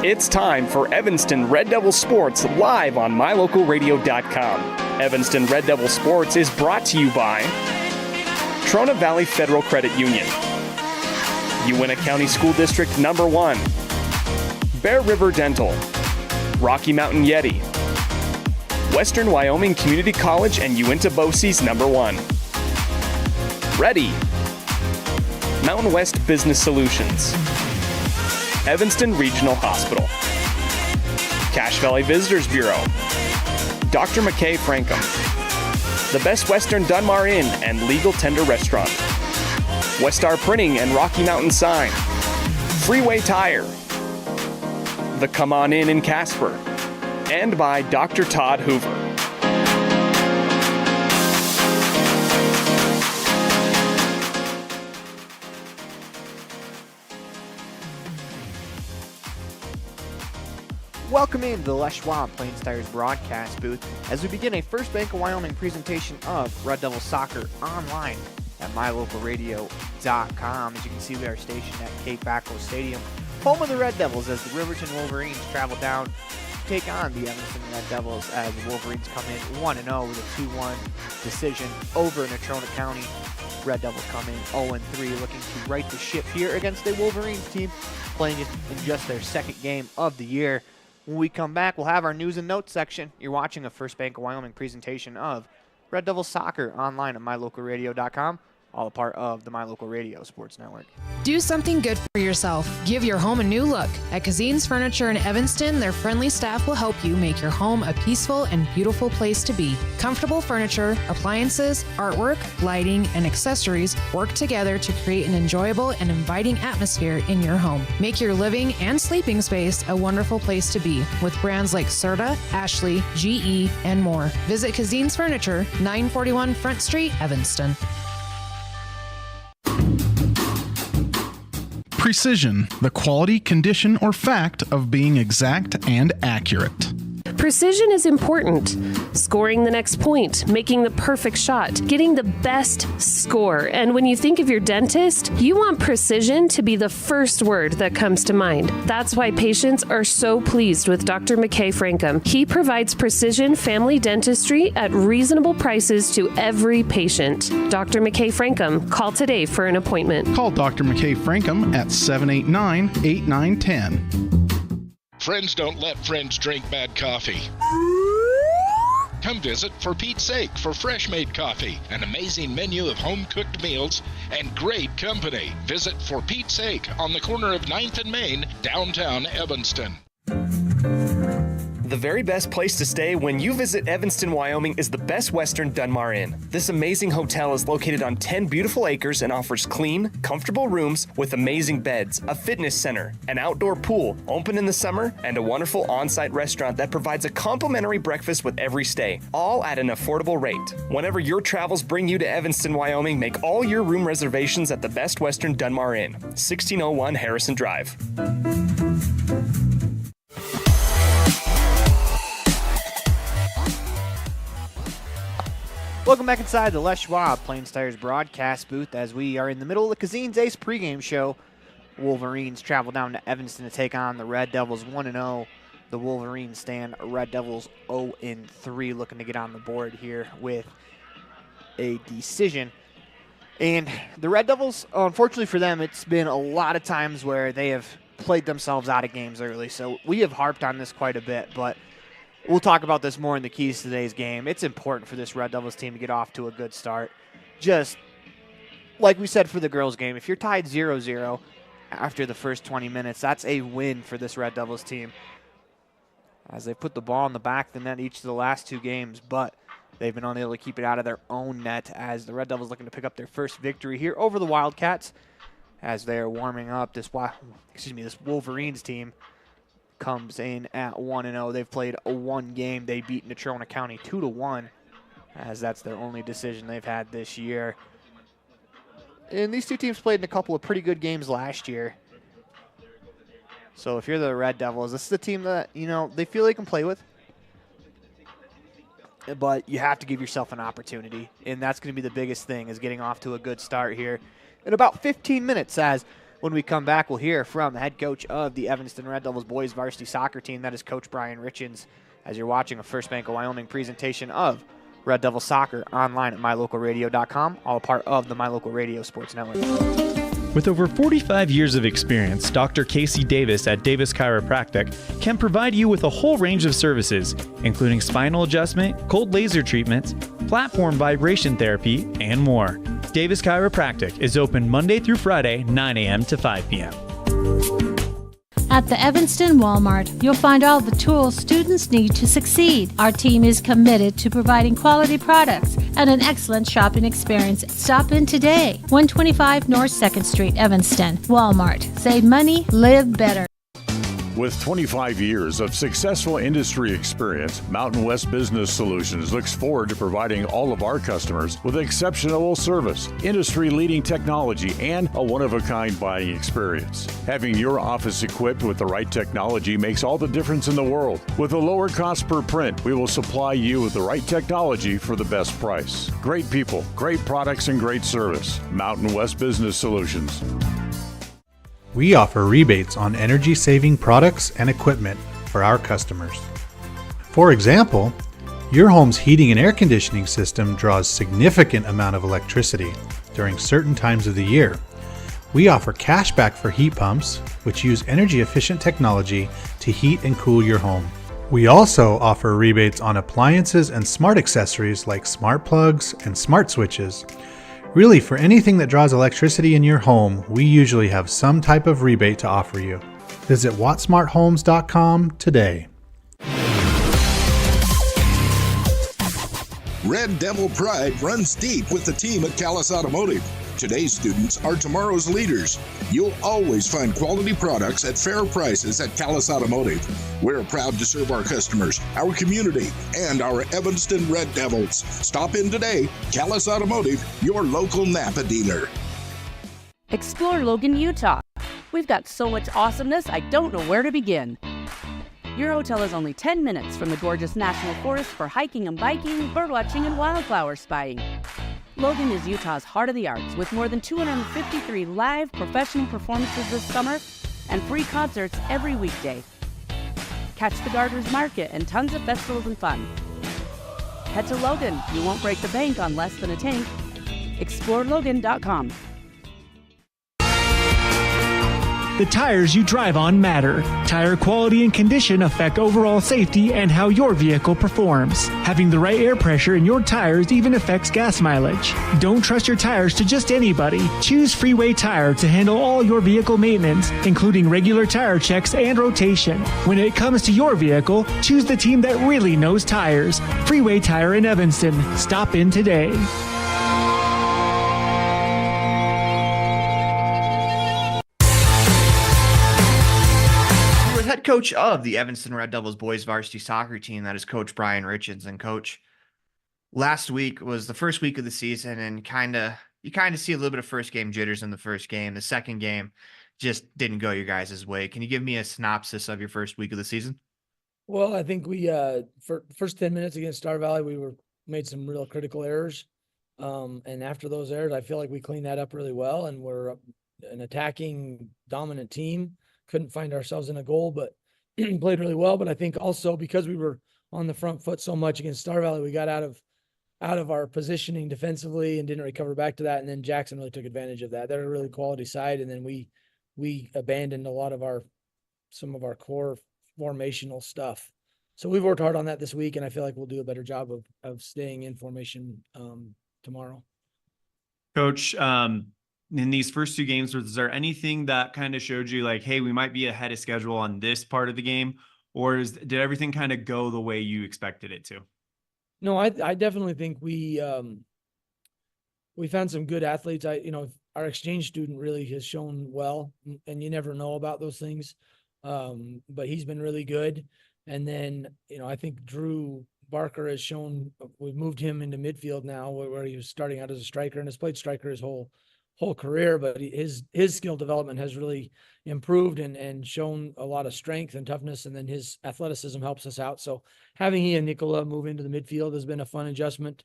It's time for Evanston Red Devil Sports live on mylocalradio.com. Evanston Red Devil Sports is brought to you by Trona Valley Federal Credit Union, Uintah County School District Number 1, Bear River Dental, Rocky Mountain Yeti, Western Wyoming Community College and Uintah BOCES Number 1, Ready, Mountain West Business Solutions, Evanston Regional Hospital, Cache Valley Visitors Bureau, Dr. McKay Frankum, the Best Western Dunmar Inn and Legal Tender Restaurant, Westar Printing and Rocky Mountain Sign, Freeway Tire, the Come On in Casper, and by Dr. Todd Hoover. Welcome in to the Les Schwab Plains Tires broadcast booth as we begin a First Bank of Wyoming presentation of Red Devil Soccer online at mylocalradio.com. As you can see, we are stationed at Cape Backhoe Stadium, home of the Red Devils, as the Riverton Wolverines travel down to take on the Evanston Red Devils as the Wolverines come in 1-0 with a 2-1 decision over Natrona County. Red Devils come in 0-3, looking to right the ship here against a Wolverines team playing in just their second game of the year. When we come back, we'll have our news and notes section. You're watching a First Bank of Wyoming presentation of Red Devil Soccer online at mylocalradio.com, all a part of the My Local Radio Sports Network. Do something good for yourself. Give your home a new look. At Cazin's Furniture in Evanston, their friendly staff will help you make your home a peaceful and beautiful place to be. Comfortable furniture, appliances, artwork, lighting, and accessories work together to create an enjoyable and inviting atmosphere in your home. Make your living and sleeping space a wonderful place to be with brands like Serta, Ashley, GE, and more. Visit Cazin's Furniture, 941 Front Street, Evanston. Precision, the quality, condition, or fact of being exact and accurate. Precision is important. Scoring the next point, making the perfect shot, getting the best score. And when you think of your dentist, you want precision to be the first word that comes to mind. That's why patients are so pleased with Dr. McKay Frankum. He provides precision family dentistry at reasonable prices to every patient. Dr. McKay Frankum, call today for an appointment. Call Dr. McKay Frankum at 789-8910. Friends don't let friends drink bad coffee. Come visit For Pete's Sake for fresh-made coffee, an amazing menu of home-cooked meals, and great company. Visit For Pete's Sake on the corner of 9th and Main, downtown Evanston. The very best place to stay when you visit Evanston, Wyoming is the Best Western Dunmar Inn. This amazing hotel is located on 10 beautiful acres and offers clean, comfortable rooms with amazing beds, a fitness center, an outdoor pool, open in the summer, and a wonderful on-site restaurant that provides a complimentary breakfast with every stay, all at an affordable rate. Whenever your travels bring you to Evanston, Wyoming, make all your room reservations at the Best Western Dunmar Inn, 1601 Harrison Drive. Welcome back inside the Les Schwab Plains Tires broadcast booth as we are in the middle of the Cazin's Ace pregame show. Wolverines travel down to Evanston to take on the Red Devils 1-0. The Wolverines stand Red Devils 0-3, looking to get on the board here with a decision. And the Red Devils, unfortunately for them, it's been a lot of times where they have played themselves out of games early. So we have harped on this quite a bit, but we'll talk about this more in the keys to today's game. It's important for this Red Devils team to get off to a good start. Just like we said for the girls' game, if you're tied 0-0 after the first 20 minutes, that's a win for this Red Devils team, as they put the ball in the back of the net each of the last two games, but they've been unable to keep it out of their own net as the Red Devils looking to pick up their first victory here over the Wildcats as they're warming up. This Wolverines team comes in at 1-0. They've played one game. They beat Natrona County 2-1, as that's their only decision they've had this year. And these two teams played in a couple of pretty good games last year. So if you're the Red Devils, this is the team that, they feel they can play with. But you have to give yourself an opportunity, and that's going to be the biggest thing, is getting off to a good start here in about 15 minutes as When we come back, we'll hear from the head coach of the Evanston Red Devils boys varsity soccer team. That is Coach Brian Richens, as you're watching a First Bank of Wyoming presentation of Red Devil Soccer online at mylocalradio.com, all part of the My Local Radio Sports Network. With over 45 years of experience, Dr. Casey Davis at Davis Chiropractic can provide you with a whole range of services, including spinal adjustment, cold laser treatments, platform vibration therapy, and more. Davis Chiropractic is open Monday through Friday, 9 a.m. to 5 p.m. At the Evanston Walmart, you'll find all the tools students need to succeed. Our team is committed to providing quality products and an excellent shopping experience. Stop in today. 125 North 2nd Street, Evanston. Walmart. Save money, live better. With 25 years of successful industry experience, Mountain West Business Solutions looks forward to providing all of our customers with exceptional service, industry-leading technology, and a one-of-a-kind buying experience. Having your office equipped with the right technology makes all the difference in the world. With a lower cost per print, we will supply you with the right technology for the best price. Great people, great products, and great service. Mountain West Business Solutions. We offer rebates on energy-saving products and equipment for our customers. For example, your home's heating and air conditioning system draws significant amount of electricity during certain times of the year. We offer cashback for heat pumps, which use energy-efficient technology to heat and cool your home. We also offer rebates on appliances and smart accessories like smart plugs and smart switches. Really, for anything that draws electricity in your home, we usually have some type of rebate to offer you. Visit wattsmarthomes.com today. Red Devil pride runs deep with the team at Callis Automotive. Today's students are tomorrow's leaders. You'll always find quality products at fair prices at Callis Automotive. We're proud to serve our customers, our community, and our Evanston Red Devils. Stop in today. Callis Automotive, your local Napa dealer. Explore Logan, Utah. We've got so much awesomeness, I don't know where to begin. Your hotel is only 10 minutes from the gorgeous National Forest for hiking and biking, birdwatching, and wildflower spying. Logan is Utah's heart of the arts, with more than 253 live professional performances this summer and free concerts every weekday. Catch the Gardeners Market and tons of festivals and fun. Head to Logan. You won't break the bank on less than a tank. ExploreLogan.com. The tires you drive on matter. Tire quality and condition affect overall safety and how your vehicle performs. Having the right air pressure in your tires even affects gas mileage. Don't trust your tires to just anybody. Choose Freeway Tire to handle all your vehicle maintenance, including regular tire checks and rotation. When it comes to your vehicle, choose the team that really knows tires. Freeway Tire in Evanston. Stop in today. Head coach of the Evanston Red Devils boys varsity soccer team, that is Coach Brian Richens. And Coach, last week was the first week of the season, and you kind of see a little bit of first game jitters in the first game. The second game just didn't go your guys' way. Can you give me a synopsis of your first week of the season? Well, I think we for first 10 minutes against Star Valley, we made some real critical errors. And after those errors, I feel like we cleaned that up really well, and we're an attacking dominant team. Couldn't find ourselves in a goal, but played really well. But I think also because we were on the front foot so much against Star Valley, we got out of our positioning defensively and didn't recover back to that. And then Jackson really took advantage of that. They're a really quality side. And then we abandoned a lot of some of our core formational stuff. So we've worked hard on that this week, and I feel like we'll do a better job of staying in formation tomorrow. Coach, in these first two games, was there anything that kind of showed you like, hey, we might be ahead of schedule on this part of the game, or did everything kind of go the way you expected it to? No, I definitely think we found some good athletes. Our exchange student really has shown well, and you never know about those things. But he's been really good. And then, I think Drew Barker has shown, we've moved him into midfield now where he was starting out as a striker and has played striker his whole career, but his skill development has really improved and shown a lot of strength and toughness, and then his athleticism helps us out. So having he and Nicola move into the midfield has been a fun adjustment.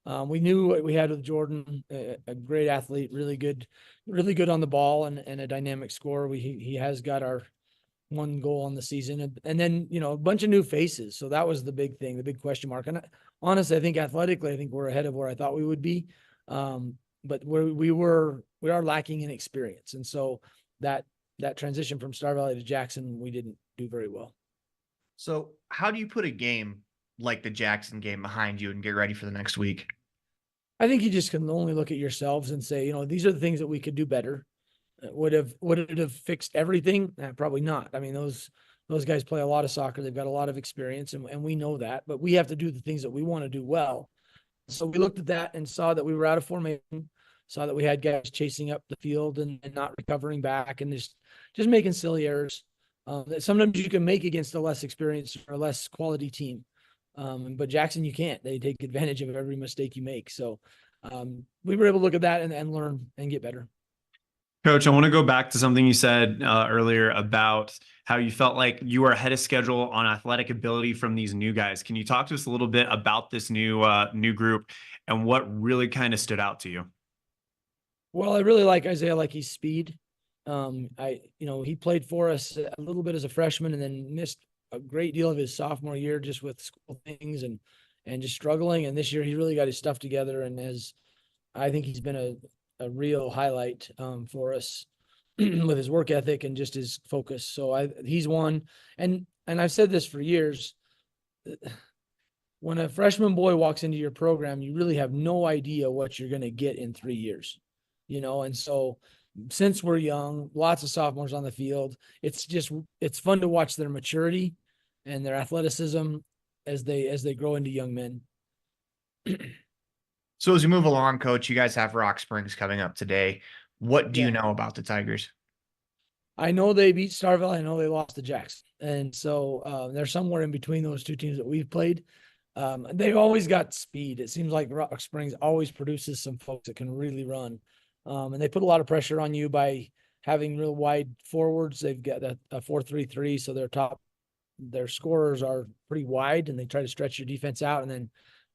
We knew what we had with Jordan, a great athlete, really good on the ball, and a dynamic scorer. He has got our 1 goal on the season, and then, a bunch of new faces. So that was the big thing, the big question mark. And honestly, I think athletically, I think we're ahead of where I thought we would be. But we are lacking in experience. And so that transition from Star Valley to Jackson, we didn't do very well. So how do you put a game like the Jackson game behind you and get ready for the next week? I think you just can only look at yourselves and say, these are the things that we could do better. Would it have fixed everything? Probably not. I mean, those guys play a lot of soccer. They've got a lot of experience, and we know that, but we have to do the things that we want to do well. So we looked at that and saw that we were out of formation, saw that we had guys chasing up the field and not recovering back, and just making silly errors that sometimes you can make against a less experienced or less quality team. But Jackson, you can't. They take advantage of every mistake you make. So we were able to look at that and learn and get better. Coach, I want to go back to something you said earlier about how you felt like you were ahead of schedule on athletic ability from these new guys. Can you talk to us a little bit about this new group and what really kind of stood out to you? Well, I really like Isaiah, like his speed. He played for us a little bit as a freshman and then missed a great deal of his sophomore year just with school things and just struggling. And this year he really got his stuff together, and I think he's been a real highlight for us with his work ethic and just his focus. So he's one. And I've said this for years. When a freshman boy walks into your program, you really have no idea what you're going to get in 3 years, and so since we're young, lots of sophomores on the field, it's fun to watch their maturity and their athleticism as they grow into young men. So as we move along, Coach, you guys have Rock Springs coming up today. What do you know about the Tigers? I know they beat Star Valley. I know they lost to Jackson. And so they're somewhere in between those two teams that we've played. They've always got speed. It seems like Rock Springs always produces some folks that can really run. And they put a lot of pressure on you by having real wide forwards. They've got a 4-3-3, so their scorers are pretty wide, and they try to stretch your defense out and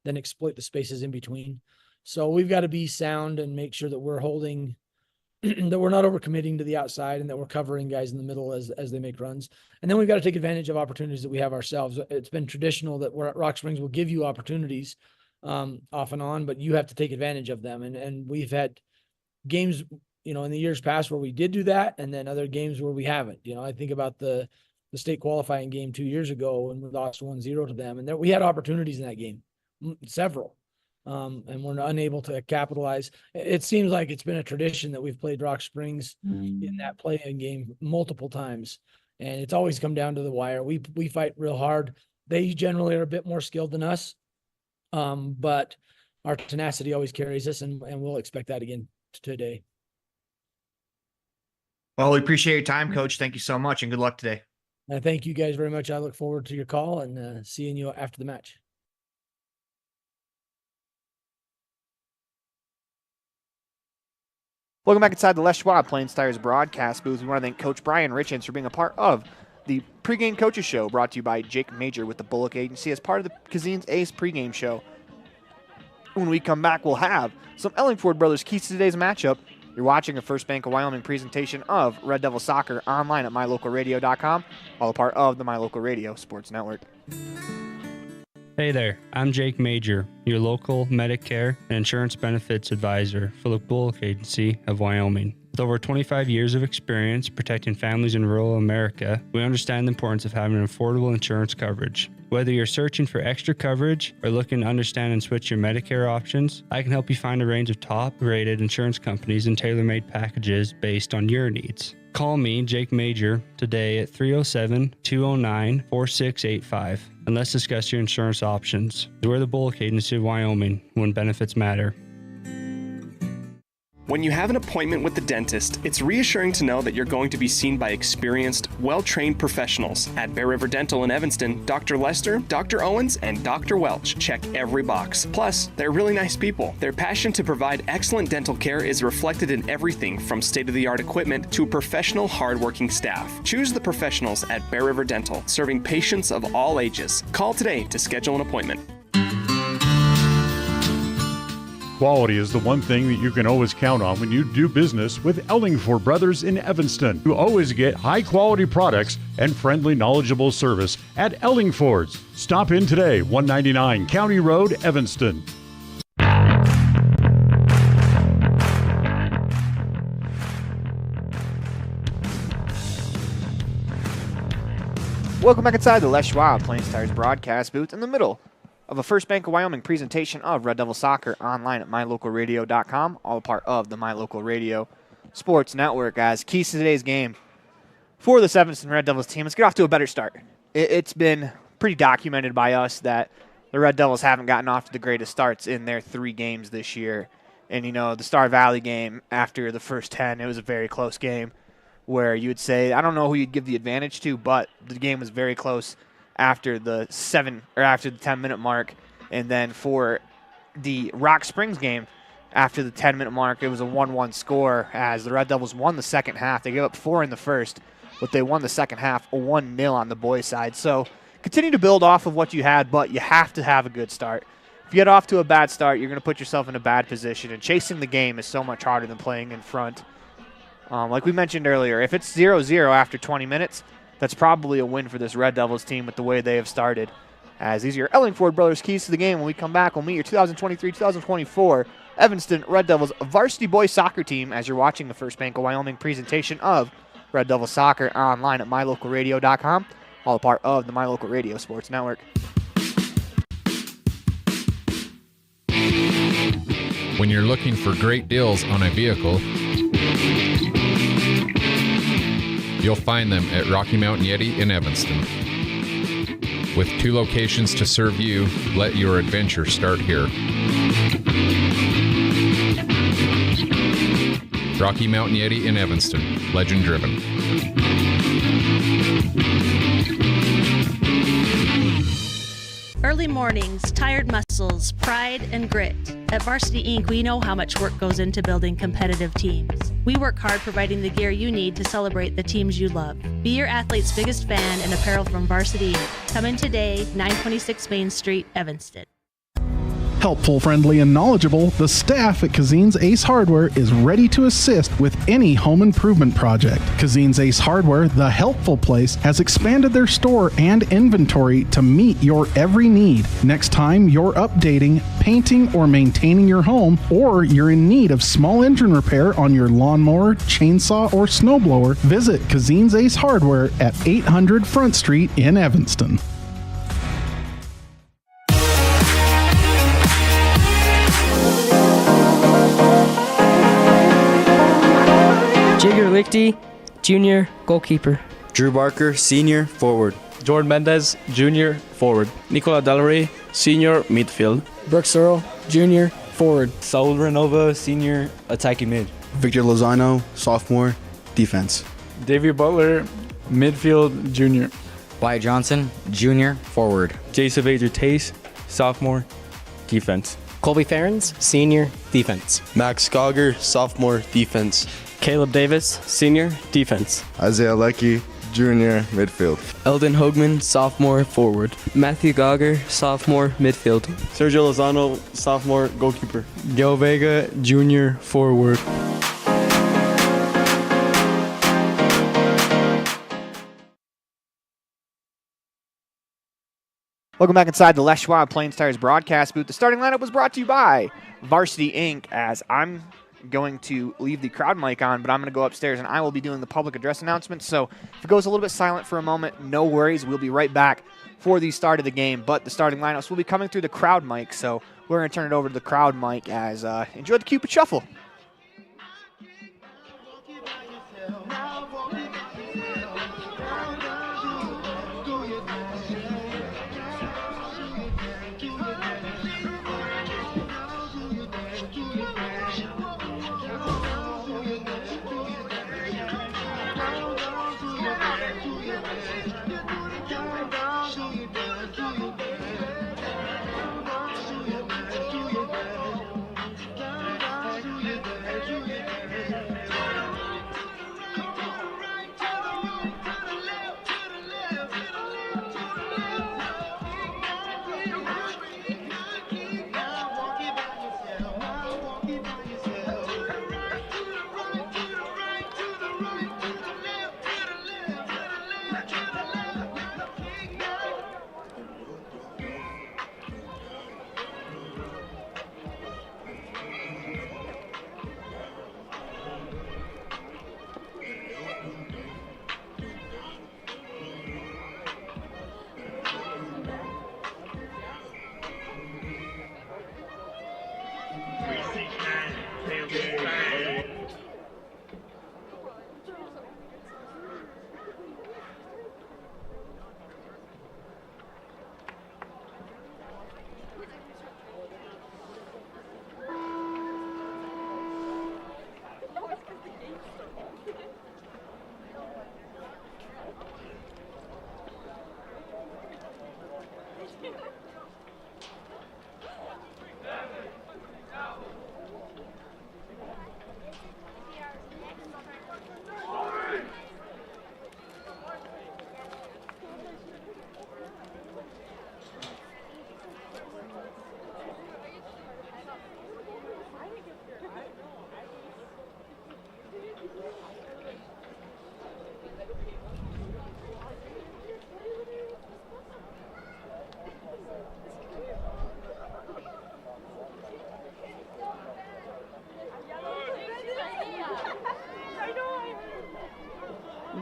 then exploit the spaces in between. So we've got to be sound and make sure that we're holding, that we're not overcommitting to the outside, and that we're covering guys in the middle as they make runs. And then we've got to take advantage of opportunities that we have ourselves. It's been traditional that we're at Rock Springs will give you opportunities off and on, but you have to take advantage of them. And we've had games, in the years past where we did do that, and then other games where we haven't. I think about the state qualifying game 2 years ago when we lost 1-0 to them, and we had opportunities in that game, several. And we're unable to capitalize. It seems like it's been a tradition that we've played Rock Springs in that play-in game multiple times, and it's always come down to the wire. We fight real hard. They generally are a bit more skilled than us, but our tenacity always carries us, and we'll expect that again today. Well, we appreciate your time, Coach. Thank you so much, and good luck today. Thank you guys very much. I look forward to your call and seeing you after the match. Welcome back inside the Les Schwab Plains Tires broadcast booth. We want to thank Coach Brian Richens for being a part of the pregame coaches show brought to you by Jake Major with the Bullock Agency as part of the Cazin's Ace pregame show. When we come back, we'll have some Ellingford Brothers keys to today's matchup. You're watching a First Bank of Wyoming presentation of Red Devil Soccer online at mylocalradio.com, all a part of the My Local Radio Sports Network. Hey there, I'm Jake Major, your local Medicare and insurance benefits advisor for the Bullock Agency of Wyoming. With over 25 years of experience protecting families in rural America, we understand the importance of having an affordable insurance coverage. Whether you're searching for extra coverage or looking to understand and switch your Medicare options, I can help you find a range of top-rated insurance companies and tailor-made packages based on your needs. Call me, Jake Major, today at 307-209-4685 and let's discuss your insurance options. We're the Bullock Agency of Wyoming when benefits matter. When you have an appointment with the dentist, it's reassuring to know that you're going to be seen by experienced, well-trained professionals. At Bear River Dental in Evanston, Dr. Lester, Dr. Owens, and Dr. Welch check every box. Plus, they're really nice people. Their passion to provide excellent dental care is reflected in everything from state-of-the-art equipment to professional, hardworking staff. Choose the professionals at Bear River Dental, serving patients of all ages. Call today to schedule an appointment. Quality is the one thing that you can always count on when you do business with Ellingford Brothers in Evanston. You always get high-quality products and friendly, knowledgeable service at Ellingford's. Stop in today, 199 County Road, Evanston. Welcome back inside the Les Schwab Plains Tires broadcast booth in the middle of a First Bank of Wyoming presentation of Red Devil Soccer online at mylocalradio.com, all part of the My Local Radio Sports Network. As keys to today's game for the Evanston Red Devils team, let's get off to a better start. It's been pretty documented by us that the Red Devils haven't gotten off to the greatest starts in their 3 games this year. And, you know, the Star Valley game, after the first 10, it was a very close game where you would say, I don't know who you'd give the advantage to, but the game was very close after the 10-minute mark. And then for the Rock Springs game, after the 10-minute mark, it was a 1-1 score as the Red Devils won the second half. They gave up 4 in the first, but they won the second half 1-0 on the boys' side. So continue to build off of what you had, but you have to have a good start. If you get off to a bad start, you're going to put yourself in a bad position, and chasing the game is so much harder than playing in front. Like we mentioned earlier, if it's 0-0 after 20 minutes, that's probably a win for this Red Devils team with the way they have started. As these are your Ellingford Brothers keys to the game. When we come back, we'll meet your 2023-2024 Evanston Red Devils varsity boys soccer team as you're watching the First Bank of Wyoming presentation of Red Devil Soccer online at mylocalradio.com, all a part of the My Local Radio Sports Network. When you're looking for great deals on a vehicle, you'll find them at Rocky Mountain Yeti in Evanston. With 2 locations to serve you, let your adventure start here. Rocky Mountain Yeti in Evanston, legend driven. Early mornings, tired muscles, pride, and grit. At Varsity Inc., we know how much work goes into building competitive teams. We work hard providing the gear you need to celebrate the teams you love. Be your athlete's biggest fan in apparel from Varsity Inc. Come in today, 926 Main Street, Evanston. Helpful, friendly, and knowledgeable, the staff at Cazin's Ace Hardware is ready to assist with any home improvement project. Cazin's Ace Hardware, the helpful place, has expanded their store and inventory to meet your every need. Next time you're updating, painting, or maintaining your home, or you're in need of small engine repair on your lawnmower, chainsaw, or snowblower, visit Cazin's Ace Hardware at 800 Front Street in Evanston. Jigger Lichty, junior, goalkeeper. Drew Barker, senior, forward. Jordan Mendez, junior, forward. Nicola Delray, senior, midfield. Brooks Earl, junior, forward. Saul Renova, senior, attacking mid. Victor Lozano, sophomore, defense. Davey Butler, midfield, junior. Wyatt Johnson, junior, forward. Jason Vader Tace, sophomore, defense. Colby Ferens, senior, defense. Max Gogger, sophomore, defense. Caleb Davis, senior, defense. Isaiah Leckie, junior, midfield. Eldon Hoagman, sophomore, forward. Matthew Gogger, sophomore, midfield. Sergio Lozano, sophomore, goalkeeper. Gil Vega, junior, forward. Welcome back inside the Les Schwab Plains Tires broadcast booth. The starting lineup was brought to you by Varsity Inc. As I'm going to leave the crowd mic on, but I'm going to go upstairs and I will be doing the public address announcements. So if it goes a little bit silent for a moment, no worries. We'll be right back for the start of the game. But the starting lineups will be coming through the crowd mic. So we're going to turn it over to the crowd mic as enjoy the Cupid Shuffle.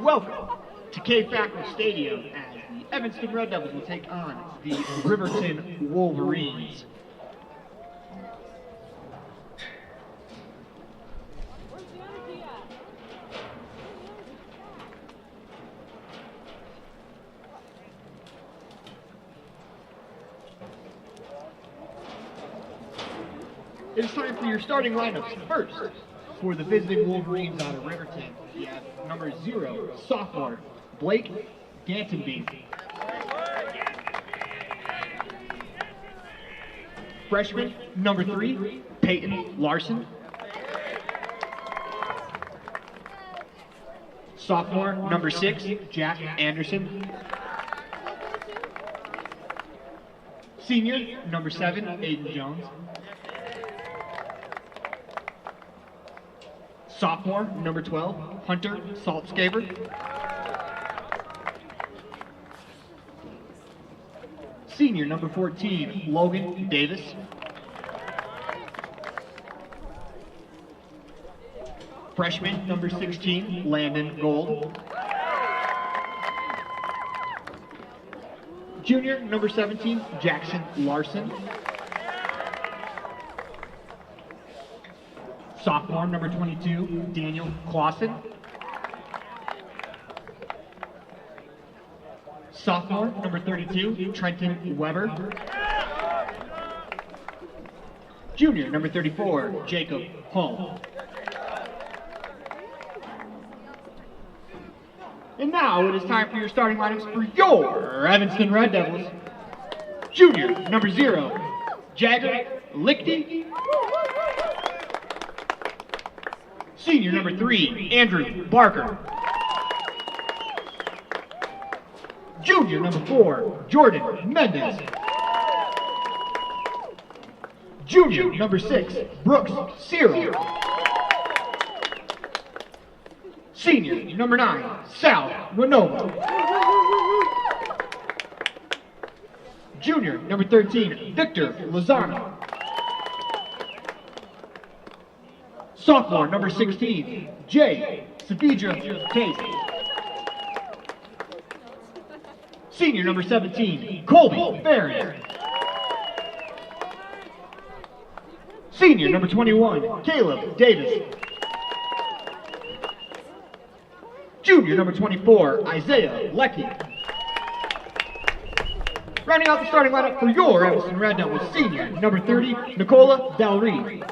Welcome to K-Factor Stadium as the Evanston Red Devils will take on the Riverton Wolverines. It is time for your starting lineups. First, for the visiting Wolverines out of Riverton, we have number 0, sophomore, Blake Gantonby. Freshman, number 3, Peyton Larson. Sophomore, number 6, Jack Anderson. Senior, number 7, Aiden Jones. Sophomore, number 12, Hunter Saltzgaber. Senior, number 14, Logan Davis. Freshman, number 16, Landon Gold. Junior, number 17, Jackson Larson. Sophomore, number 22, Daniel Clausen. Sophomore, number 32, Trenton Weber. Junior, number 34, Jacob Hull. And now it is time for your starting lineups for your Evanston Red Devils. Junior, number 0, Jagger Lichty. Senior, number 3, Andrew Barker. Junior, number 4, Jordan Mendez. Junior, number 6, Brooks Cyril. Senior, number 9, Sal Renova. Junior, number 13, Victor Lozano. Sophomore, number 16, Jay Savidra Cazin. Senior, number 17, Colby Barron. Senior, number 21, Caleb Davis. Junior, number 24, Isaiah Leckie. Rounding out the starting lineup for your Evanston Red Devils, senior, number 30, Nicola Del Rey.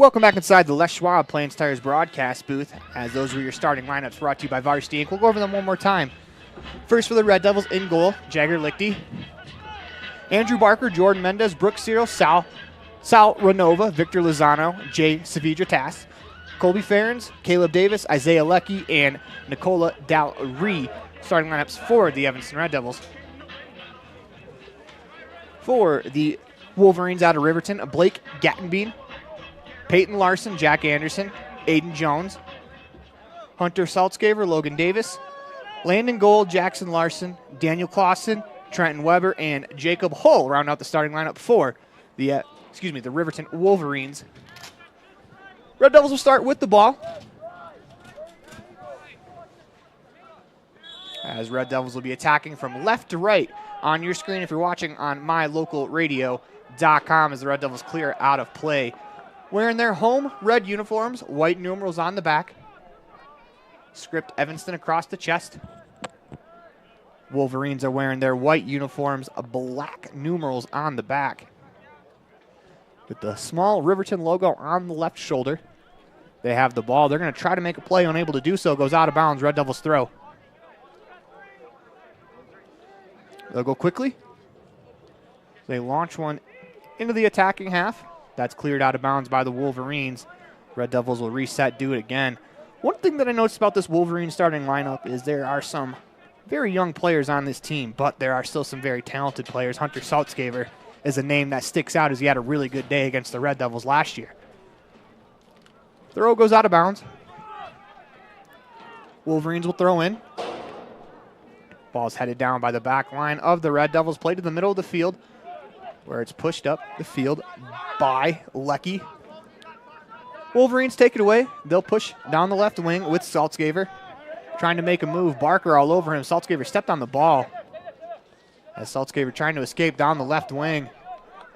Welcome back inside the Les Schwab Plains Tires broadcast booth, as those were your starting lineups brought to you by Varsity Inc. We'll go over them one more time. First for the Red Devils in goal, Jagger Lichty, Andrew Barker, Jordan Mendez, Brooks Cyril, Sal Renova, Victor Lozano, Jay Savidra Tass, Colby Ferens, Caleb Davis, Isaiah Leckie, and Nicola Dal Ree. Starting lineups for the Evanston Red Devils. For the Wolverines out of Riverton, Blake Gattenbean, Peyton Larson, Jack Anderson, Aiden Jones, Hunter Saltzgaver, Logan Davis, Landon Gold, Jackson Larson, Daniel Clausen, Trenton Weber, and Jacob Hull round out the starting lineup for the Riverton Wolverines. Red Devils will start with the ball, as Red Devils will be attacking from left to right on your screen if you're watching on mylocalradio.com, as the Red Devils clear out of play. Wearing their home red uniforms, white numerals on the back. Script Evanston across the chest. Wolverines are wearing their white uniforms, black numerals on the back, with the small Riverton logo on the left shoulder. They have the ball. They're going to try to make a play. Unable to do so. Goes out of bounds. Red Devils throw. They'll go quickly. They launch one into the attacking half. That's cleared out of bounds by the Wolverines. Red Devils will reset, do it again. One thing that I noticed about this Wolverine starting lineup is there are some very young players on this team, but there are still some very talented players. Hunter Saltzgaver is a name that sticks out, as he had a really good day against the Red Devils last year. Throw goes out of bounds. Wolverines will throw in. Ball's headed down by the back line of the Red Devils. Play to the middle of the field, where it's pushed up the field by Leckie. Wolverines take it away. They'll push down the left wing with Saltzgaver, trying to make a move. Barker all over him. Saltzgaver stepped on the ball, as Saltzgaver trying to escape down the left wing.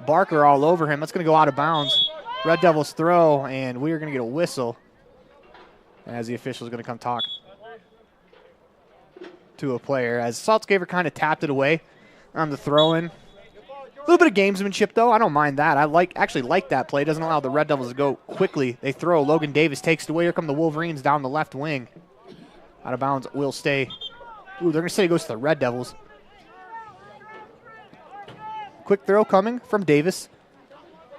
Barker all over him. That's going to go out of bounds. Red Devils throw, and we are going to get a whistle, as the official is going to come talk to a player, as Saltzgaver kind of tapped it away on the throw-in. A little bit of gamesmanship, though. I don't mind that. I actually like that play. It doesn't allow the Red Devils to go quickly. They throw. Logan Davis takes it away. Here come the Wolverines down the left wing. Out of bounds will stay. Ooh, they're going to say it goes to the Red Devils. Quick throw coming from Davis.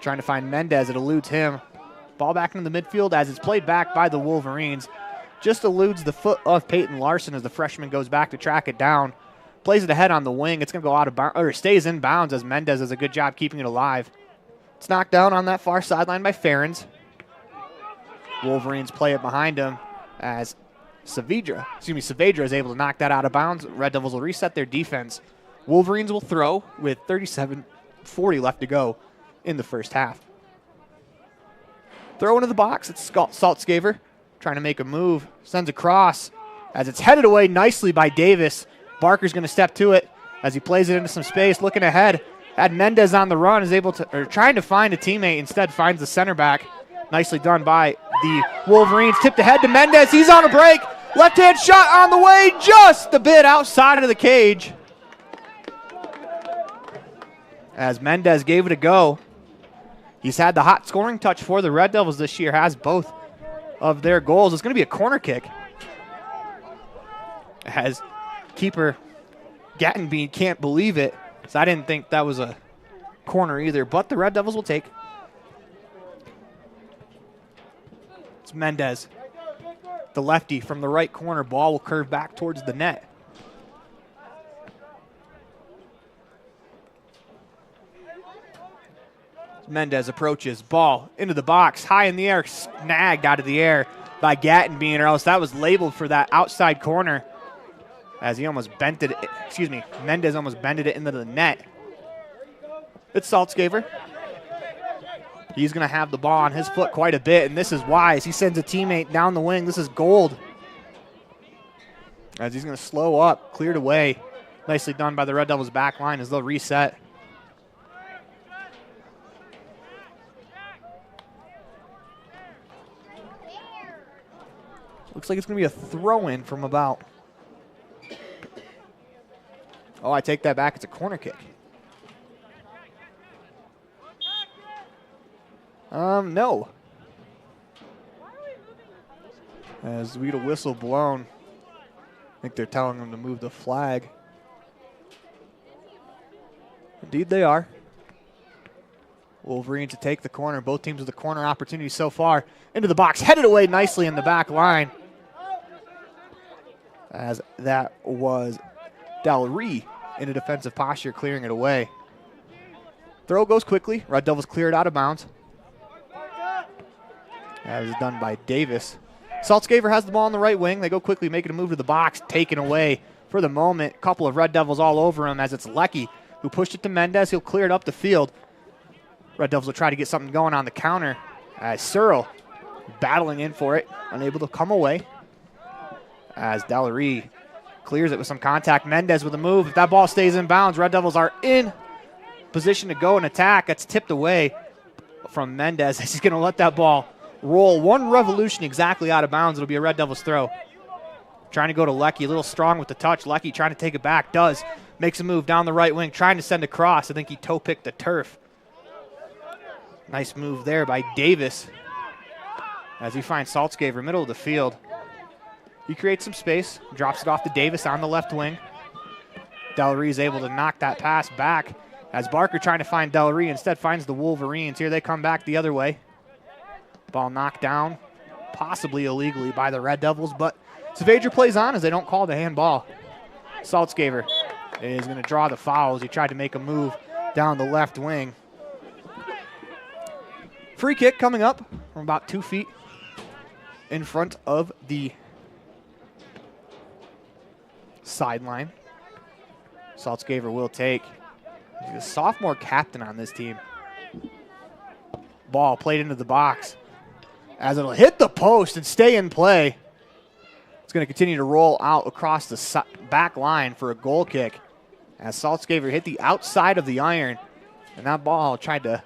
Trying to find Mendez. It eludes him. Ball back into the midfield as it's played back by the Wolverines. Just eludes the foot of Peyton Larson as the freshman goes back to track it down. Plays it ahead on the wing. It's going to go out of bounds, or stays in bounds, as Mendez does a good job keeping it alive. It's knocked down on that far sideline by Ferens. Wolverines play it behind him as Saavedra is able to knock that out of bounds. Red Devils will reset their defense. Wolverines will throw with 37:40 left to go in the first half. Throw into the box. It's Saltzgaver trying to make a move. Sends across as it's headed away nicely by Davis. Barker's going to step to it as he plays it into some space. Looking ahead, had Mendez on the run, trying to find a teammate. Instead, finds the center back. Nicely done by the Wolverines. Tipped ahead to Mendez. He's on a break. Left-hand shot on the way, just a bit outside of the cage, as Mendez gave it a go. He's had the hot scoring touch for the Red Devils this year, has both of their goals. It's going to be a corner kick, as keeper Gattenbean can't believe it. So I didn't think that was a corner either, but the Red Devils will take. It's Mendez, the lefty from the right corner. Ball will curve back towards the net. Mendez approaches, ball into the box, high in the air, snagged out of the air by Gattenbean, or else that was labeled for that outside corner, as he almost bent it, Mendez almost bended it into the net. It's Saltzgaver. He's going to have the ball on his foot quite a bit, and this is wise. He sends a teammate down the wing. This is Gold, as he's going to slow up, cleared away. Nicely done by the Red Devils back line as they'll reset. Looks like it's going to be a throw-in from about... Oh, I take that back. It's a corner kick. No. As we get a whistle blown, I think they're telling them to move the flag. Indeed they are. Wolverines to take the corner. Both teams with the corner opportunity so far. Into the box, headed away nicely in the back line. As that was Dallery in a defensive posture, clearing it away. Throw goes quickly. Red Devils cleared out of bounds. That was done by Davis. Saltzgaver has the ball on the right wing. They go quickly, making a move to the box, taken away for the moment. A couple of Red Devils all over him as it's Lecky who pushed it to Mendez. He'll clear it up the field. Red Devils will try to get something going on the counter as Searle battling in for it, unable to come away. As Dallery clears it with some contact. Mendez with a move. If that ball stays in bounds, Red Devils are in position to go and attack. That's tipped away from Mendez. He's going to let that ball roll one revolution exactly out of bounds. It'll be a Red Devils throw. Trying to go to Lecky, a little strong with the touch. Lecky trying to take it back, does. Makes a move down the right wing, trying to send across. I think he toe-picked the turf. Nice move there by Davis as he finds Saltzgaver, middle of the field. He creates some space, drops it off to Davis on the left wing. Dallery is able to knock that pass back as Barker trying to find Dallery, instead finds the Wolverines. Here they come back the other way. Ball knocked down, possibly illegally by the Red Devils, but Savager plays on as they don't call the handball. Saltzgaver is going to draw the foul as he tried to make a move down the left wing. Free kick coming up from about 2 feet in front of the sideline. Saltzgaver will take. He's a sophomore captain on this team. Ball played into the box as it'll hit the post and stay in play. It's going to continue to roll out across the back line for a goal kick as Saltzgaver hit the outside of the iron, and that ball tried to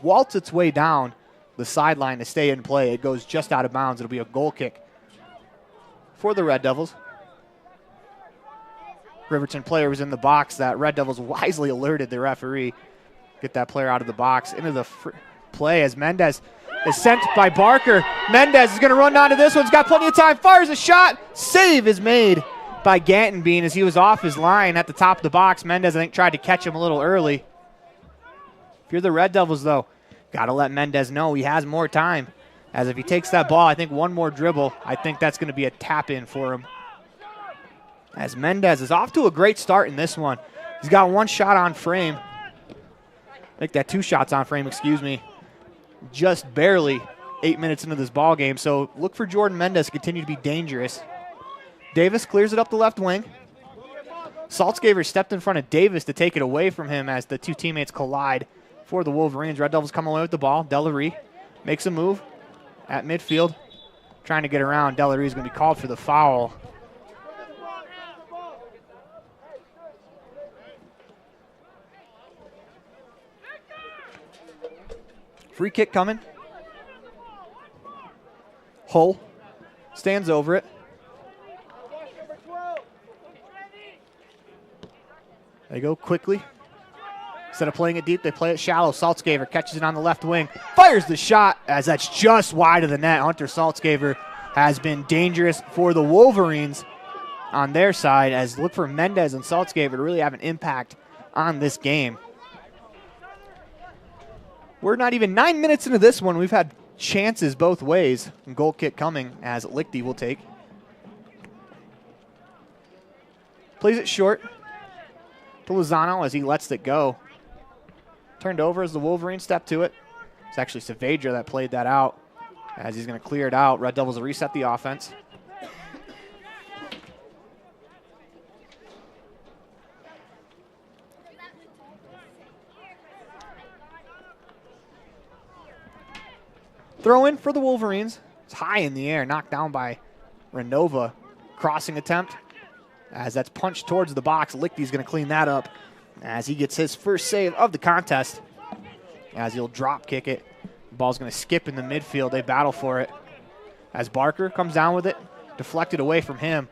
waltz its way down the sideline to stay in play. It goes just out of bounds. It'll be a goal kick for the Red Devils. Riverton player was in the box. That Red Devils wisely alerted the referee. Get that player out of the box into the play as Mendez is sent by Barker. Mendez is going to run down to this one. He's got plenty of time. Fires a shot. Save is made by Gantenbean as he was off his line at the top of the box. Mendez, I think, tried to catch him a little early. If you're the Red Devils, though, got to let Mendez know he has more time. As if he takes that ball, I think one more dribble, I think that's going to be a tap-in for him. As Mendez is off to a great start in this one. He's got one shot on frame. I think that 2 shots on frame, excuse me. Just barely 8 minutes into this ball game. So look for Jordan Mendez to continue to be dangerous. Davis clears it up the left wing. Saltzgaver stepped in front of Davis to take it away from him as the two teammates collide for the Wolverines. Red Devils come away with the ball. Dallery makes a move at midfield, trying to get around. Dallery is going to be called for the foul. Free kick coming. Hull stands over it. They go quickly. Instead of playing it deep, they play it shallow. Saltzgaver catches it on the left wing. Fires the shot as that's just wide of the net. Hunter Saltzgaver has been dangerous for the Wolverines on their side, as look for Mendez and Saltzgaver to really have an impact on this game. We're not even 9 minutes into this one. We've had chances both ways. Goal kick coming as Lichty will take. Plays it short to Lozano as he lets it go. Turned over as the Wolverines step to it. It's actually Saavedra that played that out as he's going to clear it out. Red Devils will reset the offense. Throw in for the Wolverines. It's high in the air, knocked down by Renova. Crossing attempt as that's punched towards the box. Lichty's going to clean that up as he gets his first save of the contest. As he'll drop kick it. The ball's going to skip in the midfield. They battle for it. As Barker comes down with it, deflected away from him.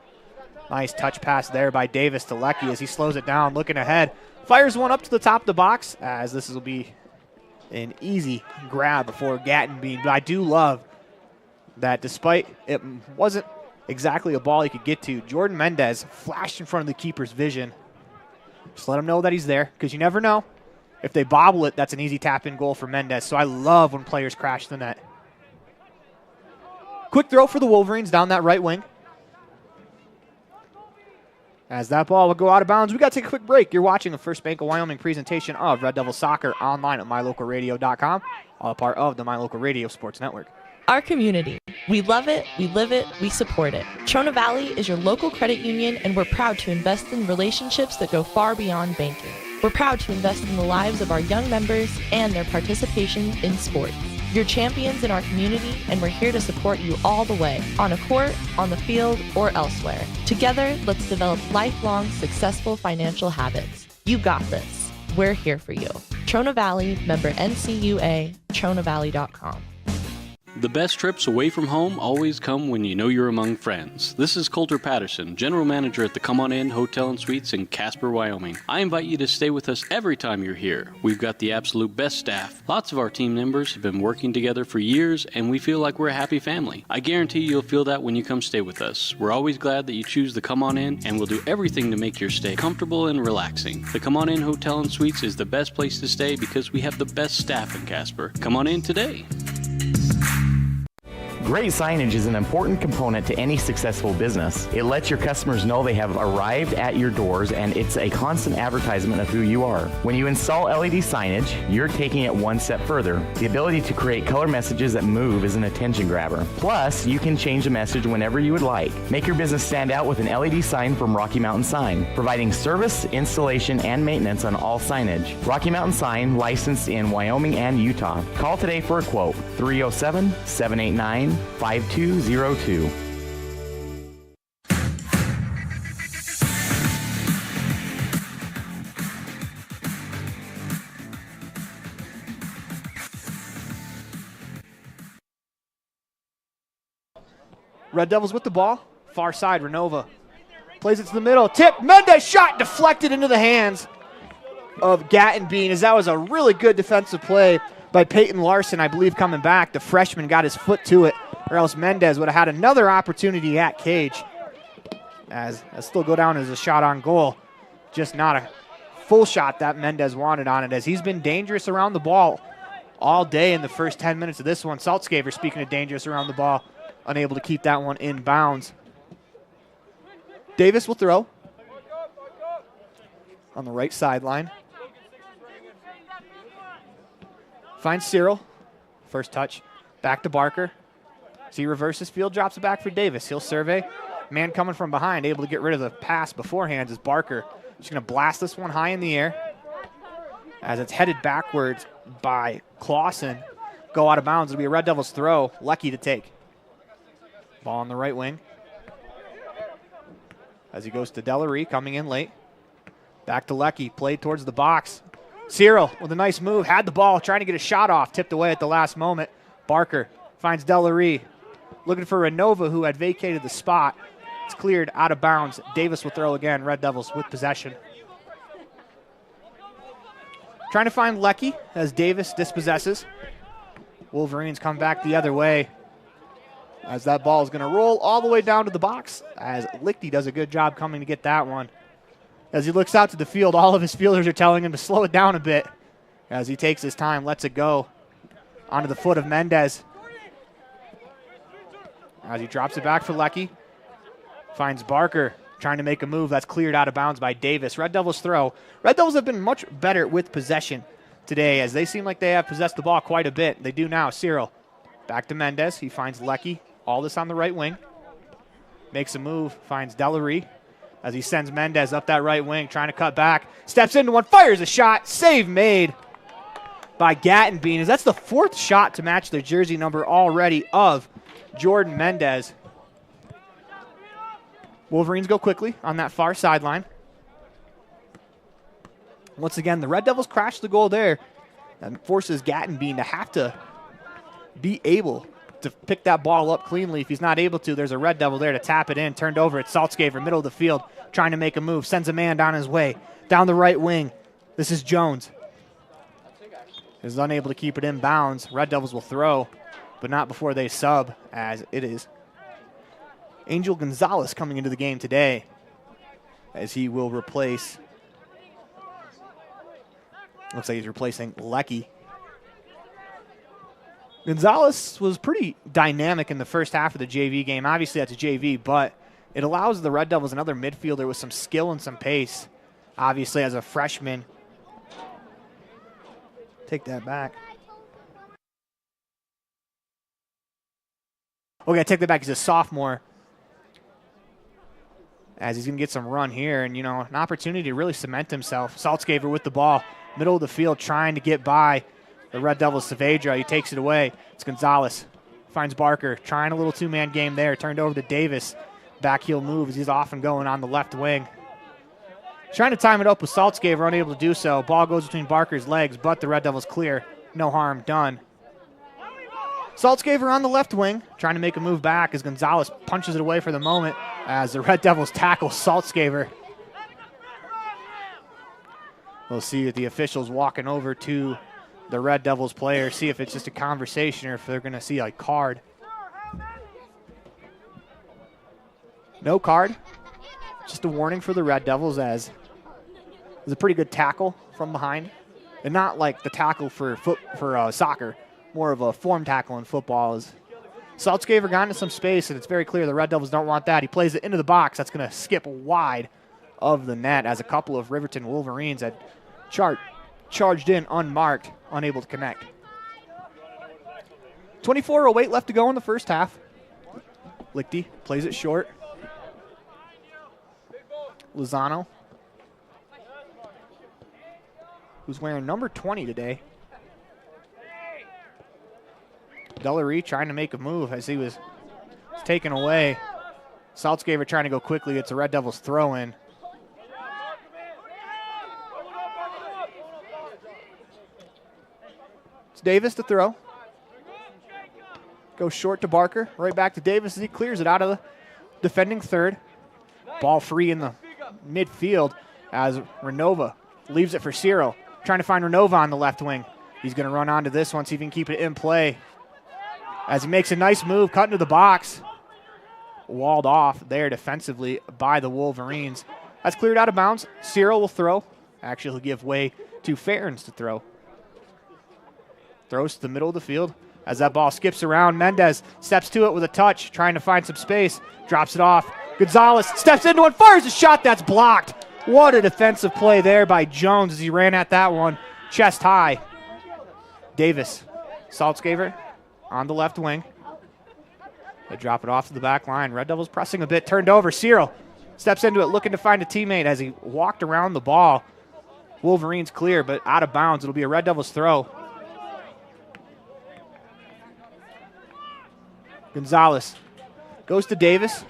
Nice touch pass there by Davis to Lecky as he slows it down, looking ahead. Fires one up to the top of the box as this will be an easy grab for Gantenbean. But I do love that despite it wasn't exactly a ball he could get to, Jordan Mendez flashed in front of the keeper's vision. Just let him know that he's there, because you never know. If they bobble it, that's an easy tap-in goal for Mendez. So I love when players crash the net. Quick throw for the Wolverines down that right wing. As that ball will go out of bounds, we got to take a quick break. You're watching the First Bank of Wyoming presentation of Red Devil Soccer online at mylocalradio.com, all part of the My Local Radio Sports Network. Our community. We love it, we live it, we support it. Trona Valley is your local credit union, and we're proud to invest in relationships that go far beyond banking. We're proud to invest in the lives of our young members and their participation in sports. You're champions in our community, and we're here to support you all the way, on a court, on the field, or elsewhere. Together, let's develop lifelong, successful financial habits. You got this. We're here for you. Trona Valley, member NCUA, TronaValley.com. The best trips away from home always come when you know you're among friends. This is Coulter Patterson, General Manager at the Come On In Hotel and Suites in Casper, Wyoming. I invite you to stay with us every time you're here. We've got the absolute best staff. Lots of our team members have been working together for years, and we feel like we're a happy family. I guarantee you'll feel that when you come stay with us. We're always glad that you choose the Come On In, and we'll do everything to make your stay comfortable and relaxing. The Come On In Hotel and Suites is the best place to stay because we have the best staff in Casper. Come on in today. Great signage is an important component to any successful business. It lets your customers know they have arrived at your doors, and it's a constant advertisement of who you are. When you install LED signage, you're taking it one step further. The ability to create color messages that move is an attention grabber. Plus, you can change the message whenever you would like. Make your business stand out with an LED sign from Rocky Mountain Sign, providing service, installation, and maintenance on all signage. Rocky Mountain Sign, licensed in Wyoming and Utah. Call today for a quote, 307-789-5202. Red Devils with the ball. Far side, Renova plays it to the middle. Tip, Mendez shot deflected into the hands of Gatton Bean, as that was a really good defensive play by Peyton Larson, I believe, coming back. The freshman got his foot to it, or else Mendez would have had another opportunity at cage. As still go down as a shot on goal. Just not a full shot that Mendez wanted on it, as he's been dangerous around the ball all day in the first 10 minutes of this one. Saltzgaver, speaking of dangerous around the ball, unable to keep that one in bounds. Davis will throw on the right sideline. Finds Cyril. First touch. Back to Barker. So he reverses field, drops it back for Davis. He'll survey. Man coming from behind, able to get rid of the pass beforehand is Barker. Just going to blast this one high in the air as it's headed backwards by Clausen. Go out of bounds. It'll be a Red Devils throw. Lucky to take. Ball on the right wing. As he goes to Delaree, coming in late. Back to Lecky, played towards the box. Cyril with a nice move, had the ball, trying to get a shot off, tipped away at the last moment. Barker finds Delaree, looking for Renova, who had vacated the spot. It's cleared out of bounds. Davis will throw again. Red Devils with possession. Trying to find Lecky as Davis dispossesses. Wolverines come back the other way, as that ball is going to roll all the way down to the box, as Lichty does a good job coming to get that one. As he looks out to the field, all of his fielders are telling him to slow it down a bit as he takes his time, lets it go onto the foot of Mendez. As he drops it back for Lecky, finds Barker trying to make a move. That's cleared out of bounds by Davis. Red Devils throw. Red Devils have been much better with possession today, as they seem like they have possessed the ball quite a bit. They do now. Cyril back to Mendez. He finds Lecky. All this on the right wing. Makes a move, finds Delaree as he sends Mendez up that right wing, trying to cut back. Steps into one, fires a shot. Save made by Gatton Bean, as that's the fourth shot to match their jersey number already of Jordan Mendez. Wolverines go quickly on that far sideline. Once again, the Red Devils crash the goal there and forces Gatton Bean to have to be able to pick that ball up cleanly. If he's not able to, there's a Red Devil there to tap it in. Turned over at Saltzgaver, middle of the field, trying to make a move. Sends a man down his way. Down the right wing. This is Jones. Is unable to keep it in bounds. Red Devils will throw. but not before they sub, as it is Angel Gonzalez coming into the game today, as he will replace, looks like he's replacing Lecky. Gonzalez was pretty dynamic in the first half of the JV game. Obviously, that's a JV, but it allows the Red Devils another midfielder with some skill and some pace. Obviously, as a freshman. Take that back. Okay, take that back. He's a sophomore. As he's going to get some run here. And, an opportunity to really cement himself. Saltzgaver with the ball. Middle of the field trying to get by the Red Devils. Saavedra, he takes it away. It's Gonzalez. Finds Barker. Trying a little two-man game there. Turned over to Davis. Back heel moves. He's off and going on the left wing. Trying to time it up with Saltzgaver, unable to do so. Ball goes between Barker's legs, but the Red Devils clear. No harm done. Saltzgaver on the left wing, trying to make a move back as Gonzalez punches it away for the moment as the Red Devils tackle Saltzgaver. We'll see if the officials walking over to the Red Devils player, see if it's just a conversation or if they're going to see a card. No card. Just a warning for the Red Devils, as it was a pretty good tackle from behind. And not like the tackle for soccer, more of a form tackle in football. As Saltzgaver got into some space, and it's very clear the Red Devils don't want that. He plays it into the box. That's going to skip wide of the net as a couple of Riverton Wolverines had charged in unmarked, unable to connect. 24:08 left to go in the first half. Lichty plays it short. Lozano, who's wearing number 20 today. Delarue trying to make a move as he was taken away. Saltzgaver trying to go quickly. It's a Red Devils throw in. It's Davis to throw. Goes short to Barker. Right back to Davis as he clears it out of the defending third. Ball free in the midfield as Renova leaves it for Cyril. Trying to find Renova on the left wing. He's going to run onto this one, see if he can keep it in play. As he makes a nice move, cut into the box. Walled off there defensively by the Wolverines. That's cleared out of bounds. Cyril will throw. Actually, he'll give way to Ferens to throw. Throws to the middle of the field. As that ball skips around, Mendez steps to it with a touch, trying to find some space. Drops it off. Gonzalez steps into it, fires a shot that's blocked. What a defensive play there by Jones as he ran at that one chest high. Davis, Saltzgaver on the left wing. They drop it off to the back line. Red Devils pressing a bit, turned over. Cyril steps into it, looking to find a teammate as he walked around the ball. Wolverines clear, but out of bounds. It'll be a Red Devils throw. Gonzalez goes to Davis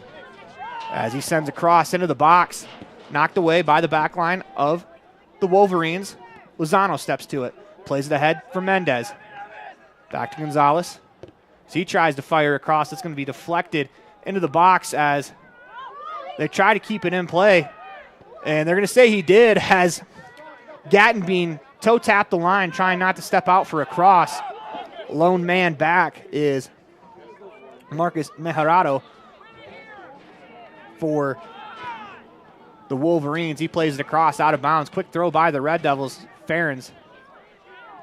as he sends a cross into the box. Knocked away by the back line of the Wolverines. Lozano steps to it. Plays it ahead for Mendez. Back to Gonzalez. As he tries to fire across, it's going to be deflected into the box as they try to keep it in play. And they're going to say he did as Gattenbean toe-tapped the line, trying not to step out for a cross. Lone man back is Marcus Mejarado for the Wolverines. He plays it across out of bounds. Quick throw by the Red Devils. Ferens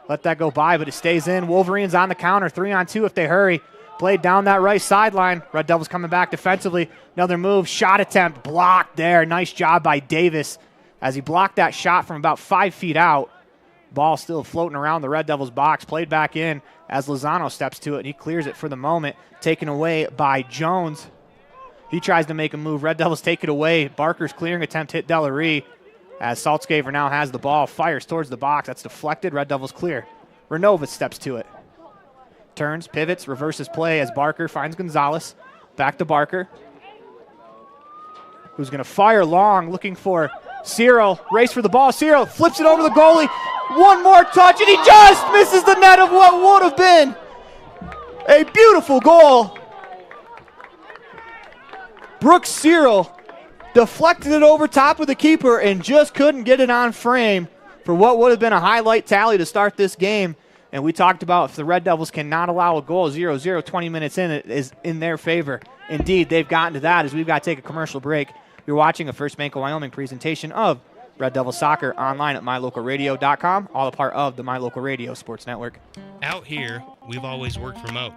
let that go by, but it stays in. Wolverines on the counter, 3-on-2 if they hurry. Played down that right sideline. Red Devils coming back defensively. Another move, shot attempt blocked there. Nice job by Davis as he blocked that shot from about 5 feet out. Ball still floating around the Red Devils box. Played back in as Lozano steps to it, and he clears it for the moment. Taken away by Jones. He tries to make a move. Red Devils take it away. Barker's clearing attempt hit Delarue as Saltzgaver now has the ball. Fires towards the box. That's deflected. Red Devils clear. Renova steps to it. Turns, pivots, reverses play as Barker finds Gonzalez. Back to Barker, who's going to fire long, looking for Cyril. Race for the ball. Cyril flips it over the goalie. One more touch, and he just misses the net of what would have been a beautiful goal. Brooks Cyril deflected it over top of the keeper and just couldn't get it on frame for what would have been a highlight tally to start this game. And we talked about if the Red Devils cannot allow a goal, 0-0, 20 minutes in, it is in their favor. Indeed, they've gotten to that as we've got to take a commercial break. You're watching a First Bank of Wyoming presentation of Red Devil Soccer online at mylocalradio.com, all a part of the My Local Radio Sports Network. Out here, we've always worked remote.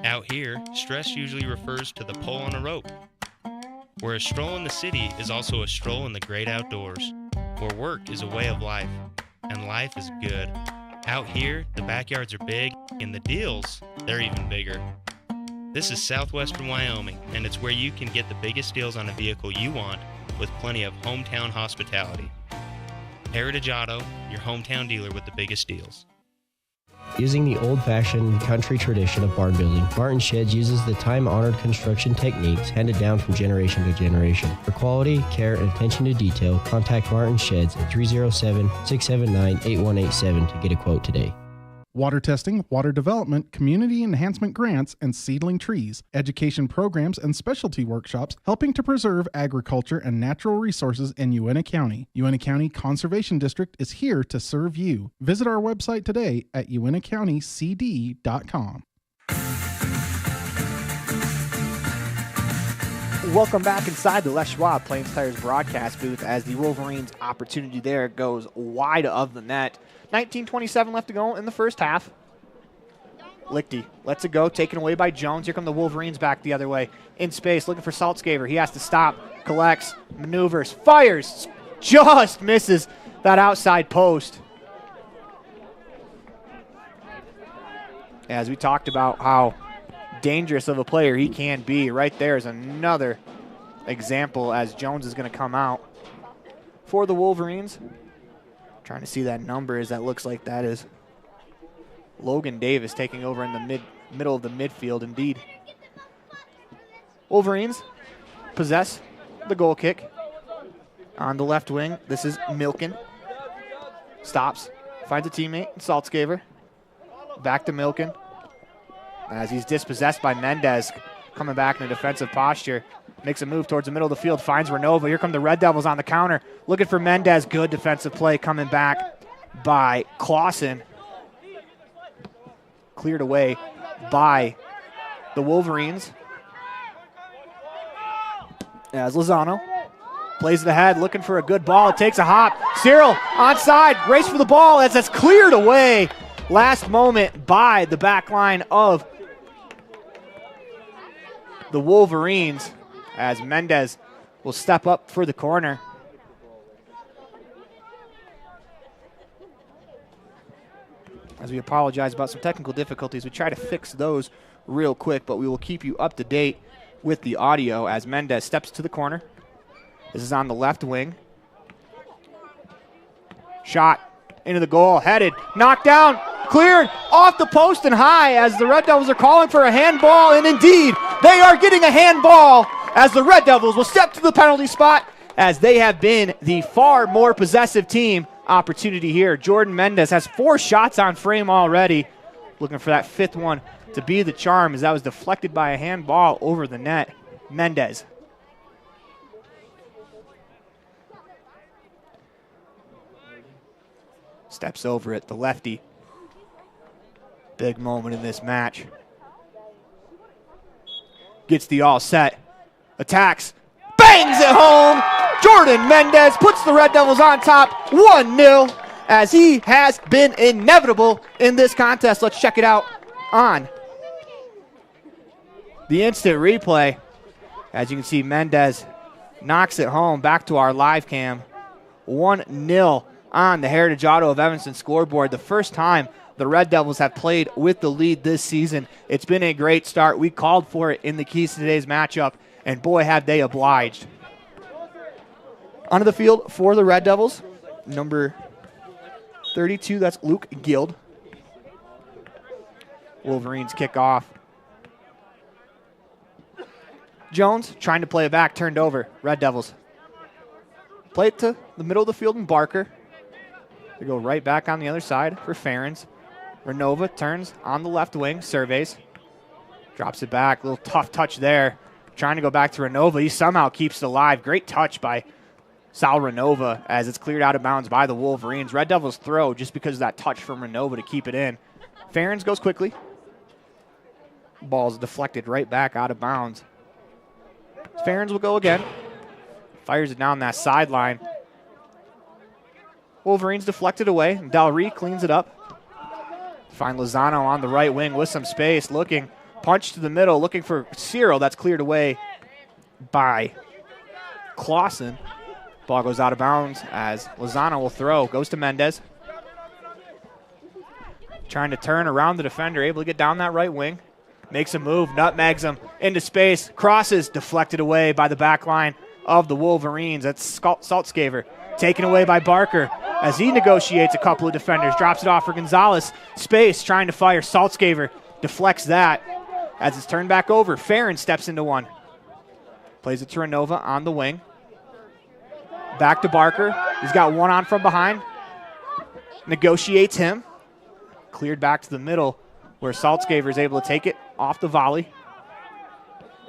Out here, stress usually refers to the pull on a rope. Where a stroll in the city is also a stroll in the great outdoors. Where work is a way of life, and life is good. Out here, the backyards are big, and the deals, they're even bigger. This is Southwestern Wyoming, and it's where you can get the biggest deals on a vehicle you want with plenty of hometown hospitality. Heritage Auto, your hometown dealer with the biggest deals. Using the old-fashioned country tradition of barn building, Martin Sheds uses the time-honored construction techniques handed down from generation to generation. For quality, care, and attention to detail, contact Martin Sheds at 307-679-8187 to get a quote today. Water testing, water development, community enhancement grants, and seedling trees, education programs, and specialty workshops helping to preserve agriculture and natural resources in Uintah County. Uintah County Conservation District is here to serve you. Visit our website today at uintahcountycd.com. Welcome back inside the Les Schwab Plains Tires broadcast booth as the Wolverines' opportunity there goes wide of the net. 19:27 left to go in the first half. Lichty lets it go, taken away by Jones. Here come the Wolverines back the other way. In space, looking for Saltzgaver. He has to stop, collects, maneuvers, fires, just misses that outside post. As we talked about how dangerous of a player he can be, right there is another example as Jones is going to come out for the Wolverines. Trying to see that number as that looks like that is Logan Davis taking over in the middle of the midfield indeed. Wolverines possess the goal kick on the left wing. This is Milken. Stops, finds a teammate, Saltzgaver. Back to Milken as he's dispossessed by Mendez, coming back in a defensive posture. Makes a move towards the middle of the field, finds Renova. Here come the Red Devils on the counter. Looking for Mendez. Good defensive play coming back by Clausen. Cleared away by the Wolverines. As Lozano plays it ahead, looking for a good ball. It takes a hop. Cyril onside, race for the ball as that's cleared away last moment by the back line of the Wolverines, as Mendez will step up for the corner. As we apologize about some technical difficulties, we try to fix those real quick, but we will keep you up to date with the audio as Mendez steps to the corner. This is on the left wing. Shot into the goal, headed, knocked down, cleared off the post and high as the Red Devils are calling for a handball, and indeed, they are getting a handball as the Red Devils will step to the penalty spot as they have been the far more possessive team. Opportunity here. Jordan Mendez has 4 shots on frame already. Looking for that 5th one to be the charm as that was deflected by a handball over the net. Mendez. Steps over it, the lefty. Big moment in this match. Gets the all set. Attacks. Bangs it home. Jordan Mendez puts the Red Devils on top 1-0 as he has been inevitable in this contest. Let's check it out on the instant replay. As you can see, Mendez knocks it home. Back to our live cam. 1-0 on the Heritage Auto of Evanston scoreboard. The first time the Red Devils have played with the lead this season. It's been a great start. We called for it in the keys to today's matchup, and boy, have they obliged. Onto the field for the Red Devils, number 32, that's Luke Guild. Wolverines kick off. Jones trying to play it back, turned over. Red Devils play it to the middle of the field and Barker. They go right back on the other side for Ferens. Renova turns on the left wing, surveys. Drops it back, a little tough touch there. Trying to go back to Renova. He somehow keeps it alive. Great touch by Sal Renova as it's cleared out of bounds by the Wolverines. Red Devils throw just because of that touch from Renova to keep it in. Ferens goes quickly. Ball's deflected right back out of bounds. Ferens will go again. Fires it down that sideline. Wolverines deflected away. Dalry cleans it up. Find Lozano on the right wing with some space. Looking. Punch to the middle. Looking for Cyril. That's cleared away by Clausen. Ball goes out of bounds as Lozano will throw. Goes to Mendez. Trying to turn around the defender. Able to get down that right wing. Makes a move. Nutmegs him into space. Crosses. Deflected away by the back line of the Wolverines. That's Saltzgaver. Taken away by Barker as he negotiates a couple of defenders. Drops it off for Gonzalez. Space trying to fire. Saltzgaver deflects that as it's turned back over. Farron steps into one. Plays it to Renova on the wing. Back to Barker. He's got one on from behind. Negotiates him. Cleared back to the middle where Saltzgaver is able to take it off the volley.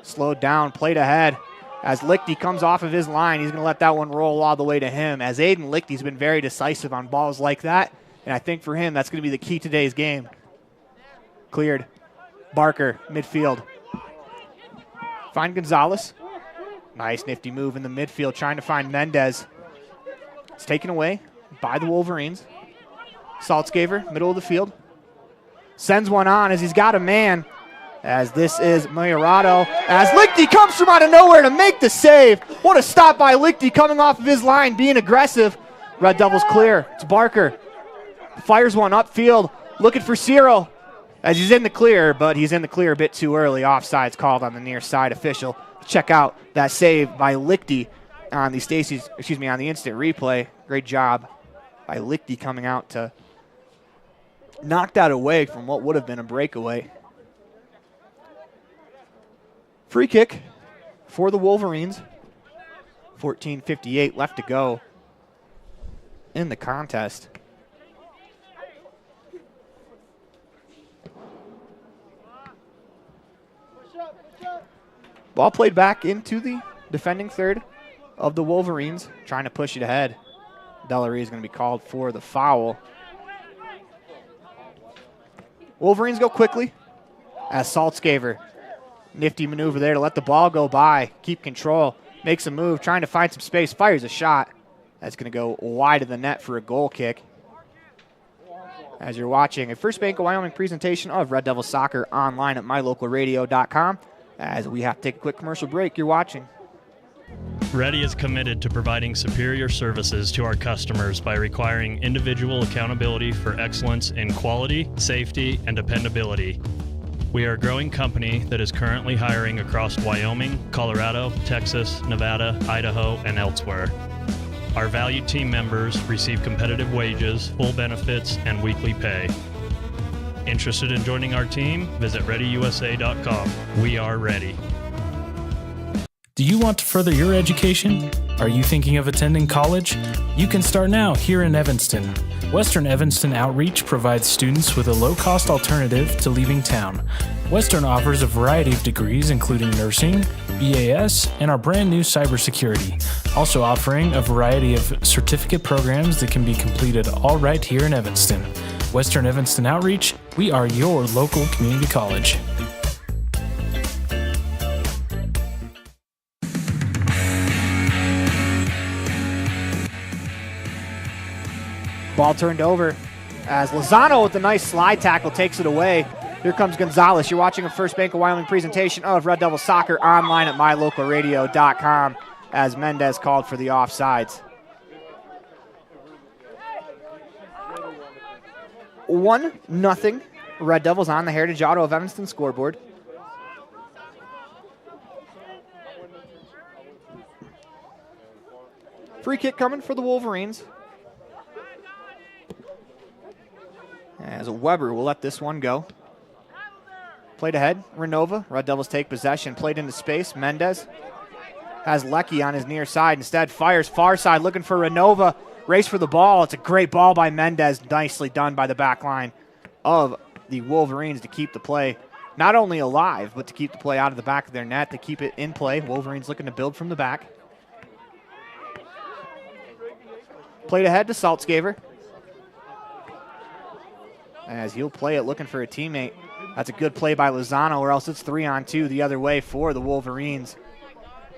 Slowed down, played ahead. As Lichty comes off of his line, he's going to let that one roll all the way to him. As Aiden Lichty's been very decisive on balls like that. And I think for him, that's going to be the key to today's game. Cleared. Barker, midfield. Find Gonzalez. Nice nifty move in the midfield, trying to find Mendez. It's taken away by the Wolverines. Saltzgaver, middle of the field. Sends one on as he's got a man. As this is Mayorato. As Lichty comes from out of nowhere to make the save. What a stop by Lichty coming off of his line, being aggressive. Red Devils clear. It's Barker. Fires one upfield, looking for Cyril. As he's in the clear, but he's in the clear a bit too early. Offside's called on the near side official. Check out that save by Lichty on the on the instant replay. Great job by Lichty coming out to knock that away from what would have been a breakaway. Free kick for the Wolverines. 14:58 left to go in the contest. Ball played back into the defending third of the Wolverines, trying to push it ahead. Delary is going to be called for the foul. Wolverines go quickly as Saltzgaver. Nifty maneuver there to let the ball go by, keep control, makes a move, trying to find some space, fires a shot. That's going to go wide of the net for a goal kick. As you're watching a First Bank of Wyoming presentation of Red Devil Soccer online at mylocalradio.com. As we have to take a quick commercial break, you're watching. Ready is committed to providing superior services to our customers by requiring individual accountability for excellence in quality, safety, and dependability. We are a growing company that is currently hiring across Wyoming, Colorado, Texas, Nevada, Idaho, and elsewhere. Our valued team members receive competitive wages, full benefits, and weekly pay. Interested in joining our team? Visit ReadyUSA.com. We are ready. Do you want to further your education? Are you thinking of attending college? You can start now here in Evanston. Western Evanston Outreach provides students with a low-cost alternative to leaving town. Western offers a variety of degrees including nursing, EAS, and our brand new cybersecurity, also offering a variety of certificate programs that can be completed all right here in Evanston. Western Evanston Outreach, we are your local community college. Ball turned over as Lozano with a nice slide tackle takes it away. Here comes Gonzalez. You're watching a First Bank of Wyoming presentation of Red Devil Soccer online at mylocalradio.com as Mendez called for the offsides. 1-0 Red Devils on the Heritage Auto of Evanston scoreboard. Free kick coming for the Wolverines. As Weber will let this one go. Played ahead, Renova. Red Devils take possession. Played into space. Mendez has Lecky on his near side. Instead, fires far side looking for Renova. Race for the ball. It's a great ball by Mendez. Nicely done by the back line of the Wolverines to keep the play not only alive, but to keep the play out of the back of their net, to keep it in play. Wolverines looking to build from the back. Played ahead to Saltzgaver. As he'll play it looking for a teammate. That's a good play by Lozano, or else it's 3-on-2 the other way for the Wolverines.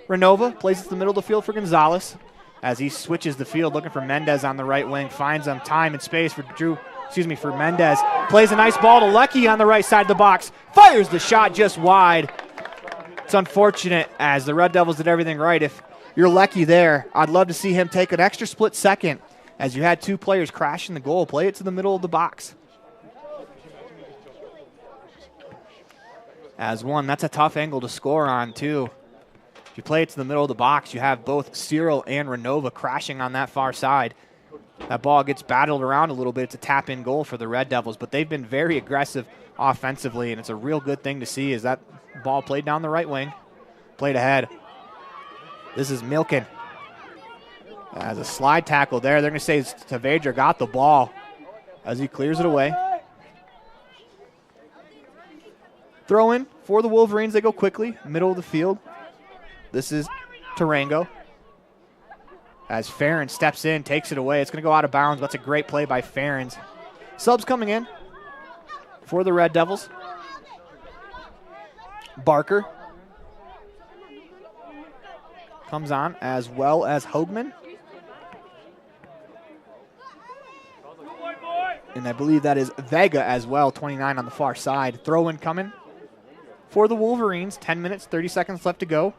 Renova plays it to the middle of the field for Gonzalez as he switches the field looking for Mendez on the right wing. Finds him time and space for for Mendez. Plays a nice ball to Lecky on the right side of the box. Fires the shot just wide. It's unfortunate as the Red Devils did everything right. If you're Lecky there, I'd love to see him take an extra split second as you had two players crashing the goal. Play it to the middle of the box. As one, that's a tough angle to score on too. If you play it to the middle of the box, you have both Cyril and Renova crashing on that far side. That ball gets battled around a little bit. It's a tap-in goal for the Red Devils, but they've been very aggressive offensively, and it's a real good thing to see as that ball played down the right wing, played ahead. This is Milken. As a slide tackle there, they're going to say Tavager got the ball as he clears it away. Throw in for the Wolverines. They go quickly, middle of the field. This is Tarango. As Farron steps in, takes it away. It's going to go out of bounds. That's a great play by Farron. Subs coming in for the Red Devils. Barker comes on, as well as Hoagman. And I believe that is Vega as well, 29 on the far side. Throw-in coming for the Wolverines. 10 minutes, 30 seconds left to go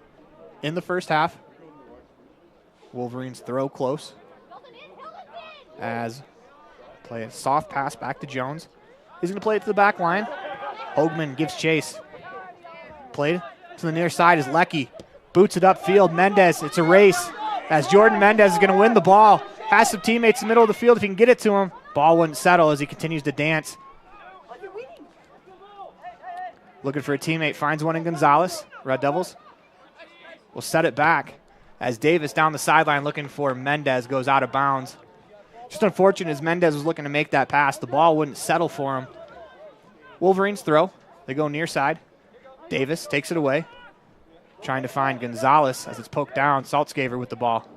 in the first half. Wolverines throw close. As play a soft pass back to Jones. He's going to play it to the back line. Hoagman gives chase. Played to the near side is Lecky. Boots it upfield. Mendez, it's a race. As Jordan Mendez is going to win the ball. Has some teammates in the middle of the field if he can get it to him. Ball wouldn't settle as he continues to dance. Looking for a teammate, finds one in Gonzalez. Red Devils will set it back as Davis down the sideline looking for Mendez, goes out of bounds. Just unfortunate as Mendez was looking to make that pass. The ball wouldn't settle for him. Wolverines throw. They go near side. Davis takes it away. Trying to find Gonzalez as it's poked down. Saltzgaver with the ball.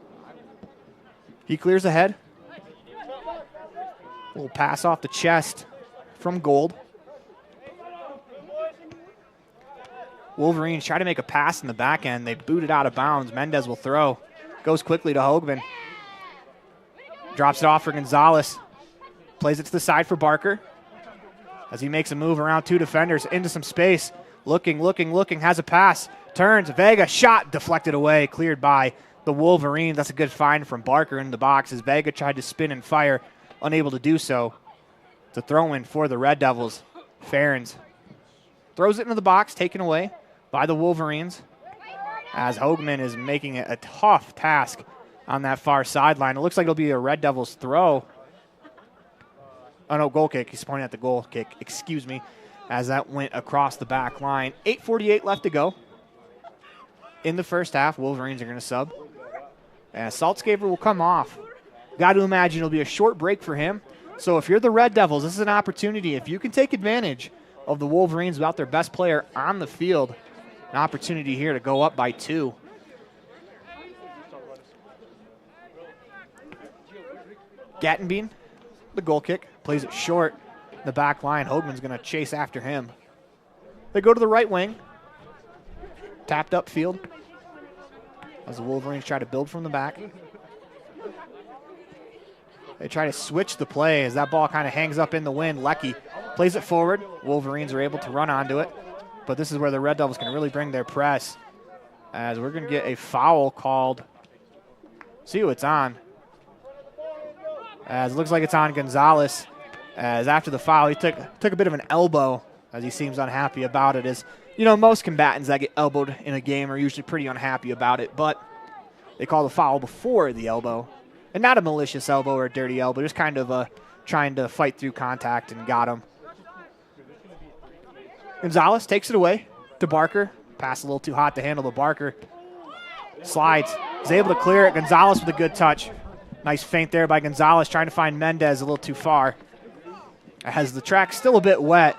He clears ahead. Little pass off the chest from Gold. Wolverines try to make a pass in the back end. They boot it out of bounds. Mendez will throw. Goes quickly to Hoagman. Drops it off for Gonzalez. Plays it to the side for Barker as he makes a move around two defenders into some space. Looking, has a pass. Turns, Vega, shot, deflected away, cleared by the Wolverines. That's a good find from Barker in the box as Vega tried to spin and fire, unable to do so. It's a throw-in for the Red Devils. Farron throws it into the box, taken away by the Wolverines as Hoagman is making it a tough task on that far sideline. It looks like it'll be a Red Devils throw. Oh, no, goal kick. He's pointing at the goal kick. Excuse me, as that went across the back line. 8:48 left to go in the first half. Wolverines are going to sub. Saltzgaver will come off. Got to imagine it'll be a short break for him. So if you're the Red Devils, this is an opportunity. If you can take advantage of the Wolverines without their best player on the field, an opportunity here to go up by 2. Gattenbean, the goal kick, plays it short. The back line, Hoagman's going to chase after him. They go to the right wing. Tapped upfield as the Wolverines try to build from the back. They try to switch the play as that ball kind of hangs up in the wind. Lecky plays it forward. Wolverines are able to run onto it. But this is where the Red Devils can really bring their press as we're going to get a foul called. See who it's on. As it looks like it's on Gonzalez. As after the foul, he took a bit of an elbow as he seems unhappy about it. As you know, most combatants that get elbowed in a game are usually pretty unhappy about it, but they call the foul before the elbow. And not a malicious elbow or a dirty elbow, just kind of trying to fight through contact and got him. Gonzalez takes it away to Barker. Pass a little too hot to handle, but Barker slides. Is able to clear it. Gonzalez with a good touch. Nice feint there by Gonzalez, trying to find Mendez a little too far. As the track still a bit wet.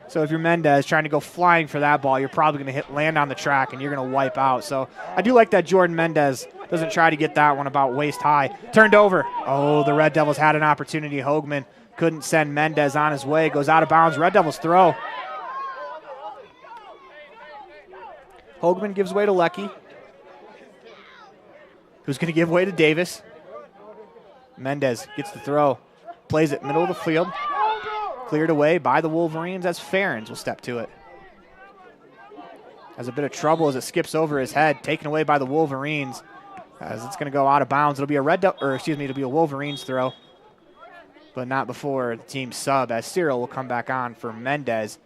So if you're Mendez trying to go flying for that ball, you're probably going to land on the track and you're going to wipe out. So I do like that Jordan Mendez doesn't try to get that one about waist high. Turned over. Oh, the Red Devils had an opportunity. Hoagman couldn't send Mendez on his way. Goes out of bounds. Red Devils throw. Hoagman gives way to Lecky, who's going to give way to Davis. Mendez gets the throw. Plays it middle of the field. Cleared away by the Wolverines as Ferens will step to it. Has a bit of trouble as it skips over his head, taken away by the Wolverines. As it's going to go out of bounds. It'll be it'll be a Wolverines throw, but not before the team sub as Cyril will come back on for Mendez,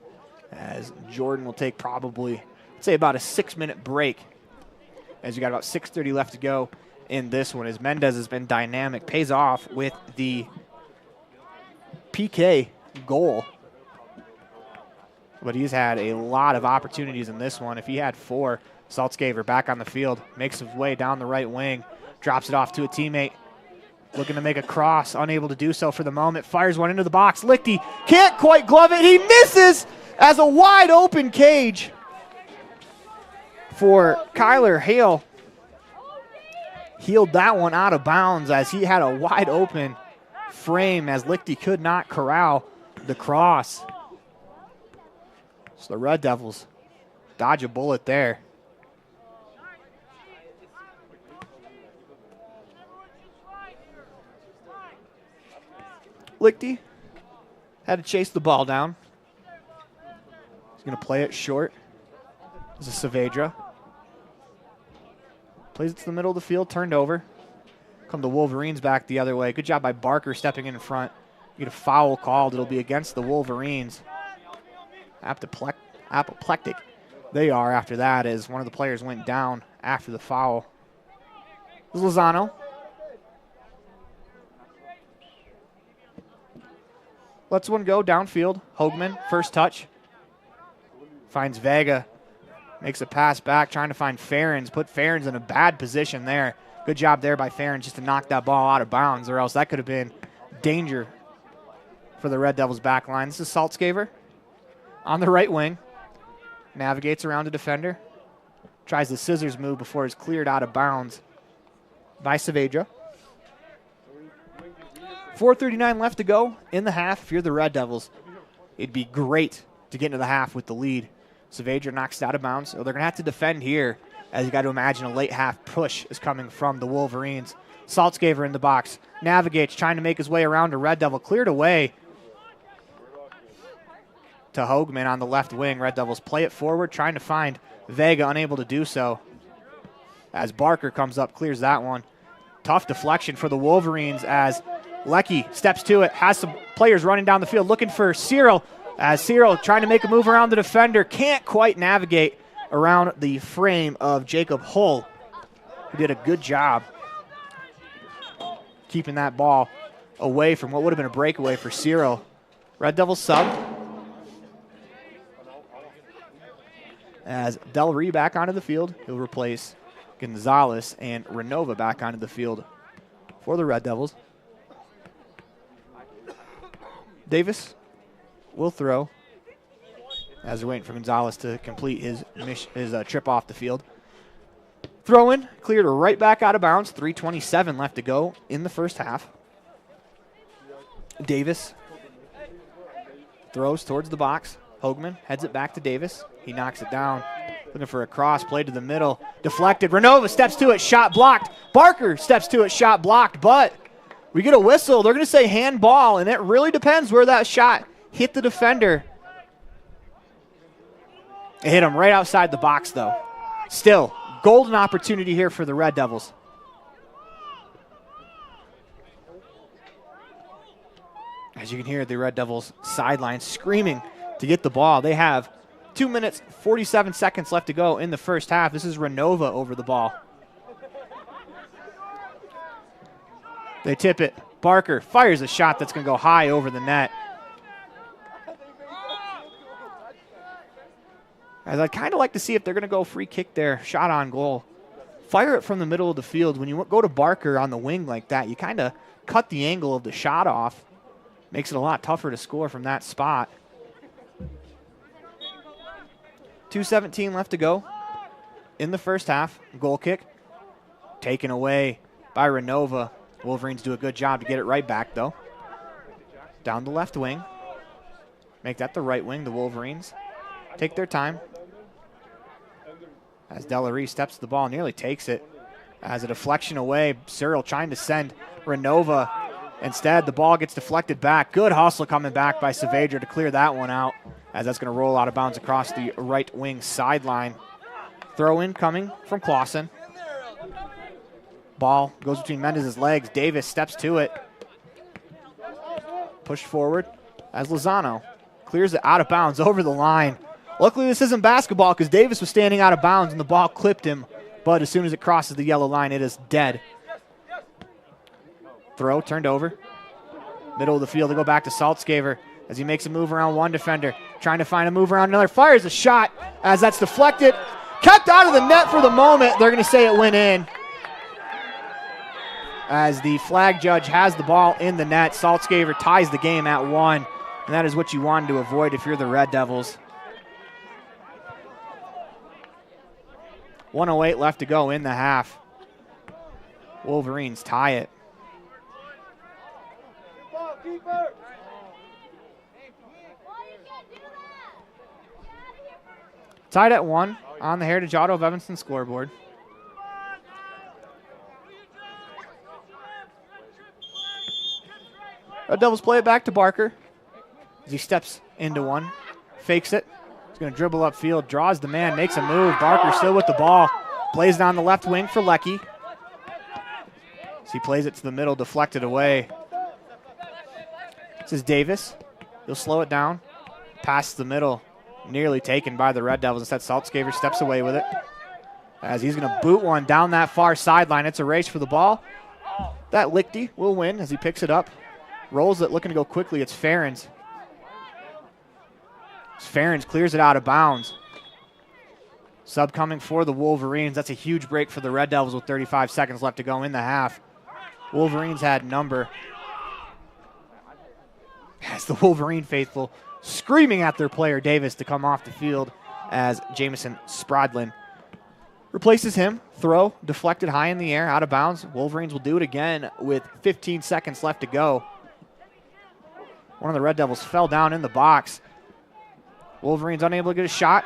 as Jordan will take probably, let's say, about a 6-minute break, as you got about 6:30 left to go in this one, as Mendez has been dynamic, pays off with the PK goal. But he's had a lot of opportunities in this one. If he had 4, Saltzgaver back on the field, makes his way down the right wing, drops it off to a teammate, looking to make a cross, unable to do so for the moment, fires one into the box. Lichty can't quite glove it. He misses as a wide open cage for Kyler Hale. Healed that one out of bounds as he had a wide open frame as Lichty could not corral the cross. So the Red Devils dodge a bullet there. Lichty had to chase the ball down. He's going to play it short. This is Saavedra. Plays it to the middle of the field, turned over. Come the Wolverines back the other way. Good job by Barker stepping in front. Get a foul called. It'll be against the Wolverines. Apoplectic they are after that, as one of the players went down after the foul. This is Lozano. Lets one go downfield. Hoagman, first touch. Finds Vega. Makes a pass back, trying to find Ferens. Put Ferens in a bad position there. Good job there by Ferens just to knock that ball out of bounds, or else that could have been danger for the Red Devils back line. This is Saltzgaver on the right wing. Navigates around a defender. Tries the scissors move before it's cleared out of bounds by Saavedra. 4:39 left to go in the half. If you're the Red Devils, it'd be great to get into the half with the lead. Saavedra knocks it out of bounds. So they're going to have to defend here, as you got to imagine a late half push is coming from the Wolverines. Saltzgaver in the box. Navigates, trying to make his way around a Red Devil. Cleared away to Hoagman on the left wing. Red Devils play it forward, trying to find Vega, unable to do so. As Barker comes up, clears that one. Tough deflection for the Wolverines as Lecky steps to it, has some players running down the field looking for Cyril, as Cyril trying to make a move around the defender, can't quite navigate around the frame of Jacob Hull, who did a good job keeping that ball away from what would have been a breakaway for Cyril. Red Devils sub. As Del Rey back onto the field, he'll replace Gonzalez, and Renova back onto the field for the Red Devils. Davis will throw as they're waiting for Gonzalez to complete his trip off the field. Throw in, cleared right back out of bounds. 3:27 left to go in the first half. Davis throws towards the box. Hoagman heads it back to Davis. He knocks it down. Looking for a cross, play to the middle. Deflected. Renova steps to it, shot blocked. Barker steps to it, shot blocked, but we get a whistle. They're going to say handball, and it really depends where that shot hit the defender. It hit him right outside the box, though. Still, golden opportunity here for the Red Devils. As you can hear, the Red Devils sideline screaming to get the ball. They have 2 minutes, 47 seconds left to go in the first half. This is Renova over the ball. They tip it. Barker fires a shot that's going to go high over the net. As I'd kind of like to see if they're going to go free kick there, shot on goal. Fire it from the middle of the field. When you go to Barker on the wing like that, you kind of cut the angle of the shot off. Makes it a lot tougher to score from that spot. 2:17 left to go in the first half. Goal kick taken away by Renova. Wolverines do a good job to get it right back, though. Down the left wing. Make that the right wing. The Wolverines take their time. As Delaree steps to the ball, nearly takes it. As a deflection away, Cyril trying to send Renova. Instead, the ball gets deflected back. Good hustle coming back by Saavedra to clear that one out, as that's going to roll out of bounds across the right wing sideline. Throw in coming from Clausen. Ball goes between Mendez's legs. Davis steps to it. Pushed forward as Lozano clears it out of bounds over the line. Luckily, this isn't basketball because Davis was standing out of bounds and the ball clipped him. But as soon as it crosses the yellow line, it is dead. Throw turned over. Middle of the field to go back to Saltzgaver as he makes a move around one defender. Trying to find a move around another. Fires a shot as that's deflected. Kept out of the net for the moment. They're going to say it went in. As the flag judge has the ball in the net. Saltzgaver ties the game at 1. And that is what you wanted to avoid if you're the Red Devils. 1:08 left to go in the half. Wolverines tie it. Tied at 1 on the Heritage Auto of Evanston scoreboard. Red Devils play it back to Barker as he steps into one, fakes it. He's going to dribble upfield, draws the man, makes a move. Barker still with the ball. Plays down the left wing for Leckie. As he plays it to the middle, deflected away. This is Davis. He'll slow it down. Pass the middle. Nearly taken by the Red Devils. Instead, Saltzgaver steps away with it. As he's going to boot one down that far sideline. It's a race for the ball. That Lichty will win as he picks it up. Rolls it, looking to go quickly. It's Ferens. Ferens clears it out of bounds. Sub coming for the Wolverines. That's a huge break for the Red Devils with 35 seconds left to go in the half. Wolverines had number. As the Wolverine faithful screaming at their player Davis to come off the field as Jamison Spradlin replaces him. Throw deflected high in the air, out of bounds. Wolverines will do it again with 15 seconds left to go. One of the Red Devils fell down in the box. Wolverines unable to get a shot.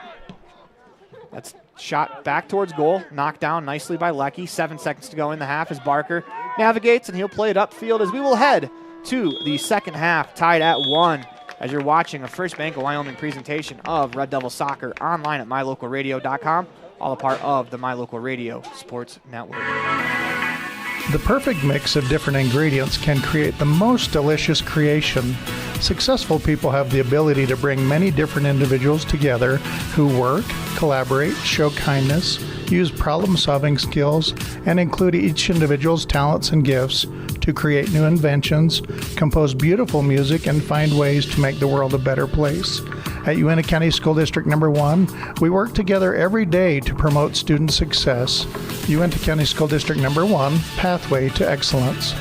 That's shot back towards goal. Knocked down nicely by Leckie. 7 seconds to go in the half as Barker navigates, and he'll play it upfield as we will head to the second half, tied at 1. As you're watching a First Bank of Wyoming presentation of Red Devil Soccer online at mylocalradio.com, all a part of the My Local Radio Sports Network. The perfect mix of different ingredients can create the most delicious creation. Successful people have the ability to bring many different individuals together who work, collaborate, show kindness, use problem-solving skills, and include each individual's talents and gifts to create new inventions, compose beautiful music, and find ways to make the world a better place. At Uintah County School District Number 1, we work together every day to promote student success. Uintah County School District Number 1, Pathway to Excellence.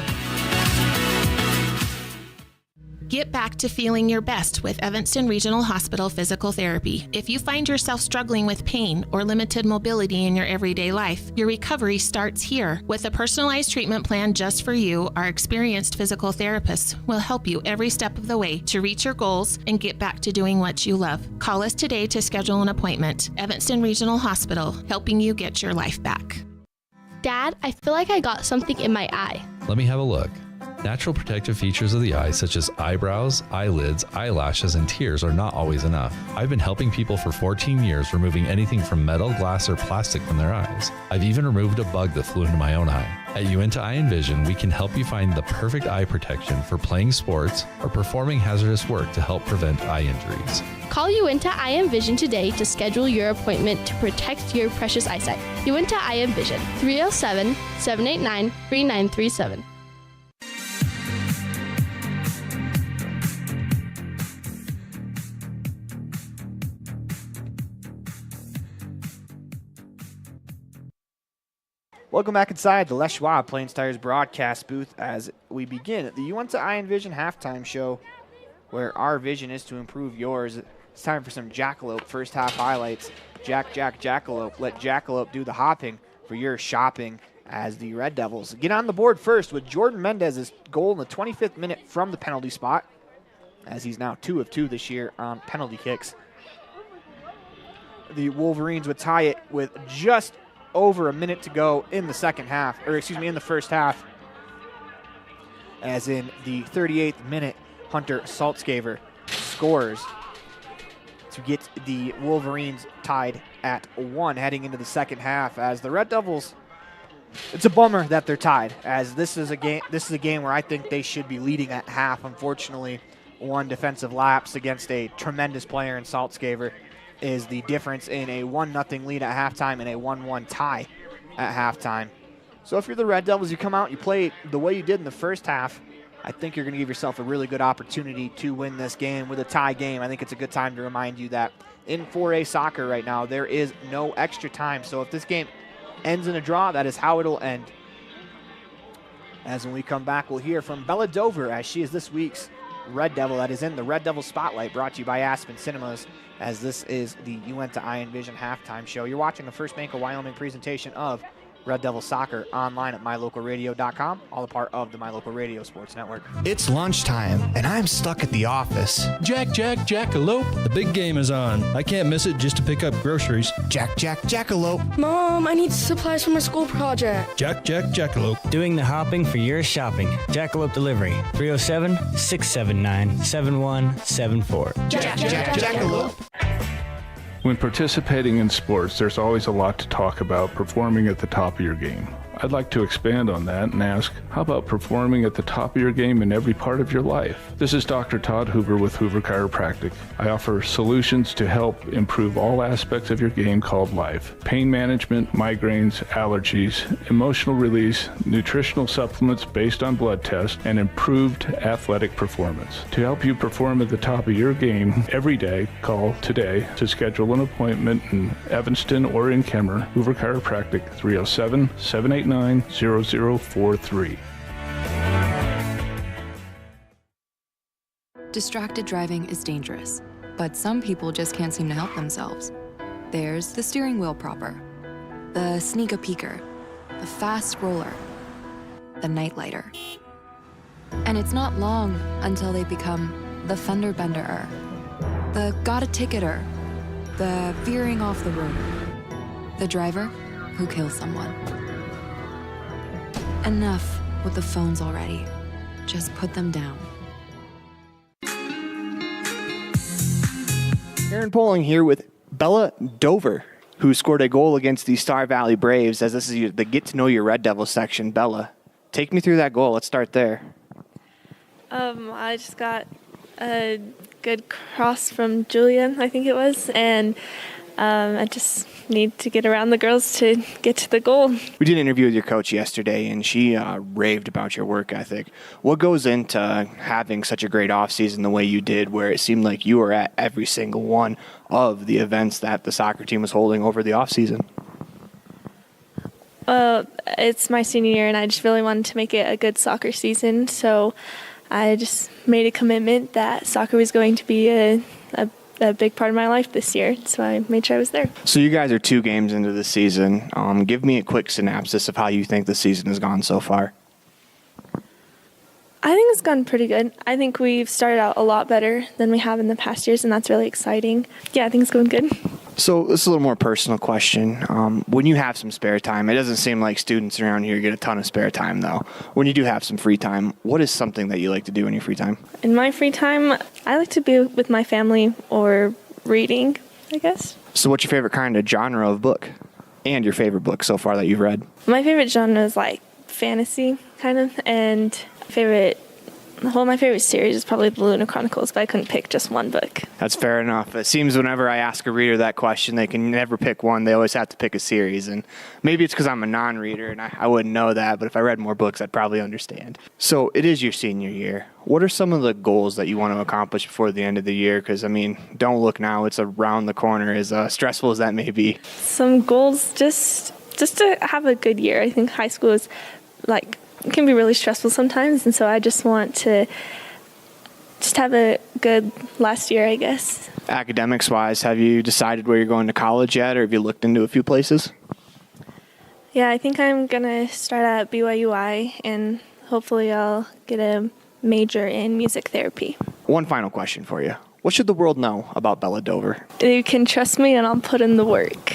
Get back to feeling your best with Evanston Regional Hospital Physical Therapy. If you find yourself struggling with pain or limited mobility in your everyday life, your recovery starts here. With a personalized treatment plan just for you, our experienced physical therapists will help you every step of the way to reach your goals and get back to doing what you love. Call us today to schedule an appointment. Evanston Regional Hospital, helping you get your life back. Dad, I feel like I got something in my eye. Let me have a look. Natural protective features of the eye, such as eyebrows, eyelids, eyelashes, and tears, are not always enough. I've been helping people for 14 years, removing anything from metal, glass, or plastic from their eyes. I've even removed a bug that flew into my own eye. At Uintah Eye and Vision, we can help you find the perfect eye protection for playing sports or performing hazardous work to help prevent eye injuries. Call Uintah Eye and Vision today to schedule your appointment to protect your precious eyesight. Uintah Eye and Vision, 307-789-3937. Welcome back inside the Les Schwab Plains Tires broadcast booth as we begin the Uintah Eye and Vision halftime show, where our vision is to improve yours. It's time for some Jackalope first half highlights Jackalope. Let Jackalope do the hopping for your shopping as the Red Devils get on the board first with Jordan Mendez's goal in the 25th minute from the penalty spot, as he's now 2 of 2 this year on penalty kicks. The Wolverines would tie it with just over a minute to go in the in the first half. As in the 38th minute, Hunter Saltzgaver scores to get the Wolverines tied at 1 heading into the second half. As the Red Devils, it's a bummer that they're tied, as this is a game where I think they should be leading at half. Unfortunately, one defensive lapse against a tremendous player in Saltzgaver is the difference in a 1-0 lead at halftime and a 1-1 tie at halftime. So if you're the Red Devils, you come out, you play the way you did in the first half, I think you're going to give yourself a really good opportunity to win this game. With a tie game, I think it's a good time to remind you that in 4A soccer right now, there is no extra time. So if this game ends in a draw, that is how it'll end. As when we come back, we'll hear from Bella Dover, as she is this week's Red Devil that is in the Red Devil Spotlight, brought to you by Aspen Cinemas, as this is the Uinta iEnvision halftime show. You're watching the First Bank of Wyoming presentation of Red Devil Soccer online at mylocalradio.com, all a part of the My Local Radio Sports Network. It's lunchtime, and I'm stuck at the office. Jackalope. The big game is on. I can't miss it just to pick up groceries. Jackalope. Mom, I need supplies for my school project. Jackalope. Doing the hopping for your shopping. Jackalope Delivery, 307-679-7174. Jackalope. When participating in sports, there's always a lot to talk about performing at the top of your game. I'd like to expand on that and ask, how about performing at the top of your game in every part of your life? This is Dr. Todd Hoover with Hoover Chiropractic. I offer solutions to help improve all aspects of your game called life. Pain management, migraines, allergies, emotional release, nutritional supplements based on blood tests, and improved athletic performance. To help you perform at the top of your game every day, call today to schedule an appointment in Evanston or in Kemmer. Hoover Chiropractic, 307-789-0043. Distracted driving is dangerous, but some people just can't seem to help themselves. There's the steering wheel propper, the sneak-a-peeker, the fast roller, the nightlighter. And it's not long until they become the fender benderer, the got-a-ticketer, the veering off the road, the driver who kills someone. Enough with the phones already. Just put them down. Aaron Poling here with Bella Dover, who scored a goal against the Star Valley Braves, as this is the Get to Know Your Red Devil section. Bella, take me through that goal. Let's start there. I just got a good cross from Julia, I think it was, and I just need to get around the girls to get to the goal. We did an interview with your coach yesterday, and she raved about your work ethic. What goes into having such a great offseason the way you did, where it seemed like you were at every single one of the events that the soccer team was holding over the offseason? Well, it's my senior year, and I just really wanted to make it a good soccer season, so I just made a commitment that soccer was going to be a big part of my life this year, so I made sure I was there. So you guys are 2 games into the season. Give me a quick synopsis of how you think the season has gone so far. I think it's gone pretty good. I think we've started out a lot better than we have in the past years, and that's really exciting. Yeah, I think it's going good. So this is a little more personal question. When you have some spare time, it doesn't seem like students around here get a ton of spare time, though. When you do have some free time, what is something that you like to do in your free time? In my free time, I like to be with my family or reading, I guess. So what's your favorite kind of genre of book? And your favorite book so far that you've read? My favorite genre is like fantasy, kind of, and my favorite series is probably the Lunar Chronicles, but I couldn't pick just one book. That's fair enough. It seems whenever I ask a reader that question, they can never pick one. They always have to pick a series. And maybe it's because I'm a non-reader and I wouldn't know that, but if I read more books, I'd probably understand. So it is your senior year. What are some of the goals that you want to accomplish before the end of the year? Because, I mean, don't look now. It's around the corner, as stressful as that may be. Some goals, just to have a good year. I think high school is it can be really stressful sometimes, and so I just want to just have a good last year, I guess. Academics-wise, have you decided where you're going to college yet, or have you looked into a few places? Yeah, I think I'm going to start at BYUI, and hopefully I'll get a major in music therapy. One final question for you. What should the world know about Bella Dover? You can trust me, and I'll put in the work.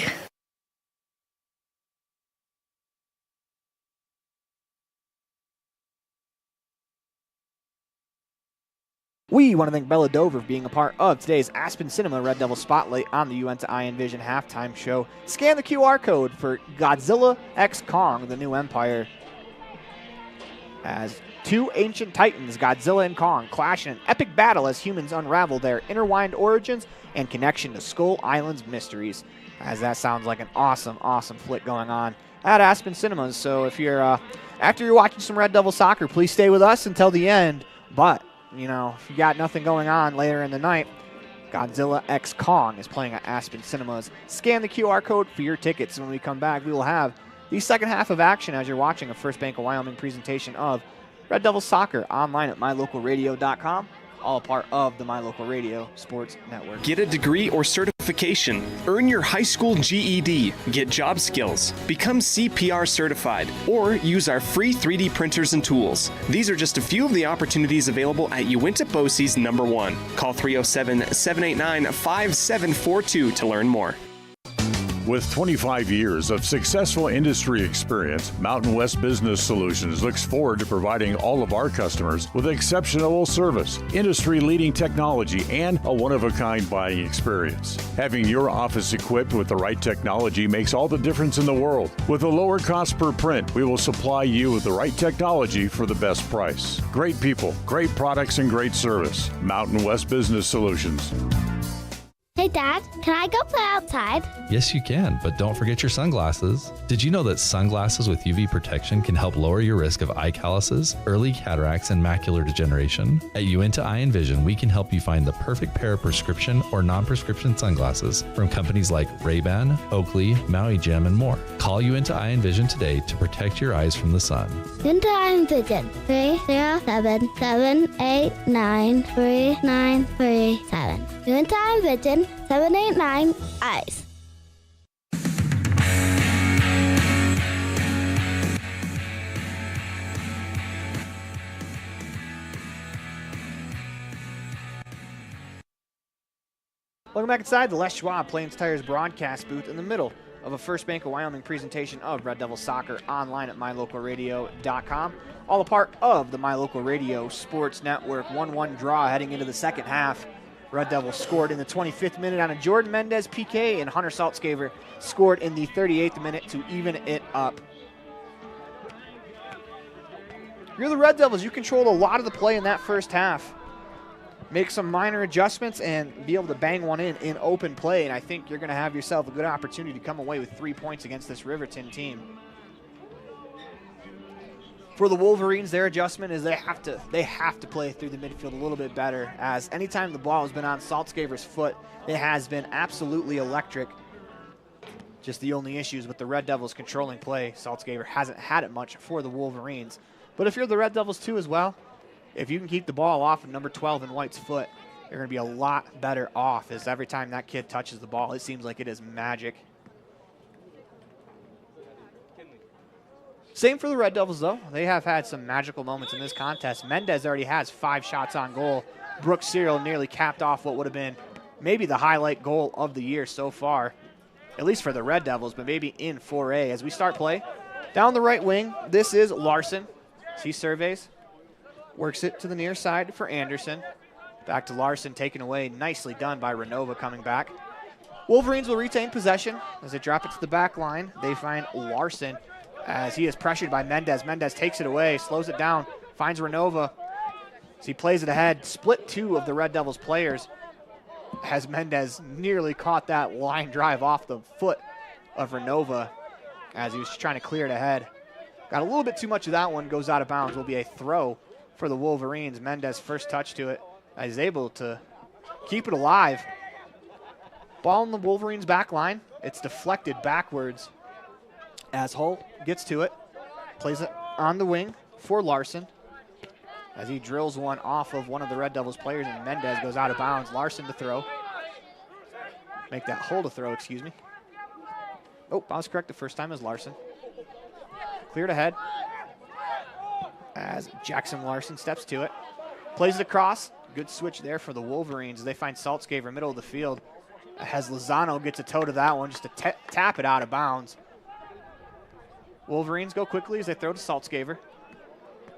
We want to thank Bella Dover for being a part of today's Aspen Cinema Red Devil Spotlight on the Uinta Iron Vision halftime show. Scan the QR code for Godzilla x Kong, the New Empire, as two ancient titans, Godzilla and Kong, clash in an epic battle as humans unravel their intertwined origins and connection to Skull Island's mysteries. As that sounds like an awesome, awesome flick going on at Aspen Cinemas. So if you're after you're watching some Red Devil soccer, please stay with us until the end. But you know, if you got nothing going on later in the night, Godzilla x Kong is playing at Aspen Cinemas. Scan the QR code for your tickets, and when we come back, we will have the second half of action as you're watching a First Bank of Wyoming presentation of Red Devil Soccer online at mylocalradio.com, all a part of the My Local Radio Sports Network. Get a degree or certification. Earn your high school GED. Get job skills. Become CPR certified. Or use our free 3D printers and tools. These are just a few of the opportunities available at Uinta BOCES number 1. Call 307-789-5742 to learn more. With 25 years of successful industry experience, Mountain West Business Solutions looks forward to providing all of our customers with exceptional service, industry-leading technology, and a one-of-a-kind buying experience. Having your office equipped with the right technology makes all the difference in the world. With a lower cost per print, we will supply you with the right technology for the best price. Great people, great products, and great service. Mountain West Business Solutions. Hey, Dad, can I go play outside? Yes, you can, but don't forget your sunglasses. Did you know that sunglasses with UV protection can help lower your risk of eye calluses, early cataracts, and macular degeneration? At Uinta Eye and Vision, we can help you find the perfect pair of prescription or non-prescription sunglasses from companies like Ray-Ban, Oakley, Maui Jim, and more. Call Uinta Eye and Vision today to protect your eyes from the sun. Uinta Eye and Vision, 307-789-3937. Uinta Eye and Vision, 789 eyes. Welcome back inside the Les Schwab Plains Tires broadcast booth in the middle of a First Bank of Wyoming presentation of Red Devil Soccer online at mylocalradio.com. All a part of the My Local Radio Sports Network. 1-1 draw heading into the second half. Red Devils scored in the 25th minute on a Jordan Mendez PK, and Hunter Saltzgaver scored in the 38th minute to even it up. You're the Red Devils. You controlled a lot of the play in that first half. Make some minor adjustments and be able to bang one in open play, and I think you're going to have yourself a good opportunity to come away with 3 points against this Riverton team. For the Wolverines, their adjustment is they have to play through the midfield a little bit better, as anytime the ball has been on Saltzgaver's foot, it has been absolutely electric. Just the only issues with the Red Devils controlling play, Saltzgaver hasn't had it much for the Wolverines. But if you're the Red Devils too as well, if you can keep the ball off of number 12 in White's foot, you're going to be a lot better off, as every time that kid touches the ball, it seems like it is magic. Same for the Red Devils, though. They have had some magical moments in this contest. Mendez already has 5 shots on goal. Brooks Serial nearly capped off what would have been maybe the highlight goal of the year so far, at least for the Red Devils, but maybe in 4A. As we start play, down the right wing, this is Larson. He surveys, works it to the near side for Anderson. Back to Larson, taken away. Nicely done by Renova coming back. Wolverines will retain possession as they drop it to the back line. They find Larson as he is pressured by Mendez. Mendez takes it away, slows it down, finds Renova as he plays it ahead. Split 2 of the Red Devils players as Mendez nearly caught that line drive off the foot of Renova as he was trying to clear it ahead. Got a little bit too much of that one, goes out of bounds. Will be a throw for the Wolverines. Mendez first touch to it. He's able to keep it alive. Ball in the Wolverines back line. It's deflected backwards as Hull gets to it. Plays it on the wing for Larson as he drills one off of one of the Red Devils players, and Mendez goes out of bounds. Larson to throw. Make that hold a throw, excuse me. Oh, I was correct the first time as Larson. Cleared ahead as Jackson Larson steps to it. Plays it across. Good switch there for the Wolverines as they find Saltzgaver middle of the field. As Lozano gets a toe to that one just to tap it out of bounds. Wolverines go quickly as they throw to Saltzgaver.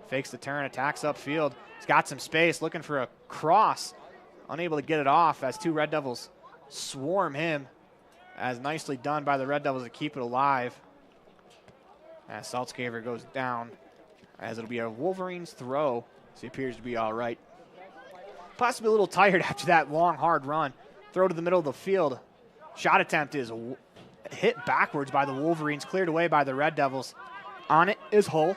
Fakes the turn, attacks upfield. He's got some space, looking for a cross. Unable to get it off as two Red Devils swarm him. As nicely done by the Red Devils to keep it alive. As Saltzgaver goes down, as it'll be a Wolverines throw. So he appears to be all right. Possibly a little tired after that long, hard run. Throw to the middle of the field. Shot attempt is hit backwards by the Wolverines, cleared away by the Red Devils. On it is Hull,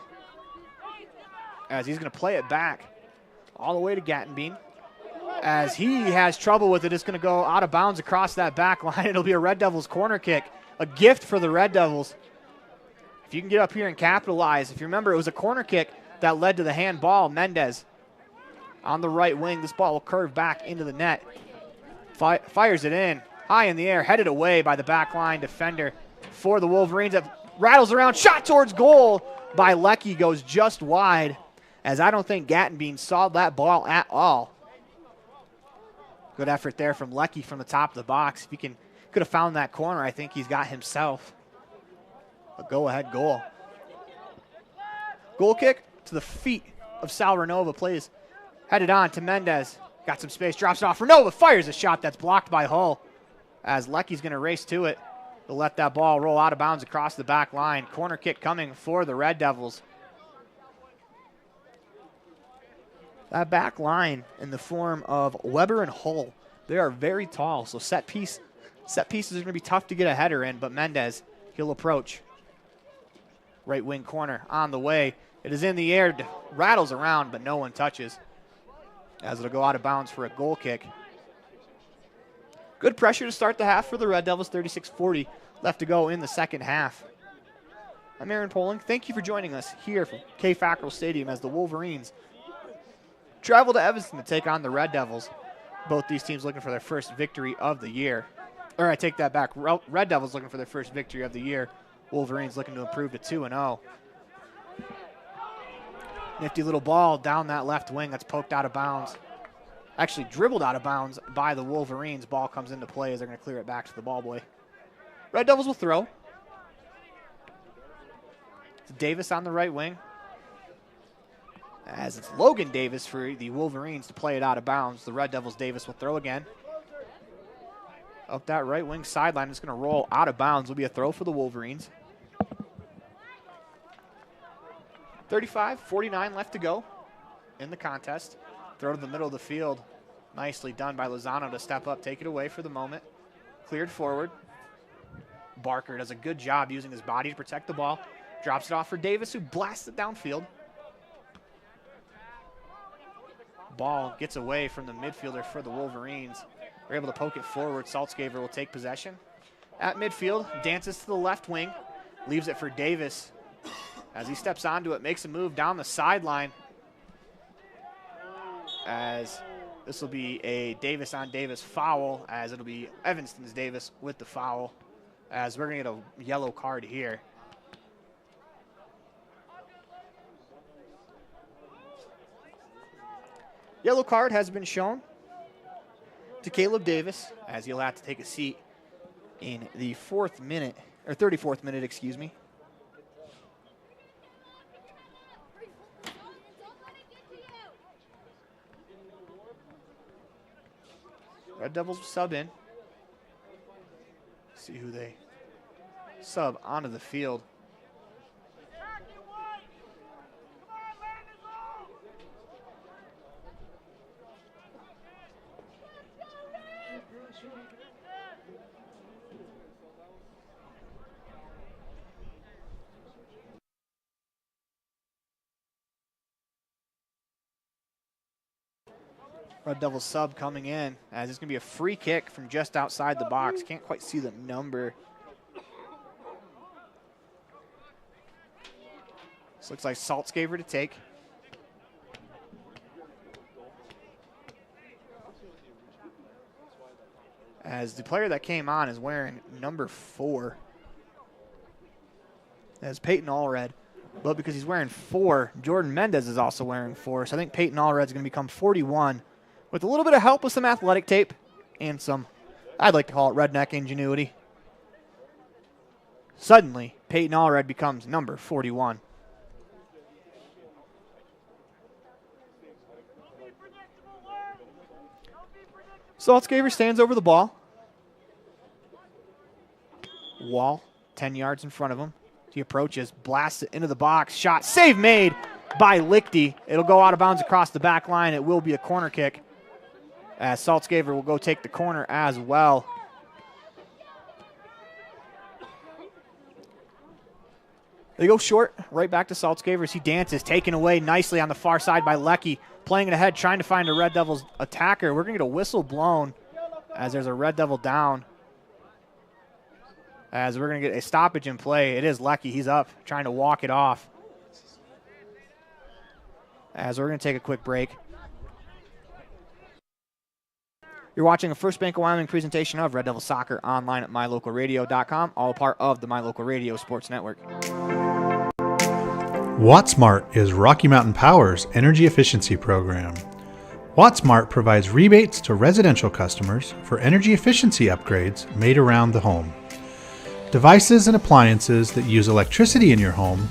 as he's going to play it back all the way to Gattenbean. As he has trouble with it, it's going to go out of bounds across that back line. It'll be a Red Devils corner kick, a gift for the Red Devils. If you can get up here and capitalize, if you remember, it was a corner kick that led to the handball. Mendez on the right wing. This ball will curve back into the net. Fires it in, high in the air, headed away by the back line defender for the Wolverines. That rattles around, shot towards goal by Leckie, goes just wide, as I don't think Gattenbean saw that ball at all. Good effort there from Leckie from the top of the box. If he could have found that corner, I think he's got himself a go-ahead goal. Goal kick to the feet of Sal Renova, plays headed on to Mendez. Got some space, drops it off. Renova fires a shot that's blocked by Hull, as Leckie's going to race to it to let that ball roll out of bounds across the back line. Corner kick coming for the Red Devils. That back line in the form of Weber and Hull, they are very tall, so set pieces are going to be tough to get a header in, but Mendez, he'll approach. Right wing corner on the way. It is in the air, rattles around, but no one touches, as it'll go out of bounds for a goal kick. Good pressure to start the half for the Red Devils, 36-40 left to go in the second half. I'm Aaron Poling. Thank you for joining us here from K. Fackrell Stadium as the Wolverines travel to Evanston to take on the Red Devils. Both these teams looking for their first victory of the year. Or I take that back. Red Devils looking for their first victory of the year. Wolverines looking to improve to 2-0. Nifty little ball down that left wing that's poked out of bounds. Actually dribbled out of bounds by the Wolverines. Ball comes into play as they're going to clear it back to the ball boy. Red Devils will throw. It's Davis on the right wing, as it's Logan Davis for the Wolverines to play it out of bounds. The Red Devils, Davis will throw again. Up that right wing sideline, it's going to roll out of bounds. Will be a throw for the Wolverines. 35-49 left to go in the contest. Throw to the middle of the field. Nicely done by Lozano to step up, take it away for the moment. Cleared forward. Barker does a good job using his body to protect the ball. Drops it off for Davis, who blasts it downfield. Ball gets away from the midfielder for the Wolverines. They're able to poke it forward. Saltzgaver will take possession. At midfield, dances to the left wing. Leaves it for Davis. As he steps onto it, makes a move down the sideline. As this will be a Davis on Davis foul, as it'll be Evanston's Davis with the foul, as we're going to get a yellow card here. Yellow card has been shown to Caleb Davis, as he'll have to take a seat in the 34th minute, excuse me. Red Devils will sub in. See who they sub onto the field. Red Devils sub coming in, as it's going to be a free kick from just outside the box. Can't quite see the number. This looks like Saltzgaver to take. as the player that came on is wearing number 4. As Peyton Allred. But because he's wearing 4, Jordan Mendez is also wearing 4. So I think Peyton Allred's going to become 41 with a little bit of help with some athletic tape and some, I'd like to call it redneck ingenuity. Suddenly, Peyton Allred becomes number 41. Saltzgaver stands over the ball. Wall, 10 yards in front of him. He approaches, blasts it into the box. Shot, save made by Lichty. It'll go out of bounds across the back line. It will be a corner kick, as Saltzgaver will go take the corner as well. They go short, right back to Saltzgaver as he dances, taken away nicely on the far side by Leckie. Playing it ahead, trying to find a Red Devils attacker. We're going to get a whistle blown as there's a Red Devil down. As we're going to get a stoppage in play. It is Leckie. He's up, trying to walk it off. As we're going to take a quick break. You're watching a First Bank of Wyoming presentation of Red Devil Soccer online at mylocalradio.com, all part of the My Local Radio Sports Network. WattSmart is Rocky Mountain Power's energy efficiency program. WattSmart provides rebates to residential customers for energy efficiency upgrades made around the home. Devices and appliances that use electricity in your home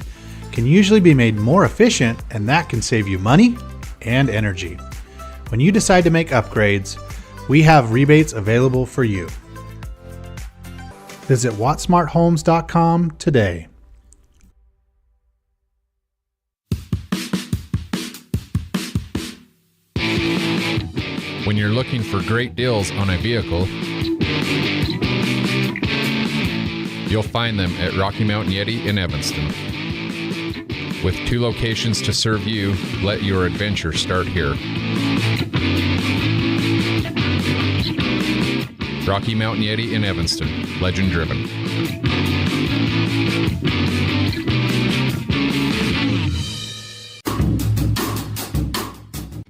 can usually be made more efficient, and that can save you money and energy. When you decide to make upgrades, we have rebates available for you. Visit wattsmarthomes.com today. When you're looking for great deals on a vehicle, you'll find them at Rocky Mountain Yeti in Evanston. With 2 locations to serve you, let your adventure start here. Rocky Mountain Yeti in Evanston, legend driven.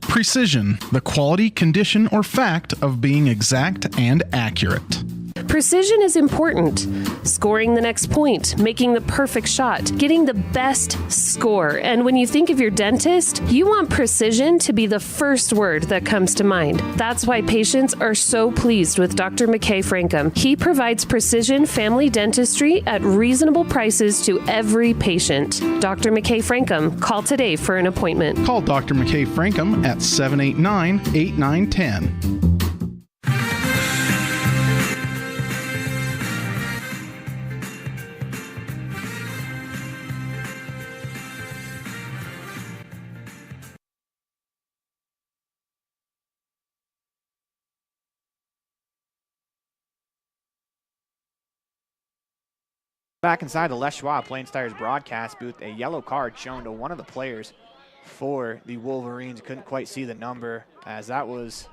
Precision, the quality, condition, or fact of being exact and accurate. Precision is important. Scoring the next point, making the perfect shot, getting the best score. And when you think of your dentist, you want precision to be the first word that comes to mind. That's why patients are so pleased with Dr. McKay Frankum. He provides precision family dentistry at reasonable prices to every patient. Dr. McKay Frankum, call today for an appointment. Call Dr. McKay Frankum at 789-8910. Back inside the Les Schwab Plains Tires broadcast booth, a yellow card shown to one of the players for the Wolverines. Couldn't quite see the number, as that was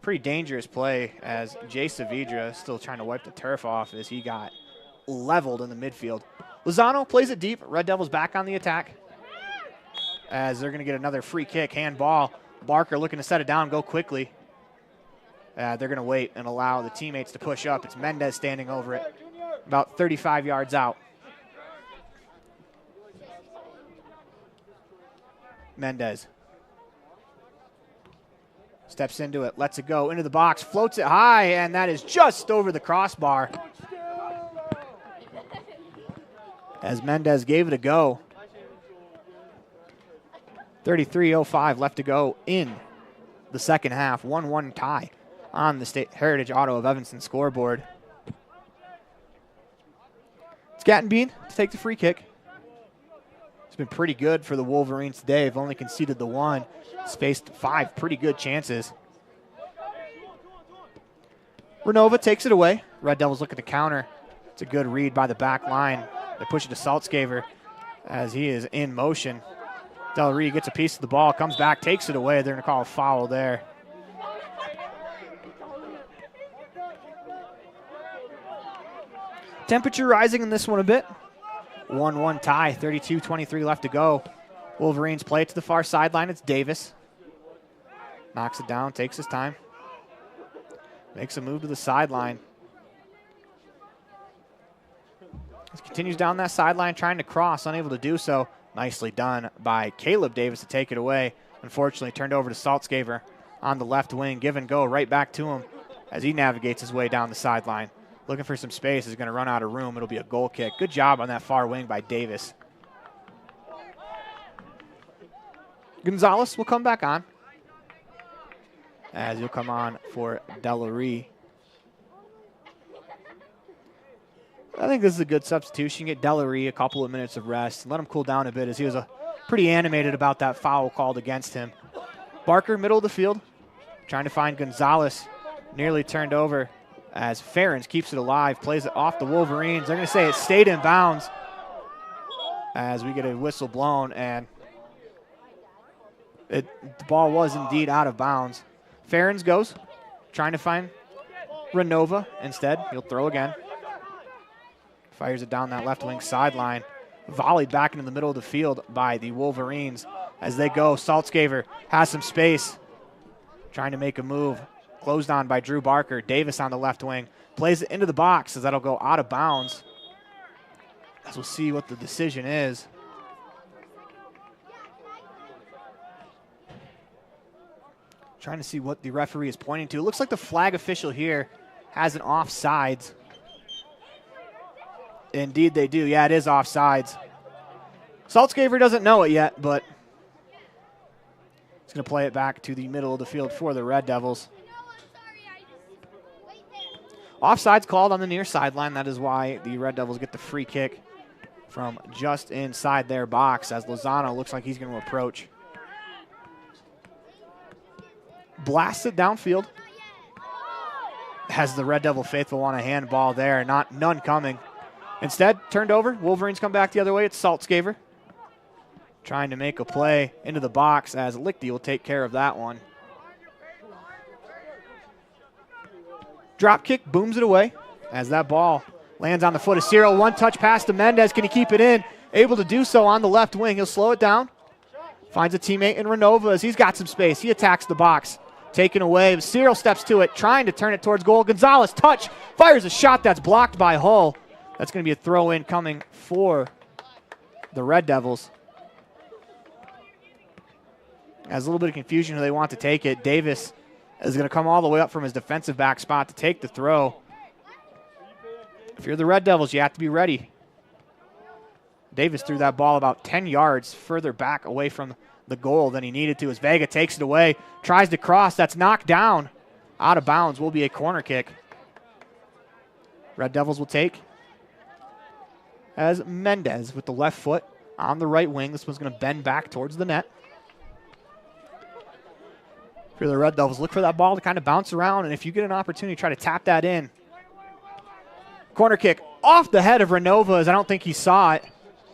pretty dangerous play, as Jay Saavedra still trying to wipe the turf off as he got leveled in the midfield. Lozano plays it deep. Red Devils back on the attack, as they're going to get another free kick, handball. Barker looking to set it down, go quickly. They're going to wait and allow the teammates to push up. It's Mendez standing over it, about 35 yards out. Mendez steps into it, lets it go into the box, floats it high, and that is just over the crossbar. As Mendez gave it a go. 33:05 left to go in the second half. 1-1 tie on the State Heritage Auto of Evanston scoreboard. It's Gattenbean to take the free kick. It's been pretty good for the Wolverines today. They've only conceded the 1. It's faced 5 pretty good chances. Renova takes it away. Red Devils looking to counter. It's a good read by the back line. They push it to Saltzgaver as he is in motion. Del Rey gets a piece of the ball, comes back, takes it away. They're going to call a foul there. Temperature rising in this one a bit. 1-1 tie, 32-23 left to go. Wolverines play it to the far sideline. It's Davis. Knocks it down, takes his time. Makes a move to the sideline. He continues down that sideline trying to cross, unable to do so. Nicely done by Caleb Davis to take it away. Unfortunately, turned over to Saltzgaver on the left wing. Give and go right back to him as he navigates his way down the sideline. Looking for some space. Is going to run out of room. It'll be a goal kick. Good job on that far wing by Davis. Gonzalez will come back on, as he'll come on for Delarue. I think this is a good substitution. Get Delarue a couple of minutes of rest. Let him cool down a bit, as he was pretty animated about that foul called against him. Barker, middle of the field, trying to find Gonzalez. Nearly turned over as Ferens keeps it alive, plays it off the Wolverines. They're going to say it stayed in bounds as we get a whistle blown, and the ball was indeed out of bounds. Ferens goes, trying to find Renova instead. He'll throw again. Fires it down that left wing sideline. Volleyed back into the middle of the field by the Wolverines as they go. Saltzgaver has some space, trying to make a move. Closed on by Drew Barker. Davis on the left wing. Plays it into the box as that'll go out of bounds. As we'll see what the decision is. Trying to see what the referee is pointing to. It looks like the flag official here has an offsides. Indeed they do. Yeah, it is offsides. Saltzgaver doesn't know it yet, but he's going to play it back to the middle of the field for the Red Devils. Offsides called on the near sideline. That is why the Red Devils get the free kick from just inside their box, as Lozano looks like he's going to approach. Blasts it downfield. Has the Red Devil faithful want a handball there. None coming. Instead, turned over. Wolverines come back the other way. It's Saltzgaver trying to make a play into the box, as Lichty will take care of that one. Drop kick, booms it away as that ball lands on the foot of Cyril. One touch pass to Mendez. Can he keep it in? Able to do so on the left wing. He'll slow it down. Finds a teammate in Renova as he's got some space. He attacks the box. Taken away. Cyril steps to it, trying to turn it towards goal. Gonzalez, touch, fires a shot that's blocked by Hull. That's going to be a throw-in coming for the Red Devils. Has a little bit of confusion who they want to take it. Davis is going to come all the way up from his defensive back spot to take the throw. If you're the Red Devils, you have to be ready. Davis threw that ball about 10 yards further back away from the goal than he needed to, as Vega takes it away, tries to cross. That's knocked down. Out of bounds will be a corner kick. Red Devils will take as Mendez with the left foot on the right wing. This one's going to bend back towards the net. For the Red Devils, look for that ball to kind of bounce around, and if you get an opportunity, try to tap that in. Corner kick off the head of Renova, as I don't think he saw it.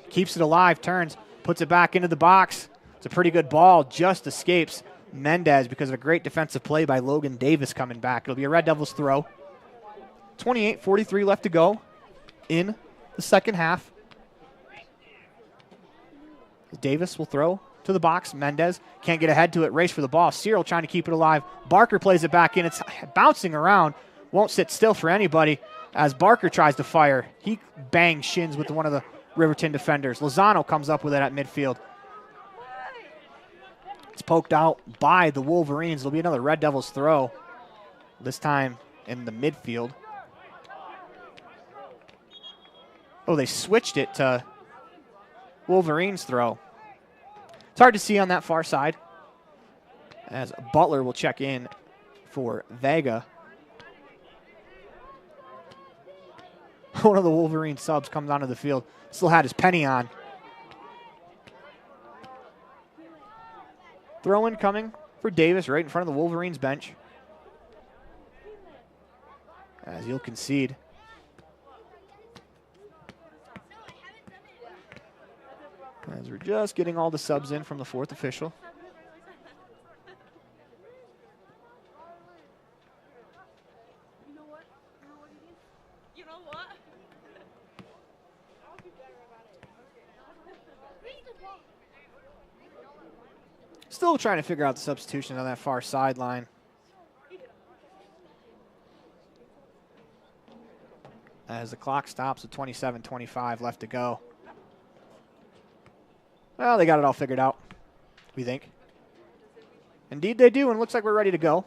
Keeps it alive, turns, puts it back into the box. It's a pretty good ball, just escapes Mendez because of a great defensive play by Logan Davis coming back. It'll be a Red Devils throw. 28:43 left to go in the second half. Davis will throw to the box. Mendez can't get ahead to it. Race for the ball. Cyril trying to keep it alive. Barker plays it back in. It's bouncing around. Won't sit still for anybody as Barker tries to fire. He bangs shins with one of the Riverton defenders. Lozano comes up with it at midfield. It's poked out by the Wolverines. It'll be another Red Devils throw, this time in the midfield. Oh, they switched it to Wolverines throw. It's hard to see on that far side, as Butler will check in for Vega. One of the Wolverine subs comes onto the field. Still had his penny on. Throw-in coming for Davis right in front of the Wolverines bench, as he'll concede. As we're just getting all the subs in from the fourth official. Still trying to figure out the substitution on that far sideline. as the clock stops with 27:25 left to go. Well, they got it all figured out, we think. Indeed they do, and it looks like we're ready to go.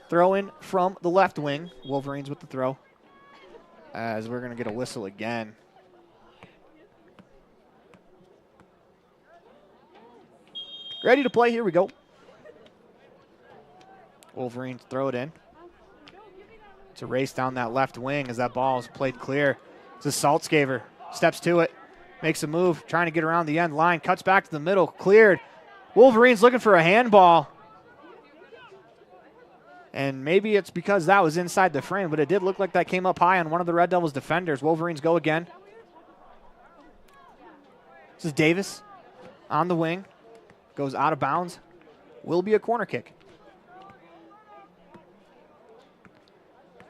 Throw in from the left wing. Wolverines with the throw, as we're going to get a whistle again. Ready to play, here we go. Wolverines throw it in. It's a race down that left wing as that ball is played clear. It's a Saltzgaver, steps to it, makes a move, trying to get around the end line, cuts back to the middle, cleared. Wolverines looking for a handball. And maybe it's because that was inside the frame, but it did look like that came up high on one of the Red Devils defenders. Wolverines go again. This is Davis on the wing. Goes out of bounds. Will be a corner kick.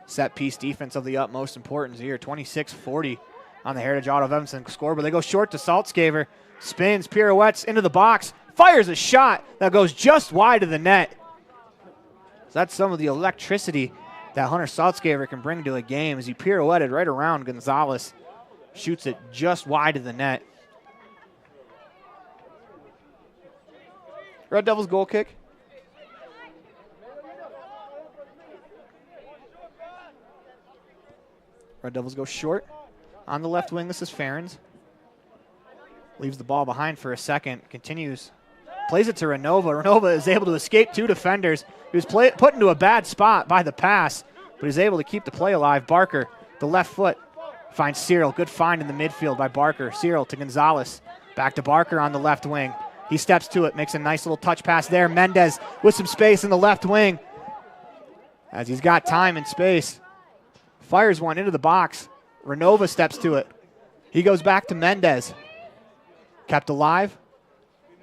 Set piece defense of the utmost importance here. 26-40 on the Heritage Auto of Evanston score, but they go short to Saltzgaver. Spins, pirouettes into the box. Fires a shot that goes just wide of the net. So that's some of the electricity that Hunter Saltzgaver can bring to a game as he pirouetted right around Gonzalez. Shoots it just wide of the net. Red Devils goal kick. Red Devils go short. On the left wing, this is Ferens. Leaves the ball behind for a second. Continues. Plays it to Renova. Renova is able to escape two defenders. He was put into a bad spot by the pass, but he's able to keep the play alive. Barker, the left foot, finds Cyril. Good find in the midfield by Barker. Cyril to Gonzalez. Back to Barker on the left wing. He steps to it, makes a nice little touch pass there. Mendez with some space in the left wing. As he's got time and space. Fires one into the box. Renova steps to it. He goes back to Mendez. Kept alive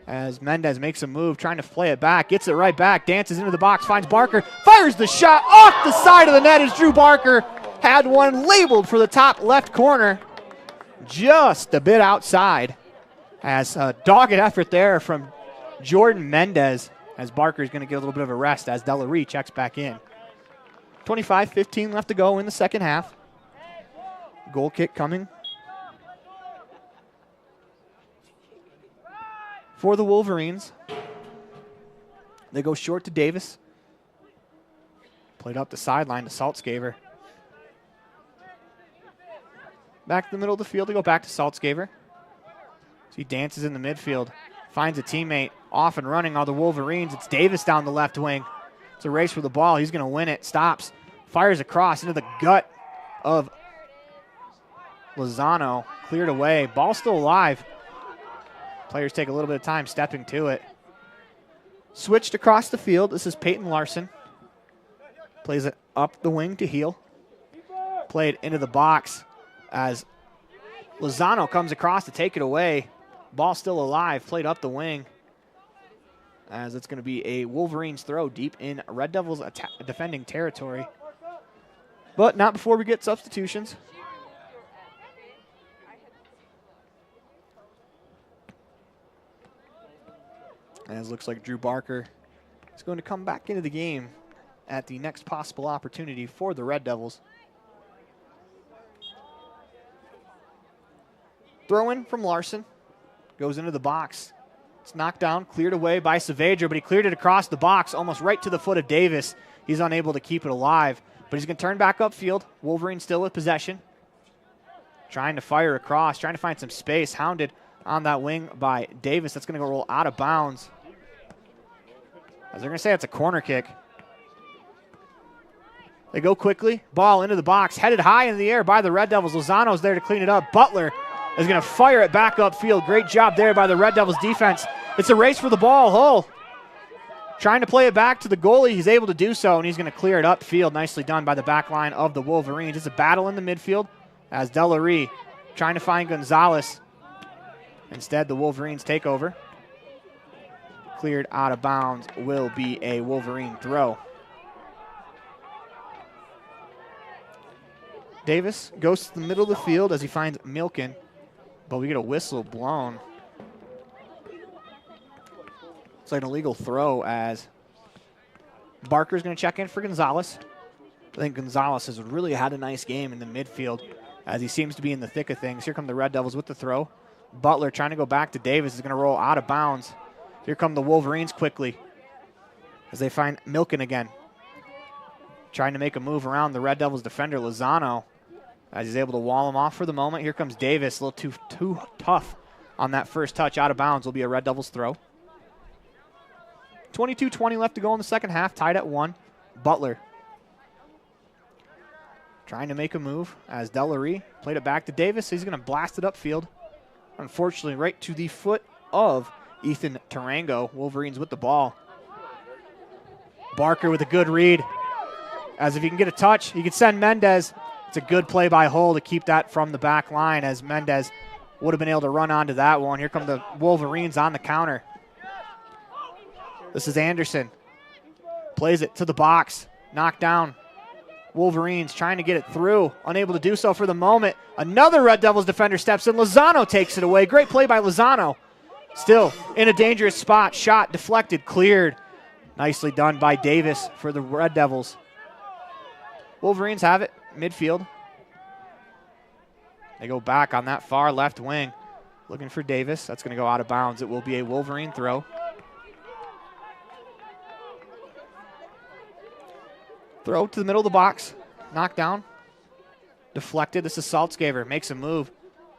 as Mendez makes a move, trying to play it back. Gets it right back, dances into the box, finds Barker. Fires the shot off the side of the net as Drew Barker had one labeled for the top left corner. Just a bit outside. As a dogged effort there from Jordan Mendez, as Barker's going to get a little bit of a rest as Delarue checks back in. 25-15 left to go in the second half. Goal kick coming for the Wolverines. They go short to Davis. Played up the sideline to Saltzgaver. Back to the middle of the field to go back to Saltzgaver. So he dances in the midfield, finds a teammate off and running on the Wolverines. It's Davis down the left wing. It's a race for the ball. He's going to win it. Stops. Fires across into the gut of Lozano. Cleared away. Ball still alive. Players take a little bit of time stepping to it. Switched across the field. This is Peyton Larson. Plays it up the wing to Heel. Played into the box as Lozano comes across to take it away. Ball still alive, played up the wing. As it's going to be a Wolverines throw deep in Red Devils defending territory. But not before we get substitutions. As it looks like Drew Barker is going to come back into the game at the next possible opportunity for the Red Devils. Throw in from Larson. Goes into the box. It's knocked down, cleared away by Saavedra, but he cleared it across the box, almost right to the foot of Davis. He's unable to keep it alive, but he's going to turn back upfield. Wolverine still with possession. Trying to fire across, trying to find some space. Hounded on that wing by Davis. That's going to go roll out of bounds. As they're going to say it's a corner kick. They go quickly. Ball into the box. Headed high in the air by the Red Devils. Lozano's there to clean it up. Butler is going to fire it back upfield. Great job there by the Red Devils defense. It's a race for the ball. Hull trying to play it back to the goalie. He's able to do so, and he's going to clear it upfield. Nicely done by the back line of the Wolverines. It's a battle in the midfield as Delarue trying to find Gonzalez. Instead, the Wolverines take over. Cleared out of bounds will be a Wolverine throw. Davis goes to the middle of the field as he finds Milken, but we get a whistle blown. It's like an illegal throw as Barker's going to check in for Gonzalez. I think Gonzalez has really had a nice game in the midfield as he seems to be in the thick of things. Here come the Red Devils with the throw. Butler trying to go back to Davis is going to roll out of bounds. Here come the Wolverines quickly as they find Milken again. Trying to make a move around the Red Devils defender, Lozano, as he's able to wall him off for the moment. Here comes Davis, a little too tough on that first touch. Out of bounds will be a Red Devils throw. 22-20 left to go in the second half, tied at 1. Butler trying to make a move as Delarue played it back to Davis. He's going to blast it upfield. Unfortunately, right to the foot of Ethan Tarango. Wolverines with the ball. Barker with a good read. As if he can get a touch, he can send Mendez. It's a good play by Hull to keep that from the back line as Mendez would have been able to run onto that one. Here come the Wolverines on the counter. This is Anderson. Plays it to the box. Knocked down. Wolverines trying to get it through. Unable to do so for the moment. Another Red Devils defender steps in. Lozano takes it away. Great play by Lozano. Still in a dangerous spot. Shot deflected, cleared. Nicely done by Davis for the Red Devils. Wolverines have it midfield. They go back on that far left wing. Looking for Davis. That's going to go out of bounds. It will be a Wolverine throw. Throw to the middle of the box. Knocked down. Deflected. This is Saltzgaver. Makes a move.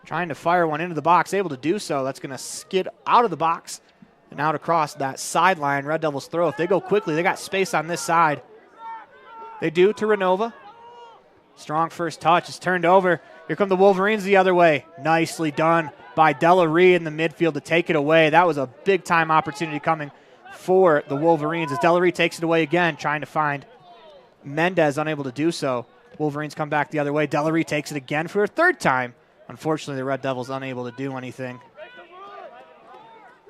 Trying to fire one into the box. Able to do so. That's going to skid out of the box and out across that sideline. Red Devils throw. If they go quickly, they got space on this side. They do to Renova. Strong first touch. It's turned over. Here come the Wolverines the other way. Nicely done by Delarue in the midfield to take it away. That was a big-time opportunity coming for the Wolverines as Delarue takes it away again, trying to find Mendez, unable to do so. Wolverines come back the other way. Delarue takes it again for a third time. Unfortunately, the Red Devils unable to do anything.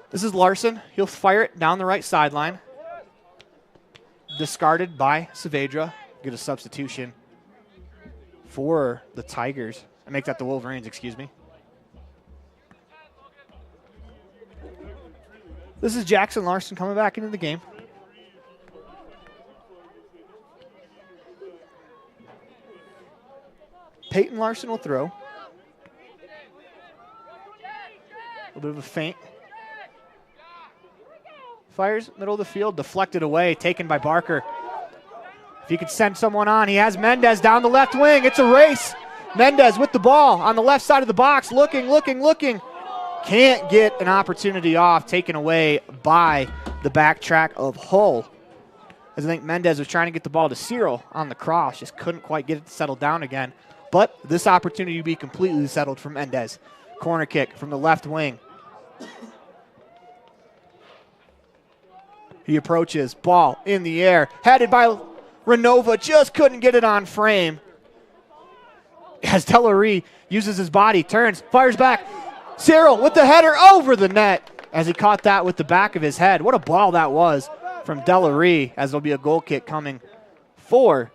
This is Larson. He'll fire it down the right sideline. Discarded by Saavedra. Get a substitution for the Tigers. I make that the Wolverines, excuse me. This is Jackson Larson coming back into the game. Peyton Larson will throw. A little bit of a feint. Fires middle of the field, deflected away, taken by Barker. If he could send someone on, he has Mendez down the left wing. It's a race. Mendez with the ball on the left side of the box, looking. Can't get an opportunity off, taken away by the backtrack of Hull. As I think Mendez was trying to get the ball to Cyril on the cross, just couldn't quite get it to settle down again. But this opportunity to be completely settled for Mendez. Corner kick from the left wing. He approaches, ball in the air, headed by Renova, just couldn't get it on frame. As Delarue uses his body, turns, fires back. Cyril with the header over the net as he caught that with the back of his head. What a ball that was from Delarue, as there'll be a goal kick coming for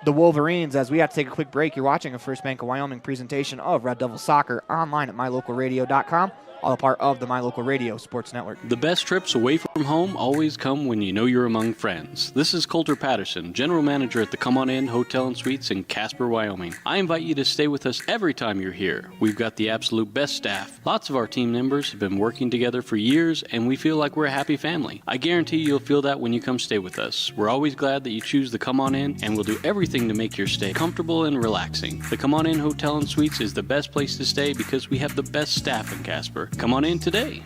the Wolverines as we have to take a quick break. You're watching a First Bank of Wyoming presentation of Red Devil Soccer online at mylocalradio.com. All a part of the My Local Radio Sports Network. The best trips away from home always come when you know you're among friends. This is Coulter Patterson, General Manager at the Come On In Hotel and Suites in Casper, Wyoming. I invite you to stay with us every time you're here. We've got the absolute best staff. Lots of our team members have been working together for years, and we feel like we're a happy family. I guarantee you'll feel that when you come stay with us. We're always glad that you choose the Come On In, and we'll do everything to make your stay comfortable and relaxing. The Come On In Hotel and Suites is the best place to stay because we have the best staff in Casper. Come on in today.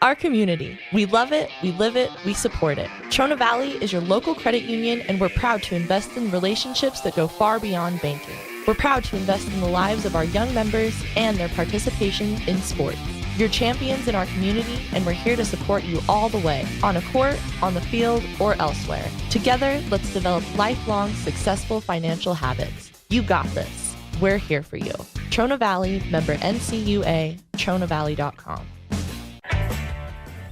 Our community. We love it, we live it, we support it. Trona Valley is your local credit union, and we're proud to invest in relationships that go far beyond banking. We're proud to invest in the lives of our young members and their participation in sports. You're champions in our community, and we're here to support you all the way, on a court, on the field, or elsewhere. Together, let's develop lifelong, successful financial habits. You got this. We're here for you. Trona Valley, member NCUA, TronaValley.com.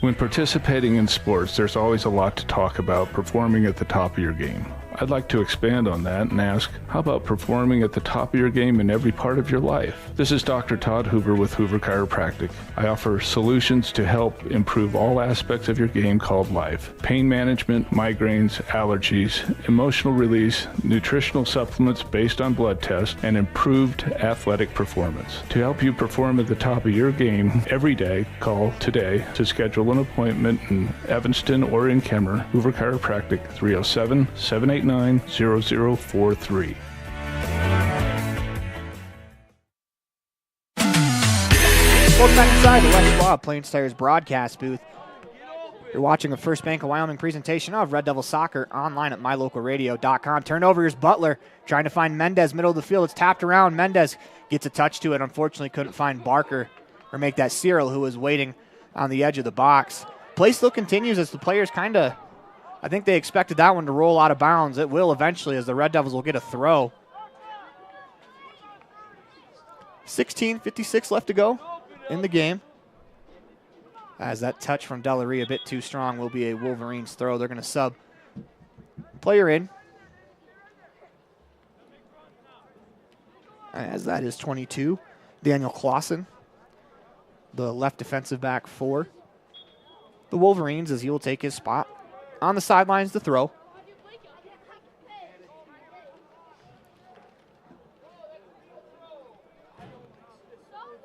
When participating in sports, there's always a lot to talk about performing at the top of your game. I'd like to expand on that and ask, how about performing at the top of your game in every part of your life? This is Dr. Todd Hoover with Hoover Chiropractic. I offer solutions to help improve all aspects of your game called life. Pain management, migraines, allergies, emotional release, nutritional supplements based on blood tests, and improved athletic performance. To help you perform at the top of your game every day, call today to schedule an appointment in Evanston or in Kemmer. Hoover Chiropractic, 307-789-0043. Welcome back inside the West Schwab Plains Tires broadcast booth. You're watching a First Bank of Wyoming presentation of Red Devil Soccer online at mylocalradio.com. Turnover, here's Butler trying to find Mendez, middle of the field. It's tapped around. Mendez gets a touch to it. Unfortunately, couldn't find Barker or make that Cyril, who was waiting on the edge of the box. Play still continues as the players I think they expected that one to roll out of bounds. It will eventually, as the Red Devils will get a throw. 16:56 left to go in the game. As that touch from Delaree, a bit too strong, will be a Wolverines throw. They're going to sub player in. As that is 22, Daniel Clausen, the left defensive back for the Wolverines, as he will take his spot on the sidelines to throw.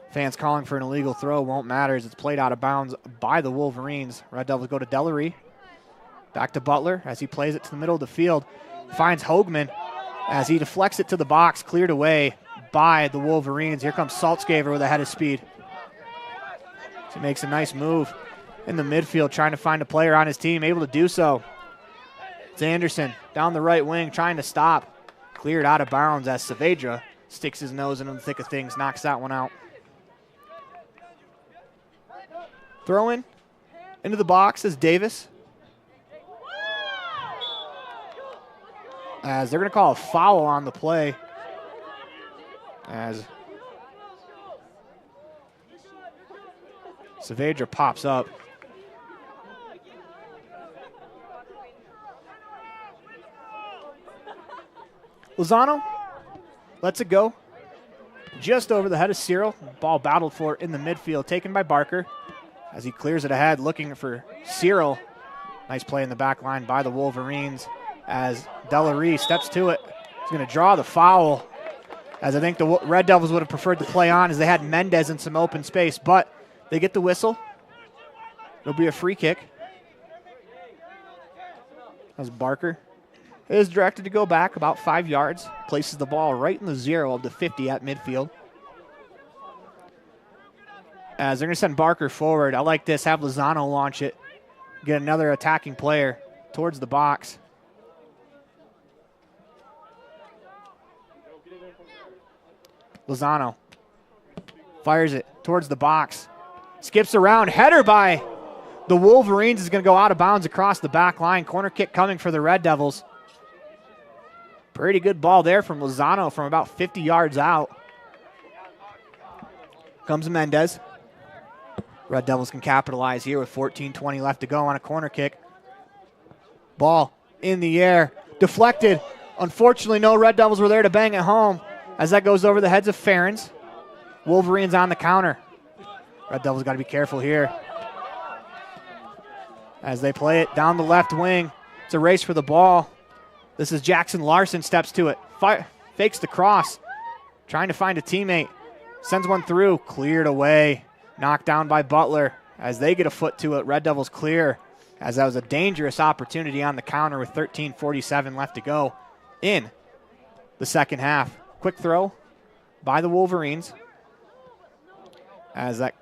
Fans calling for an illegal throw won't matter as it's played out of bounds by the Wolverines. Red Devils go to Delaree. Back to Butler as he plays it to the middle of the field. Finds Hoagman as he deflects it to the box, cleared away by the Wolverines. Here comes Saltzgaver with a head of speed. He makes a nice move in the midfield, trying to find a player on his team, able to do so. It's Anderson down the right wing, trying to stop. Cleared out of bounds as Saavedra sticks his nose into the thick of things, knocks that one out. Throw in into the box is Davis. As they're going to call a foul on the play. As Saavedra pops up. Lozano lets it go. Just over the head of Cyril. Ball battled for in the midfield, taken by Barker. As he clears it ahead, looking for Cyril. Nice play in the back line by the Wolverines. As Delaree steps to it. He's going to draw the foul. As I think the Red Devils would have preferred to play on, as they had Mendez in some open space. But they get the whistle. It'll be a free kick. As Barker is directed to go back about 5 yards. Places the ball right in the 0 of the 50 at midfield. As they're going to send Barker forward. I like this. Have Lozano launch it. Get another attacking player towards the box. Lozano fires it towards the box. Skips around. Header by the Wolverines is going to go out of bounds across the back line. Corner kick coming for the Red Devils. Pretty good ball there from Lozano from about 50 yards out. Comes Mendez. Red Devils can capitalize here with 14:20 left to go on a corner kick. Ball in the air. Deflected. Unfortunately, no Red Devils were there to bang it home as that goes over the heads of Ferens. Wolverines on the counter. Red Devils got to be careful here as they play it down the left wing. It's a race for the ball. This is Jackson Larson, steps to it. Fakes the cross. Trying to find a teammate. Sends one through. Cleared away. Knocked down by Butler as they get a foot to it. Red Devils clear as that was a dangerous opportunity on the counter with 13:47 left to go in the second half. Quick throw by the Wolverines as that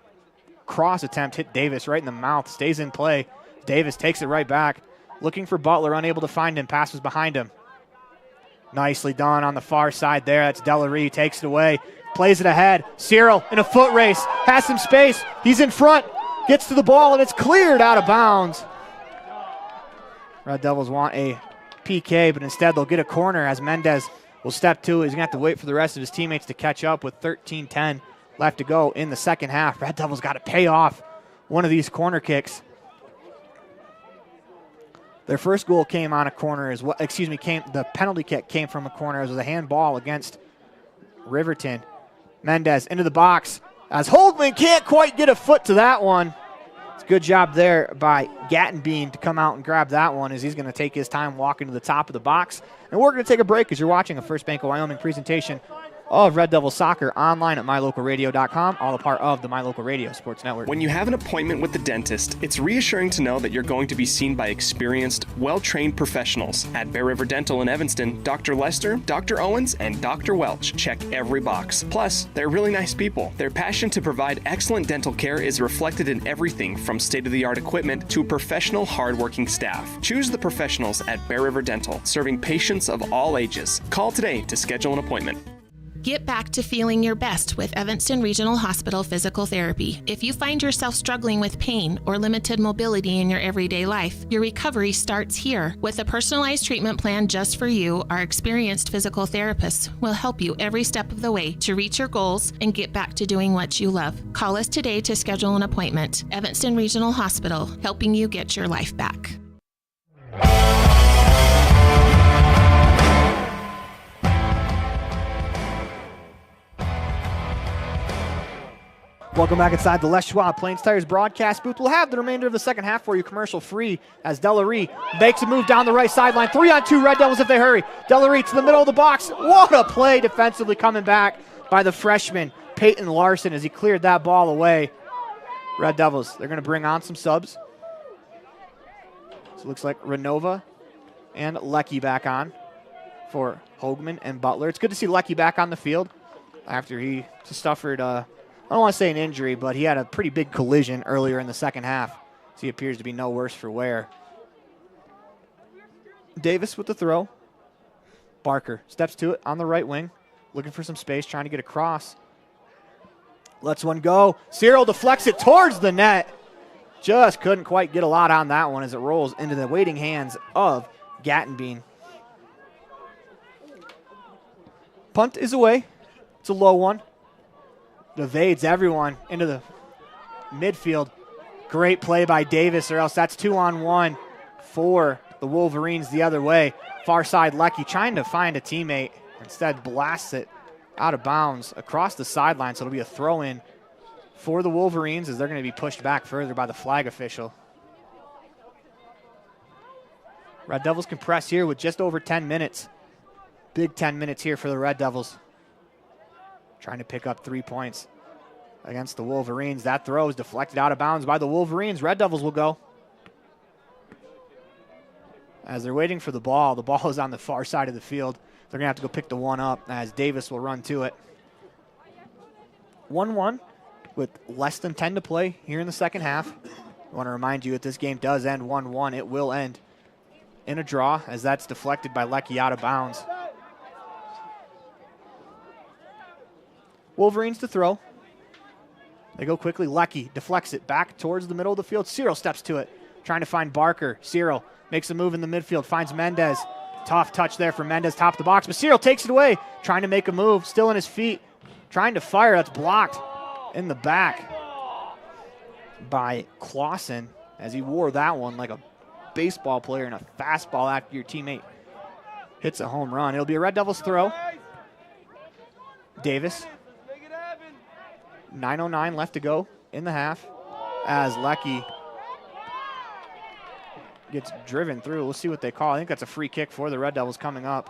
cross attempt hit Davis right in the mouth. Stays in play. Davis takes it right back. Looking for Butler, unable to find him. Passes behind him. Nicely done on the far side there. That's Delaree. Takes it away. Plays it ahead. Cyril in a foot race. Has some space. He's in front. Gets to the ball, and it's cleared out of bounds. Red Devils want a PK, but instead they'll get a corner as Mendez will step to it. He's going to have to wait for the rest of his teammates to catch up with 13:10 left to go in the second half. Red Devils got to pay off one of these corner kicks. Their first goal came on a corner as well. The penalty kick came from a corner. It was a handball against Riverton. Mendez into the box as Holdman can't quite get a foot to that one. It's a good job there by Gattenbean to come out and grab that one as he's going to take his time walking to the top of the box. And we're going to take a break as you're watching a First Bank of Wyoming presentation of Red Devil Soccer online at mylocalradio.com, all a part of the My Local Radio Sports Network. When you have an appointment with the dentist, it's reassuring to know that you're going to be seen by experienced, well-trained professionals. At Bear River Dental in Evanston, Dr. Lester, Dr. Owens, and Dr. Welch check every box. Plus, they're really nice people. Their passion to provide excellent dental care is reflected in everything from state-of-the-art equipment to professional, hard-working staff. Choose the professionals at Bear River Dental, serving patients of all ages. Call today to schedule an appointment. Get back to feeling your best with Evanston Regional Hospital Physical Therapy. If you find yourself struggling with pain or limited mobility in your everyday life, your recovery starts here. With a personalized treatment plan just for you, our experienced physical therapists will help you every step of the way to reach your goals and get back to doing what you love. Call us today to schedule an appointment. Evanston Regional Hospital, helping you get your life back. Welcome back inside the Les Schwab Plains Tires broadcast booth. We'll have the remainder of the second half for you commercial free as Delaree makes a move down the right sideline. 3-on-2 Red Devils if they hurry. Delaree to the middle of the box. What a play defensively coming back by the freshman Peyton Larson as he cleared that ball away. Red Devils, they're going to bring on some subs. So it looks like Renova and Lecky back on for Hoagman and Butler. It's good to see Lecky back on the field after he suffered I don't want to say an injury, but he had a pretty big collision earlier in the second half. So he appears to be no worse for wear. Davis with the throw. Barker steps to it on the right wing, looking for some space, trying to get across. Lets one go. Cyril deflects it towards the net. Just couldn't quite get a lot on that one as it rolls into the waiting hands of Gattenbean. Punt is away. It's a low one. Evades everyone into the midfield. Great play by Davis, or else that's 2-on-1 for the Wolverines the other way. Far side Lecky trying to find a teammate. Instead blasts it out of bounds across the sideline. So it'll be a throw-in for the Wolverines as they're going to be pushed back further by the flag official. Red Devils can press here with just over 10 minutes. Big 10 minutes here for the Red Devils. Trying to pick up 3 points against the Wolverines. That throw is deflected out of bounds by the Wolverines. Red Devils will go. As they're waiting for the ball is on the far side of the field. They're going to have to go pick the one up as Davis will run to it. 1-1 with less than 10 to play here in the second half. I want to remind you that this game does end 1-1. It will end in a draw as that's deflected by Lecky out of bounds. Wolverines to throw. They go quickly. Lecky deflects it back towards the middle of the field. Cyril steps to it, trying to find Barker. Cyril makes a move in the midfield, finds Mendez. Tough touch there for Mendez, top of the box, but Cyril takes it away, trying to make a move, still in his feet, trying to fire. That's blocked in the back by Clausen as he wore that one like a baseball player and a fastball after your teammate hits a home run. It'll be a Red Devils throw. Davis. 9:09 left to go in the half as Lecky gets driven through. We'll see what they call. I think that's a free kick for the Red Devils coming up.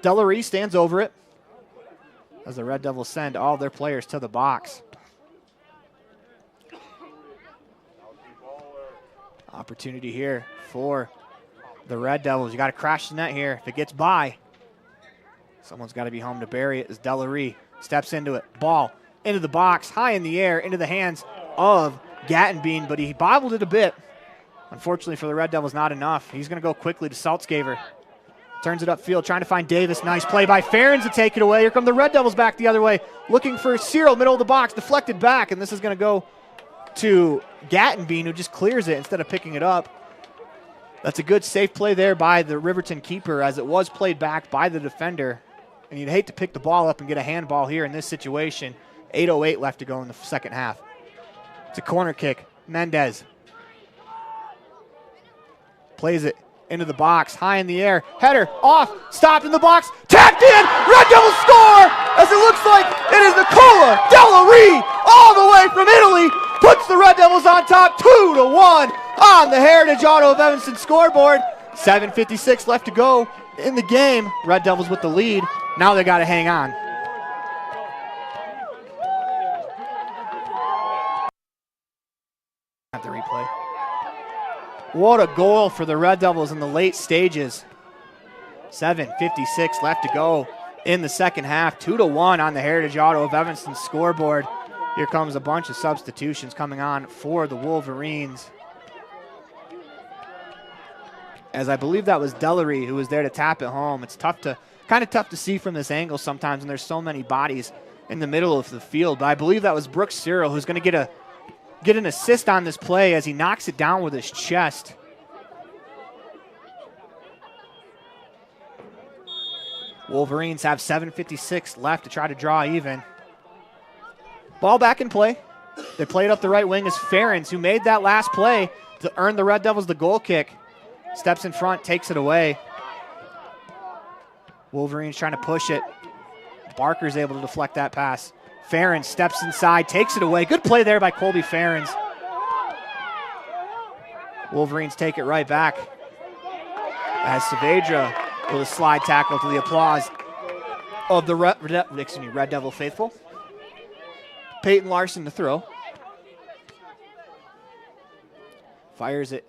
Delaree stands over it as the Red Devils send all their players to the box. Opportunity here for the Red Devils. You got to crash the net here. If it gets by, someone's got to be home to bury it as Delaree steps into it. Ball into the box, high in the air, into the hands of Gattenbean, but he bobbled it a bit. Unfortunately for the Red Devils, not enough. He's going to go quickly to Saltzgaver. Turns it upfield, trying to find Davis. Nice play by Ferens to take it away. Here come the Red Devils back the other way, looking for Cyril, middle of the box, deflected back, and this is going to go to Gattenbean, who just clears it instead of picking it up. That's a good safe play there by the Riverton keeper as it was played back by the defender. And you'd hate to pick the ball up and get a handball here in this situation. 8:08 left to go in the second half. It's a corner kick. Mendez Plays it into the box, high in the air. Header, off, stopped in the box, tapped in. Red Devils score as it looks like it is Nicola Dellaree all the way from Italy. Puts the Red Devils on top 2-1 on the Heritage Auto of Evanston scoreboard. 7:56 left to go in the game. Red Devils with the lead. Now they got to hang on. At the replay. What a goal for the Red Devils in the late stages. 7:56 left to go in the second half. 2-1 on the Heritage Auto of Evanston scoreboard. Here comes a bunch of substitutions coming on for the Wolverines. As I believe that was Dellaree who was there to tap it home. It's kind of tough to see from this angle sometimes when there's so many bodies in the middle of the field. But I believe that was Brooks Cyril who's going to get an assist on this play as he knocks it down with his chest. Wolverines have 7:56 left to try to draw even. Ball back in play. They played up the right wing as Ferens, who made that last play to earn the Red Devils the goal kick. Steps in front, takes it away. Wolverines trying to push it. Barker's able to deflect that pass. Ferens steps inside, takes it away. Good play there by Colby Ferens. Wolverines take it right back as Saavedra with a slide tackle to the applause of the Red Devil faithful. Peyton Larson to throw. Fires it.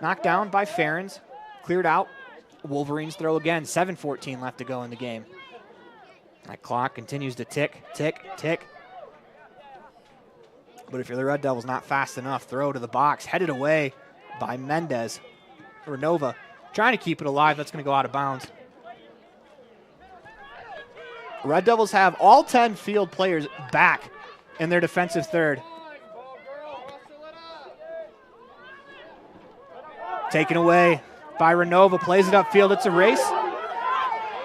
Knocked down by Ferens. Cleared out. Wolverines throw again. 7:14 left to go in the game. That clock continues to tick, tick, tick. But if you're the Red Devils, not fast enough. Throw to the box. Headed away by Mendez. Renova trying to keep it alive. That's going to go out of bounds. Red Devils have all 10 field players back in their defensive third. Taken away by Renova. Plays it upfield. It's a race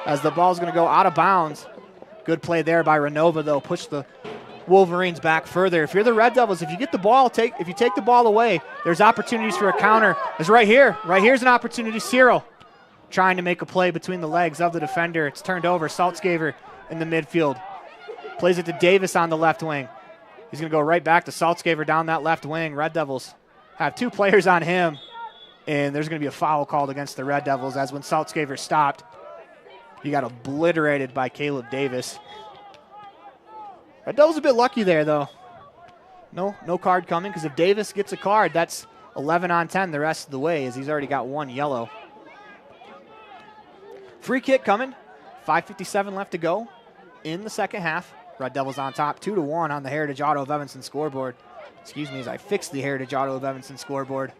as the ball's going to go out of bounds. Good play there by Renova, though. Push the Wolverines back further. If you're the Red Devils, if you get the ball, if you take the ball away, there's opportunities for a counter. It's right here. Right here's an opportunity. Cyril trying to make a play between the legs of the defender. It's turned over. Saltzgaver in the midfield. Plays it to Davis on the left wing. He's going to go right back to Saltzgaver down that left wing. Red Devils have 2 players on him, and there's going to be a foul called against the Red Devils as when Saltzgaver stopped, he got obliterated by Caleb Davis. Red Devils a bit lucky there, though. No card coming, because if Davis gets a card, that's 11 on 10 the rest of the way, as he's already got 1 yellow. Free kick coming. 5:57 left to go in the second half. Red Devils on top, 2-1 on the Heritage Auto of Evanston scoreboard. Excuse me as I fix the Heritage Auto of Evanston scoreboard.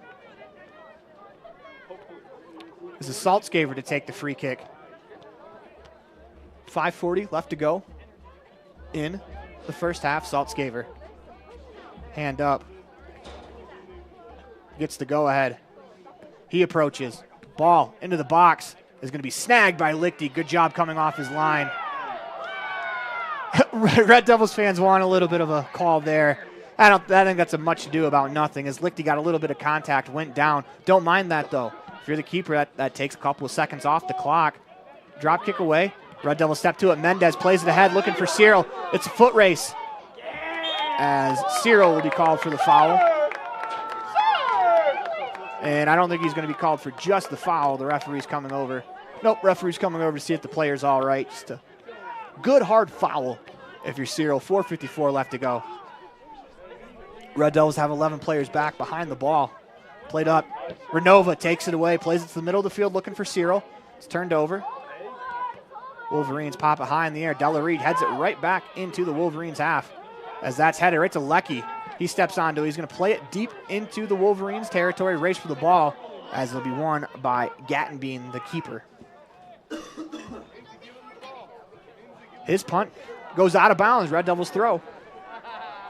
This is Saltzgaver to take the free kick. 5:40 left to go in the first half. Saltzgaver, hand up, gets the go-ahead. He approaches. Ball into the box is going to be snagged by Lichty. Good job coming off his line. Red Devils fans want a little bit of a call there. I think that's a much ado about nothing, as Lichty got a little bit of contact, went down. Don't mind that, though. If you're the keeper, that takes a couple of seconds off the clock. Drop kick away. Red Devils step to it. Mendez plays it ahead, looking for Cyril. It's a foot race, as Cyril will be called for the foul. And I don't think he's going to be called for just the foul. The referee's coming over. Nope, referee's coming over to see if the player's all right. Just a good, hard foul if you're Cyril. 4:54 left to go. Red Devils have 11 players back behind the ball. Played up. Renova takes it away, plays it to the middle of the field, looking for Cyril. It's turned over. Wolverines pop it high in the air. Dellaree heads it right back into the Wolverines' half, as that's headed right to Leckie. He steps onto it. He's going to play it deep into the Wolverines' territory, race for the ball, as it'll be won by Gattenbean, the keeper. His punt goes out of bounds. Red Devils throw.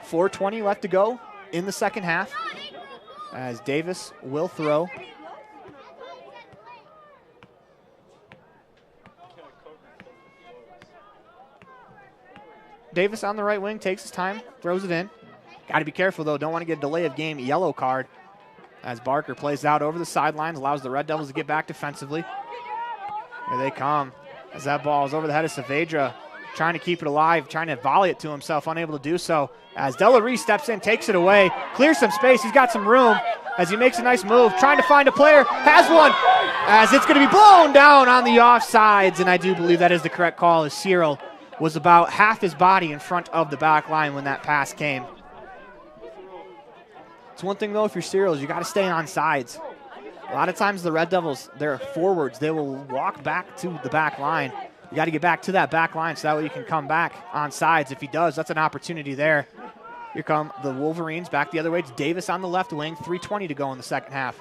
4:20 left to go in the second half, as Davis will throw. Davis on the right wing takes his time, throws it in. Got to be careful, though. Don't want to get a delay of game yellow card, as Barker plays out over the sidelines, allows the Red Devils to get back defensively. Here they come as that ball is over the head of Saavedra, trying to keep it alive, trying to volley it to himself, unable to do so. As Delaree steps in, takes it away, clears some space. He's got some room as he makes a nice move, trying to find a player, has one, as it's going to be blown down on the offsides, and I do believe that is the correct call, as Cyril was about half his body in front of the back line when that pass came. It's one thing, though, if you're Cyril, is you got to stay on sides. A lot of times the Red Devils, they're forwards. They will walk back to the back line. You got to get back to that back line so that way you can come back on sides. If he does, that's an opportunity there. Here come the Wolverines back the other way. It's Davis on the left wing, 3:20 to go in the second half.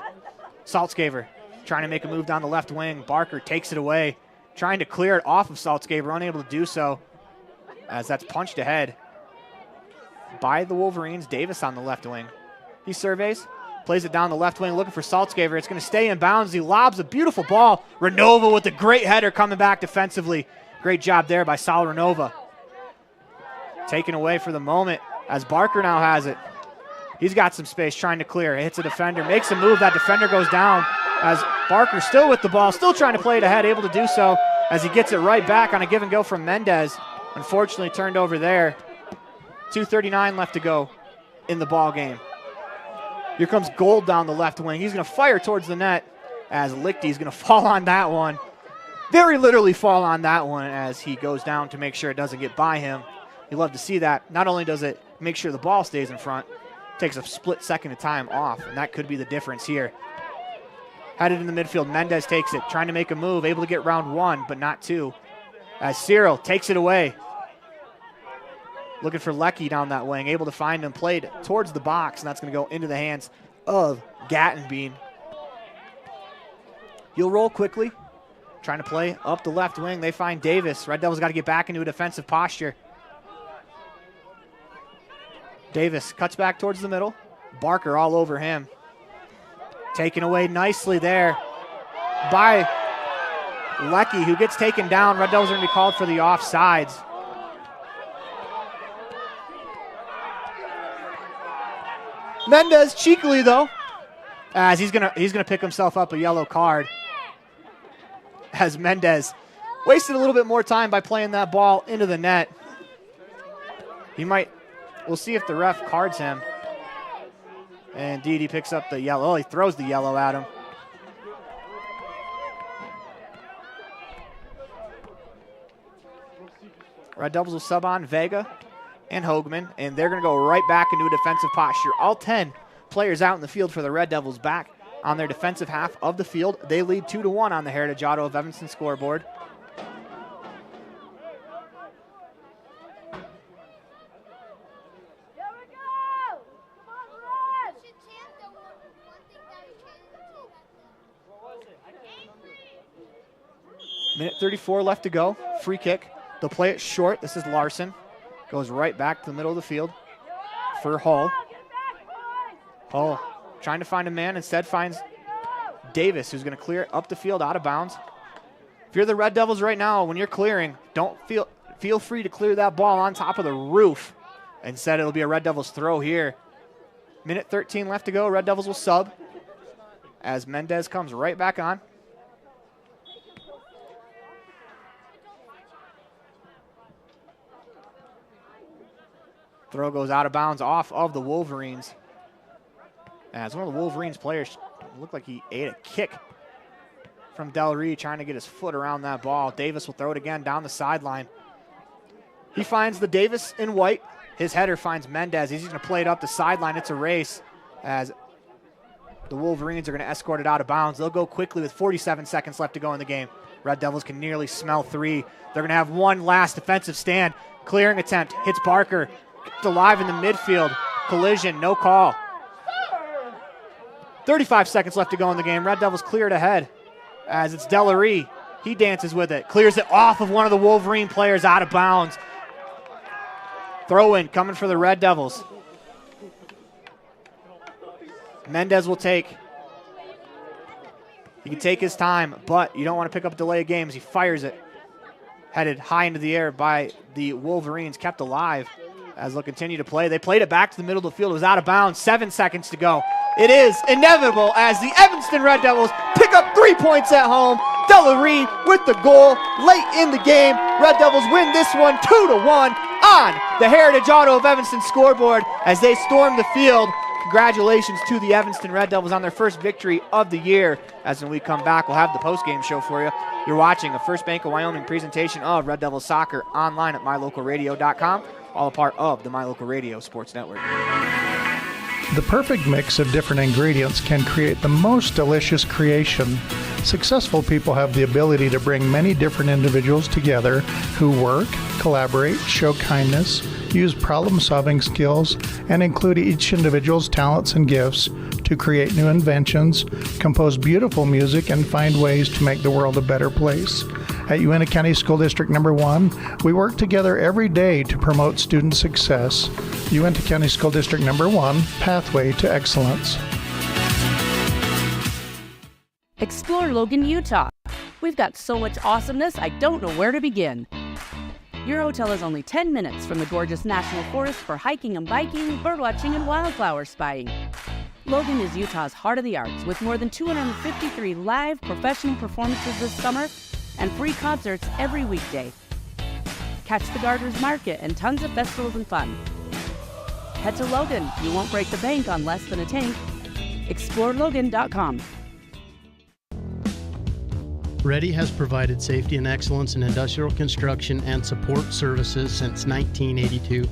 Saltzgaver trying to make a move down the left wing. Barker takes it away, trying to clear it off of Saltzgaver, unable to do so as that's punched ahead by the Wolverines. Davis on the left wing. He surveys, plays it down the left wing, looking for Saltzgaver. It's going to stay in bounds. He lobs a beautiful ball. Renova with a great header coming back defensively. Great job there by Sal Renova. Taken away for the moment as Barker now has it. He's got some space trying to clear. Hits a defender, makes a move. That defender goes down as Barker still with the ball, still trying to play it ahead, able to do so as he gets it right back on a give and go from Mendez. Unfortunately turned over there. 2:39 left to go in the ball game. Here comes Gold down the left wing. He's going to fire towards the net as Lichty's going to fall on that one. Very literally fall on that one as he goes down to make sure it doesn't get by him. You love to see that. Not only does it make sure the ball stays in front, takes a split second of time off, and that could be the difference here. Headed in the midfield, Mendez takes it, trying to make a move, able to get round one, but not two. As Cyril takes it away. Looking for Lecky down that wing, able to find him, played towards the box, and that's going to go into the hands of Gattenbean. He'll roll quickly, trying to play up the left wing. They find Davis. Red Devils got to get back into a defensive posture. Davis cuts back towards the middle. Barker all over him. Taken away nicely there by Lecky, who gets taken down. Red Devils are going to be called for the offsides. Mendez cheekily, though, as he's gonna pick himself up a yellow card. As Mendez wasted a little bit more time by playing that ball into the net. We'll see if the ref cards him. And indeed, he picks up the yellow. Oh, he throws the yellow at him. Red Devils will sub on Vega and Hoagman, and they're going to go right back into a defensive posture. All 10 players out in the field for the Red Devils back on their defensive half of the field. They lead 2-1 on the Heritage Auto of Evanston scoreboard. Minute 34 left to go. Free kick. They'll play it short. This is Larson. Goes right back to the middle of the field for Hull. Hull trying to find a man, instead finds Davis, who's going to clear it up the field out of bounds. If you're the Red Devils right now, when you're clearing, don't feel free to clear that ball on top of the roof. Instead, it'll be a Red Devils throw here. Minute 13 left to go. Red Devils will sub as Mendez comes right back on. Throw goes out of bounds off of the Wolverines. As one of the Wolverines players looked like he ate a kick from Del Rey, trying to get his foot around that ball. Davis will throw it again down the sideline. He finds the Davis in white. His header finds Mendez. He's going to play it up the sideline. It's a race as the Wolverines are going to escort it out of bounds. They'll go quickly with 47 seconds left to go in the game. Red Devils can nearly smell three. They're going to have one last defensive stand. Clearing attempt. Hits Barker. It's alive in the midfield. Collision. No call. 35 seconds left to go in the game. Red Devils cleared ahead as it's Delaree. He dances with it. Clears it off of one of the Wolverine players out of bounds. Throw in coming for the Red Devils. Mendez will take. He can take his time, but you don't want to pick up a delay of games. He fires it. Headed high into the air by the Wolverines. Kept alive as they'll continue to play. They played it back to the middle of the field. It was out of bounds. 7 seconds to go. it is inevitable as the Evanston Red Devils pick up 3 points at home. Delaree with the goal late in the game. Red Devils win this one 2-1 on the Heritage Auto of Evanston scoreboard as they storm the field. Congratulations to the Evanston Red Devils on their first victory of the year. As when we come back, we'll have the post-game show for you. You're watching a First Bank of Wyoming presentation of Red Devils Soccer online at mylocalradio.com, all a part of the My Local Radio Sports Network. The perfect mix of different ingredients can create the most delicious creation. Successful people have the ability to bring many different individuals together who work, collaborate, show kindness, use problem-solving skills, and include each individual's talents and gifts to create new inventions, compose beautiful music, and find ways to make the world a better place. At Uintah County School District Number 1, we work together every day to promote student success. Uintah County School District Number 1, Pathway to Excellence. Explore Logan, Utah. We've got so much awesomeness, I don't know where to begin. Your hotel is only 10 minutes from the gorgeous National Forest for hiking and biking, birdwatching, and wildflower spying. Logan is Utah's heart of the arts with more than 253 live professional performances this summer and free concerts every weekday. Catch the Garter's Market and tons of festivals and fun. Head to Logan. You won't break the bank on less than a tank. ExploreLogan.com. Ready has provided safety and excellence in industrial construction and support services since 1982.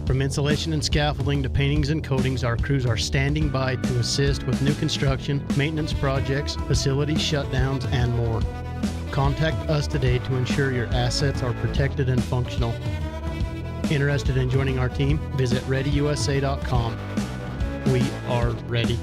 From insulation and scaffolding to paintings and coatings, our crews are standing by to assist with new construction, maintenance projects, facility shutdowns, and more. Contact us today to ensure your assets are protected and functional. Interested in joining our team? Visit ReadyUSA.com. We are ready.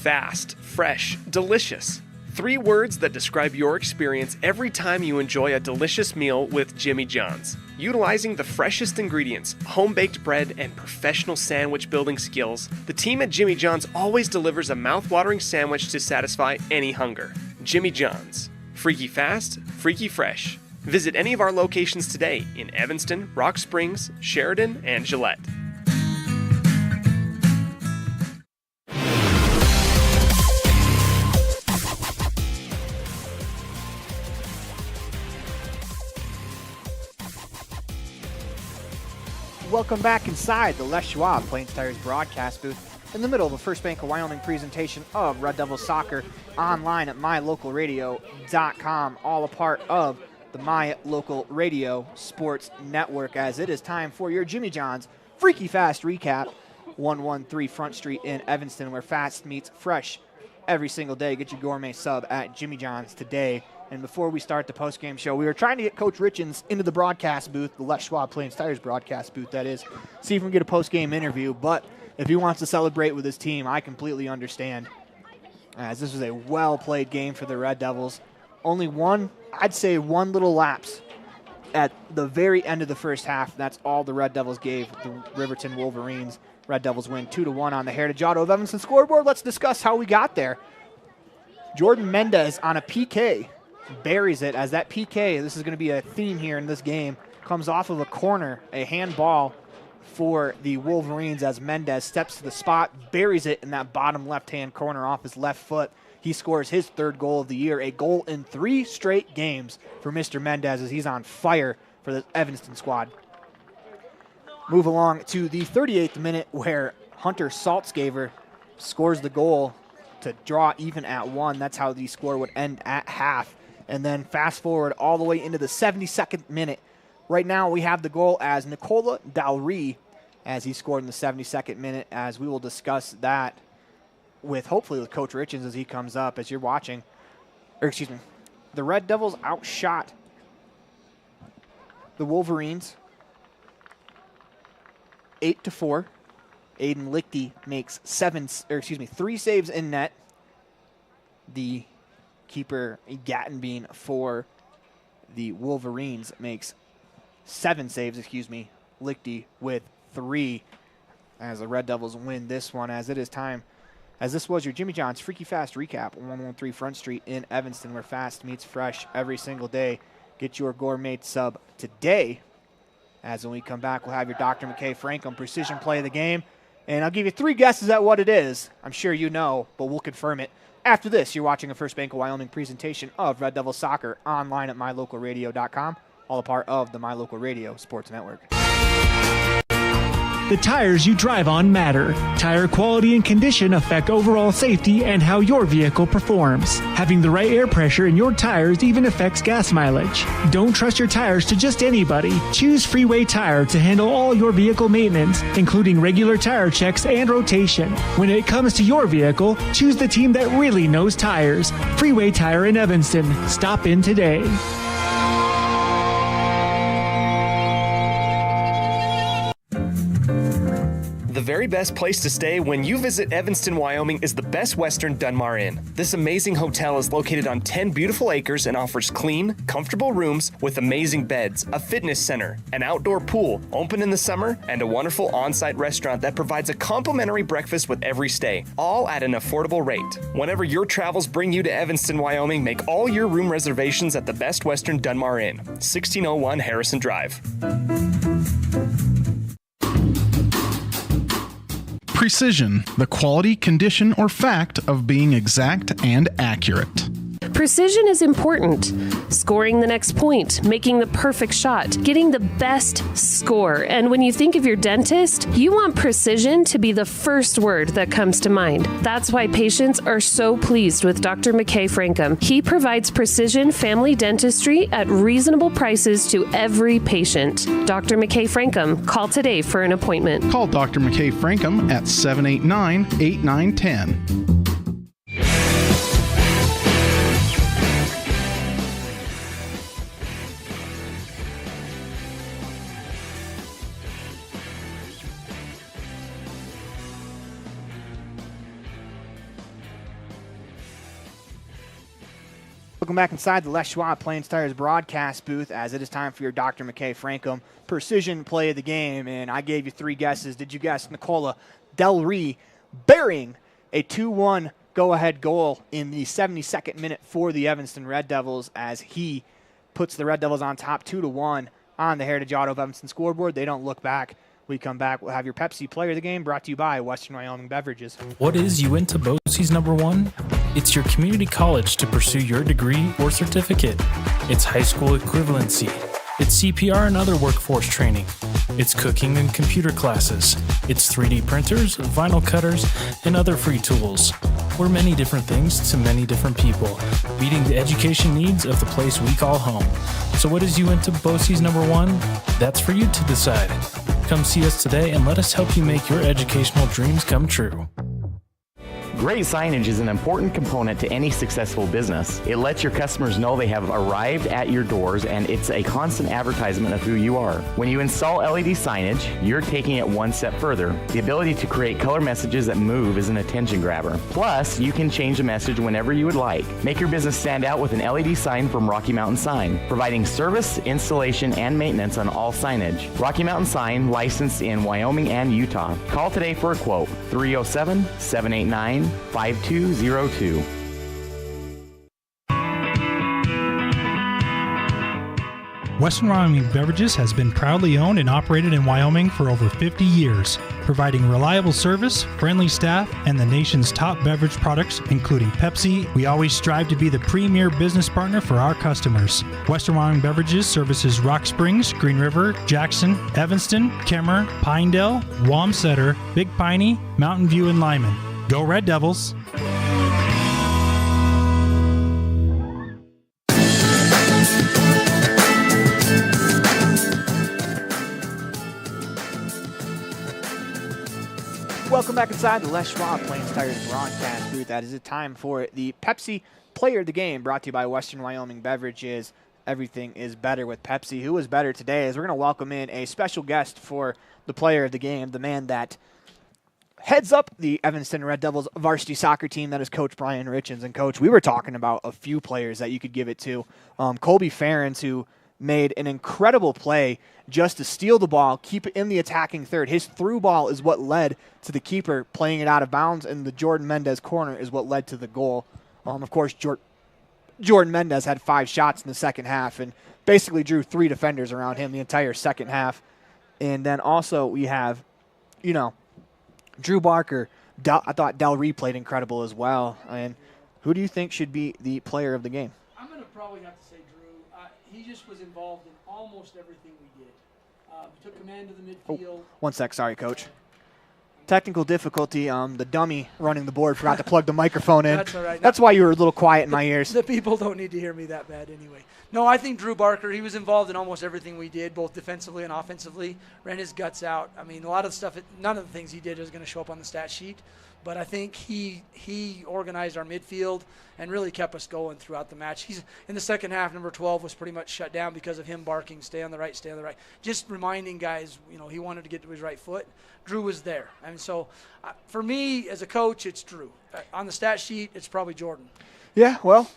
Fast, fresh, delicious. 3 words that describe your experience every time you enjoy a delicious meal with Jimmy John's. Utilizing the freshest ingredients, home-baked bread, and professional sandwich building skills, the team at Jimmy John's always delivers a mouth-watering sandwich to satisfy any hunger. Jimmy John's. Freaky fast, freaky fresh. Visit any of our locations today in Evanston, Rock Springs, Sheridan, and Gillette. Welcome back inside the Les Schwab Plains Tires broadcast booth in the middle of a First Bank of Wyoming presentation of Red Devils Soccer online at mylocalradio.com, all a part of the My Local Radio Sports Network, as it is time for your Jimmy John's Freaky Fast Recap. 113 Front Street in Evanston, where fast meets fresh every single day. Get your gourmet sub at Jimmy John's today. And before we start the post-game show, we were trying to get Coach Richens into the broadcast booth, the Les Schwab Plains Tires broadcast booth, that is, see if we can get a post-game interview. But if he wants to celebrate with his team, I completely understand, as this was a well-played game for the Red Devils. Only one little lapse at the very end of the first half. That's all the Red Devils gave the Riverton Wolverines. Red Devils win 2-1 on the Heritage Auto of Evanston scoreboard. Let's discuss how we got there. Jordan Mendez on a PK. Buries it as that PK, this is going to be a theme here in this game, comes off of a corner, a handball for the Wolverines as Mendez steps to the spot, buries it in that bottom left-hand corner off his left foot. He scores his 3rd goal of the year, a goal in 3 straight games for Mr. Mendez as he's on fire for the Evanston squad. Move along to the 38th minute where Hunter Saltzgaver scores the goal to draw even at 1. That's how the score would end at half. And then fast forward all the way into the 72nd minute. Right now we have the goal as Nicola Dalry as he scored in the 72nd minute, as we will discuss that hopefully with Coach Richens as he comes up as you're watching. The Red Devils outshot the Wolverines 8-4. Aiden Lichty makes 3 saves in net. The keeper Gattenbean for the Wolverines makes 7 saves, Lichty with 3 as the Red Devils win this one, as it is time, as this was your Jimmy John's Freaky Fast Recap, 113 Front Street in Evanston, where fast meets fresh every single day. Get your gourmet sub today As when we come back, we'll have your Dr. McKay Franklin precision play of the game. And I'll give you 3 guesses at what it is. I'm sure you know, but we'll confirm it. After this, you're watching a First Bank of Wyoming presentation of Red Devil Soccer online at mylocalradio.com, all a part of the My Local Radio Sports Network. The tires you drive on matter. Tire quality and condition affect overall safety and how your vehicle performs. Having the right air pressure in your tires even affects gas mileage. Don't trust your tires to just anybody. Choose Freeway Tire to handle all your vehicle maintenance, including regular tire checks and rotation. When it comes to your vehicle, choose the team that really knows tires. Freeway Tire in Evanston. Stop in today. The very best place to stay when you visit Evanston, Wyoming is the Best Western Dunmar Inn. This amazing hotel is located on 10 beautiful acres and offers clean, comfortable rooms with amazing beds, a fitness center, an outdoor pool, open in the summer, and a wonderful on-site restaurant that provides a complimentary breakfast with every stay, all at an affordable rate. Whenever your travels bring you to Evanston, Wyoming, make all your room reservations at the Best Western Dunmar Inn, 1601 Harrison Drive. Precision, the quality, condition, or fact of being exact and accurate. Precision is important. Scoring the next point, making the perfect shot, getting the best score. And when you think of your dentist, you want precision to be the first word that comes to mind. That's why patients are so pleased with Dr. McKay Frankham. He provides precision family dentistry at reasonable prices to every patient. Dr. McKay Frankham, call today for an appointment. Call Dr. McKay Frankham at 789-8910. Welcome back inside the Les Schwab Plains Tires broadcast booth as it is time for your Dr. McKay Frankham precision play of the game. And I gave you 3 guesses. Did you guess Nicola Del Rey burying a 2-1 go-ahead goal in the 72nd minute for the Evanston Red Devils as he puts the Red Devils on top 2-1 on the Heritage Auto of Evanston scoreboard? They don't look back. We come back, we'll have your Pepsi player of the game brought to you by Western Wyoming Beverages. What is Uinta BOCES #1? It's your community college to pursue your degree or certificate. It's high school equivalency. It's CPR and other workforce training. It's cooking and computer classes. It's 3D printers, vinyl cutters, and other free tools. We're many different things to many different people, meeting the education needs of the place we call home. So what is Uinta BOCES #1? That's for you to decide. Come see us today and let us help you make your educational dreams come true. Great signage is an important component to any successful business. It lets your customers know they have arrived at your doors, and it's a constant advertisement of who you are. When you install LED signage, you're taking it one step further. The ability to create color messages that move is an attention grabber. Plus, you can change the message whenever you would like. Make your business stand out with an LED sign from Rocky Mountain Sign, providing service, installation, and maintenance on all signage. Rocky Mountain Sign, licensed in Wyoming and Utah. Call today for a quote, 307-789-5202. Western Wyoming Beverages has been proudly owned and operated in Wyoming for over 50 years, providing reliable service, friendly staff, and the nation's top beverage products, including Pepsi. We always strive to be the premier business partner for our customers. Western Wyoming Beverages services Rock Springs, Green River, Jackson, Evanston, Kemmer, Pinedale, Wamsutter, Big Piney, Mountain View, and Lyman. Go Red Devils! Welcome back inside the Les Schwab Plains Tires broadcast booth. That is it time for the Pepsi Player of the Game, brought to you by Western Wyoming Beverages. Everything is better with Pepsi. Who is better today? As we're going to welcome in a special guest for the Player of the Game, the man that heads up the Evanston Red Devils varsity soccer team. That is Coach Brian Richens. And, Coach, we were talking about a few players that you could give it to. Colby Ferens, who made an incredible play just to steal the ball, keep it in the attacking third. His through ball is what led to the keeper playing it out of bounds, and the Jordan Mendez corner is what led to the goal. Of course, Jordan Mendez had 5 shots in the second half and basically drew 3 defenders around him the entire second half. And then also we have, Drew Barker. I thought Del Ree played incredible as well. And who do you think should be the player of the game? I'm going to probably have to say Drew. He just was involved in almost everything we did. Took command of the midfield. One sec. Sorry, Coach. Technical difficulty. The dummy running the board forgot to plug the microphone in. That's all right. That's why you were a little quiet in my ears. The people don't need to hear me that bad anyway. No, I think Drew Barker, he was involved in almost everything we did, both defensively and offensively. Ran his guts out. I mean, a lot of the stuff, none of the things he did is going to show up on the stat sheet. But I think he organized our midfield and really kept us going throughout the match. He's in the second half, number 12 was pretty much shut down because of him barking, stay on the right, stay on the right. Just reminding guys, he wanted to get to his right foot. Drew was there. And so for me as a coach, it's Drew. On the stat sheet, it's probably Jordan. Yeah, well,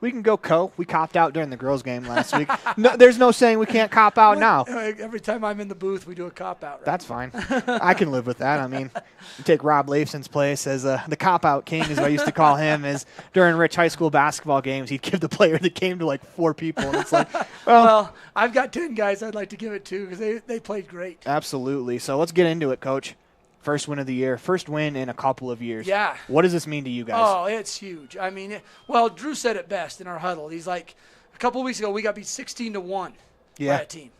we can go We copped out during the girls' game last week. No, there's no saying we can't cop out now. Every time I'm in the booth, we do a cop-out. Right? That's fine. I can live with that. I mean, you take Rob Leifson's place as the cop-out king, is what I used to call him, is during Rich high school basketball games, he'd give the player the game to like 4 people. And it's like, well, I've got 10 guys I'd like to give it to because they played great. Absolutely. So let's get into it, Coach. First win of the year. First win in a couple of years. Yeah. What does this mean to you guys? Oh, it's huge. I mean, Drew said it best in our huddle. He's like, a couple of weeks ago, we got beat 16-1 by a team.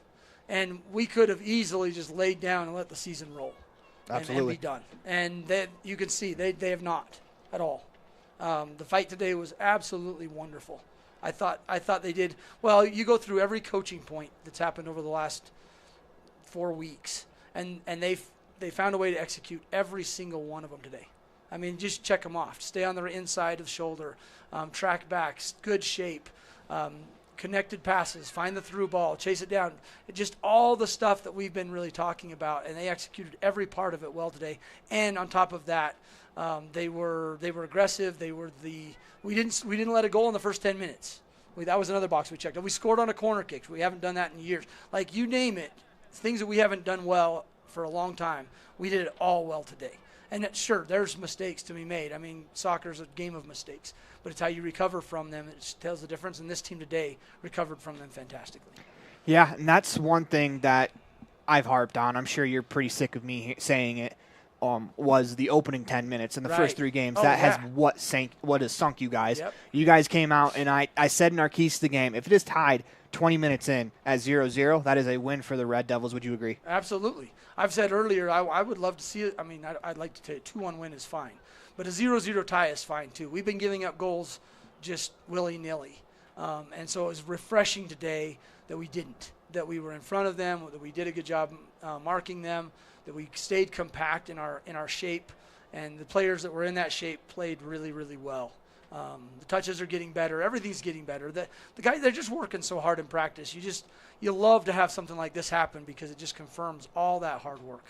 And we could have easily just laid down and let the season roll. And be done. And you can see they have not at all. The fight today was absolutely wonderful. I thought they did. Well, you go through every coaching point that's happened over the last 4 weeks, and they found a way to execute every single one of them today. I mean, just check them off. Stay on the inside of the shoulder, track back, good shape, connected passes, find the through ball, chase it down. Just all the stuff that we've been really talking about, and they executed every part of it well today. And on top of that, they were aggressive. We didn't let a goal in the first 10 minutes. That was another box we checked. We scored on a corner kick. We haven't done that in years. Like, you name it, things that we haven't done well for a long time, we did it all well today. And sure, there's mistakes to be made. I mean, soccer's a game of mistakes, but it's how you recover from them. It tells the difference, and this team today recovered from them fantastically. Yeah, and that's one thing that I've harped on. I'm sure you're pretty sick of me saying it. Was the opening 10 minutes in the first 3 games. Has what has sunk you guys. Yep. You guys came out, and I said in our keys to the game, if it is tied 20 minutes in at 0-0, that is a win for the Red Devils. Would you agree? Absolutely. I've said earlier, I would love to see it. I mean, I'd like to tell you 2-1 win is fine. But a 0-0 tie is fine, too. We've been giving up goals just willy-nilly. And so it was refreshing today that we didn't, that we were in front of them, that we did a good job marking them, that we stayed compact in our shape, and the players that were in that shape played really, really well. The touches are getting better. Everything's getting better. The guys, they're just working so hard in practice. You love to have something like this happen because it just confirms all that hard work.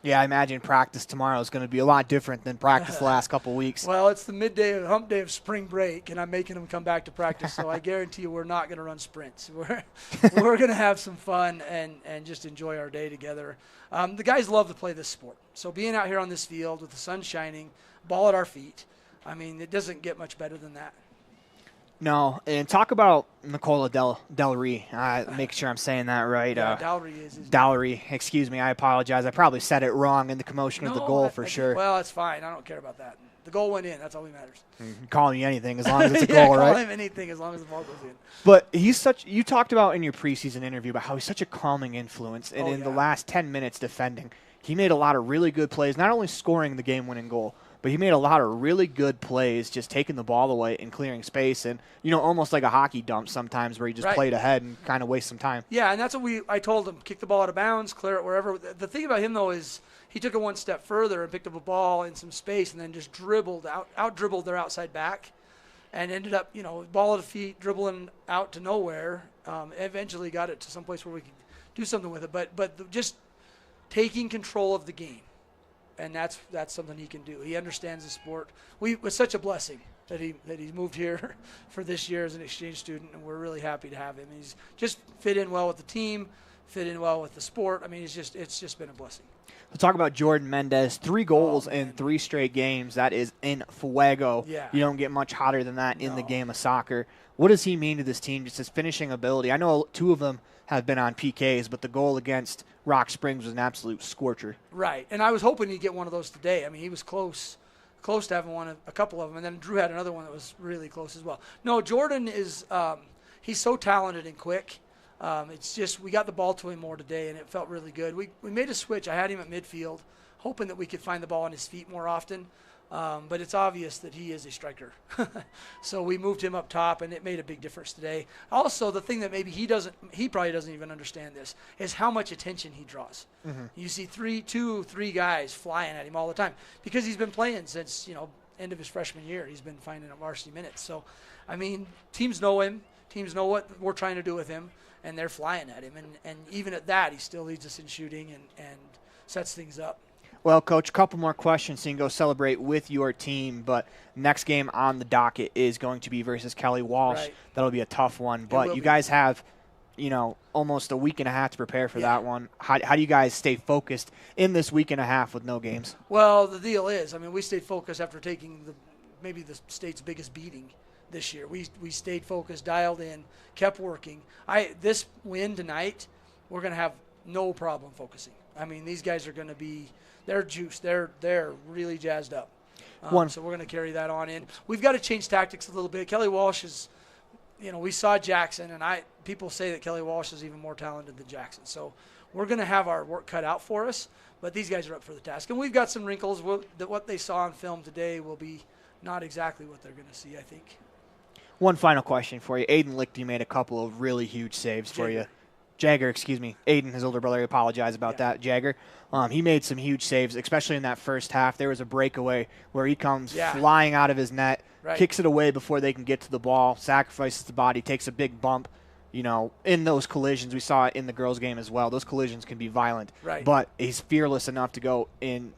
Yeah, I imagine practice tomorrow is going to be a lot different than practice the last couple weeks. Well, it's the hump day of spring break, and I'm making them come back to practice, so I guarantee you we're not going to run sprints. We're going to have some fun and just enjoy our day together. The guys love to play this sport. So being out here on this field with the sun shining, ball at our feet, I mean, it doesn't get much better than that. No, and talk about Nicola Del Ree. Make sure I'm saying that right. Yeah, Del Ree is. Del Ree, excuse me, I apologize. I probably said it wrong in the commotion of the goal for sure. Well, it's fine. I don't care about that. The goal went in. That's all that matters. Call me anything as long as it's a goal, right? Call him anything as long as the ball goes in. But you talked about in your preseason interview about how he's such a calming influence, and in the last 10 minutes defending, he made a lot of really good plays, not only scoring the game-winning goal, but he made a lot of really good plays just taking the ball away and clearing space and, almost like a hockey dump sometimes where he just played ahead and kind of waste some time. Yeah, and that's what I told him, kick the ball out of bounds, clear it wherever. The thing about him, though, is he took it one step further and picked up a ball in some space and then just out-dribbled their outside back and ended up, ball at the feet, dribbling out to nowhere. Eventually got it to some place where we could do something with it. But just taking control of the game. And that's something he can do. He understands the sport. It was such a blessing that he's moved here for this year as an exchange student, and we're really happy to have him. He's just fit in well with the team, fit in well with the sport. I mean, it's just been a blessing. We'll talk about Jordan Mendez. 3 goals in 3 straight games. That is in fuego. Yeah. You don't get much hotter than that in the game of soccer. What does he mean to this team, just his finishing ability? I know 2 of them have been on PKs, but the goal against Rock Springs was an absolute scorcher. Right, and I was hoping he'd get one of those today. I mean, he was close to having a couple of them, and then Drew had another one that was really close as well. No, Jordan is he's so talented and quick. It's just we got the ball to him more today, and it felt really good. We made a switch. I had him at midfield, hoping that we could find the ball on his feet more often. But it's obvious that he is a striker. So we moved him up top, and it made a big difference today. Also, the thing that maybe he probably doesn't even understand this, is how much attention he draws. Mm-hmm. You see 3 guys flying at him all the time because he's been playing since, end of his freshman year. He's been finding varsity minutes. So, I mean, teams know him. Teams know what we're trying to do with him, and they're flying at him. And even at that, he still leads us in shooting and sets things up. Well, Coach, a couple more questions so you can go celebrate with your team. But next game on the docket is going to be versus Kelly Walsh. Right. That'll be a tough one. But you guys have, almost a week and a half to prepare for that one. How do you guys stay focused in this week and a half with no games? Well, the deal is, we stayed focused after taking maybe the state's biggest beating this year. We stayed focused, dialed in, kept working. This win tonight, we're going to have no problem focusing. These guys are going to be – they're juiced. They're really jazzed up. So we're going to carry that on in. We've got to change tactics a little bit. Kelly Walsh is, we saw Jackson, and people say that Kelly Walsh is even more talented than Jackson. So we're going to have our work cut out for us, but these guys are up for the task. And we've got some wrinkles. What they saw on film today will be not exactly what they're going to see, I think. One final question for you. Aiden Lichty made a couple of really huge saves for you. Jagger, excuse me. Aiden, his older brother, I apologize about that. Jagger, he made some huge saves, especially in that first half. There was a breakaway where he comes flying out of his net, kicks it away before they can get to the ball, sacrifices the body, takes a big bump. In those collisions, we saw it in the girls' game as well. Those collisions can be violent, but he's fearless enough to go in,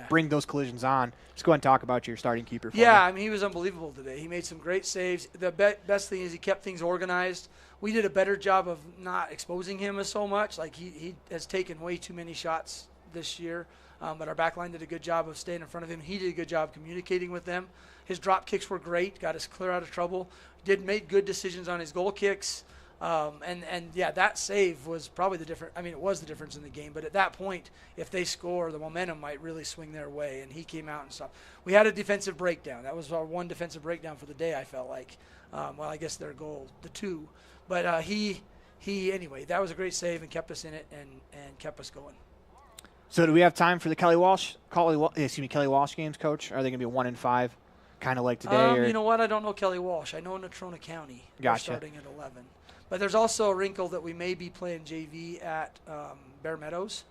bring those collisions on. Just go ahead and talk about your starting keeper for me. He was unbelievable today. He made some great saves. The best thing is he kept things organized. We did a better job of not exposing him so much. Like he has taken way too many shots this year, but our back line did a good job of staying in front of him. He did a good job communicating with them. His drop kicks were great, got us clear out of trouble. Made good decisions on his goal kicks. That save was probably the difference. It was the difference in the game. But at that point, if they score, the momentum might really swing their way. And he came out and stopped. We had a defensive breakdown. That was our one defensive breakdown for the day, I felt like. I guess their goal, the two. But anyway, that was a great save and kept us in it and kept us going. So do we have time for the Kelly Walsh games, Coach? Are they going to be 1 and 5, kind of like today? You know what? I don't know Kelly Walsh. I know Natrona County. Gotcha. Starting at 11. But there's also a wrinkle that we may be playing JV at Bear Meadows,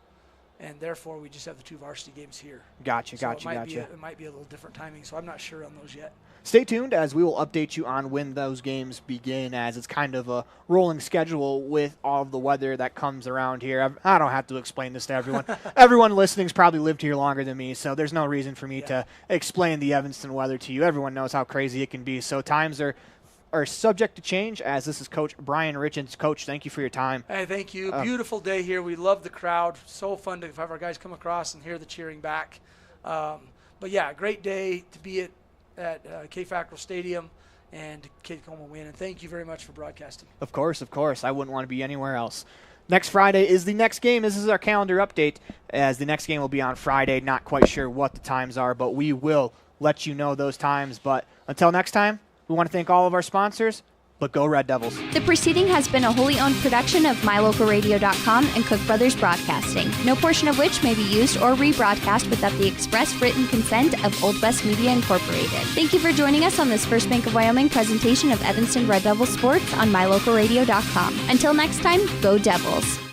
and therefore we just have the 2 varsity games here. Gotcha. It might be a little different timing, so I'm not sure on those yet. Stay tuned as we will update you on when those games begin, as it's kind of a rolling schedule with all of the weather that comes around here. I don't have to explain this to everyone. Everyone listening's probably lived here longer than me, so there's no reason for me to explain the Evanston weather to you. Everyone knows how crazy it can be, so times are subject to change, as this is Coach Brian Richens. Coach, thank you for your time. Hey, thank you. Beautiful day here. We love the crowd. So fun to have our guys come across and hear the cheering back. Great day to be at K. Fackrell Stadium and take home a win. And thank you very much for broadcasting. Of course. I wouldn't want to be anywhere else. Next Friday is the next game. This is our calendar update, as the next game will be on Friday. Not quite sure what the times are, but we will let you know those times. But until next time, we want to thank all of our sponsors, but go Red Devils. The proceeding has been a wholly owned production of MyLocalRadio.com and Cook Brothers Broadcasting, no portion of which may be used or rebroadcast without the express written consent of Old West Media Incorporated. Thank you for joining us on this First Bank of Wyoming presentation of Evanston Red Devil Sports on MyLocalRadio.com. Until next time, go Devils.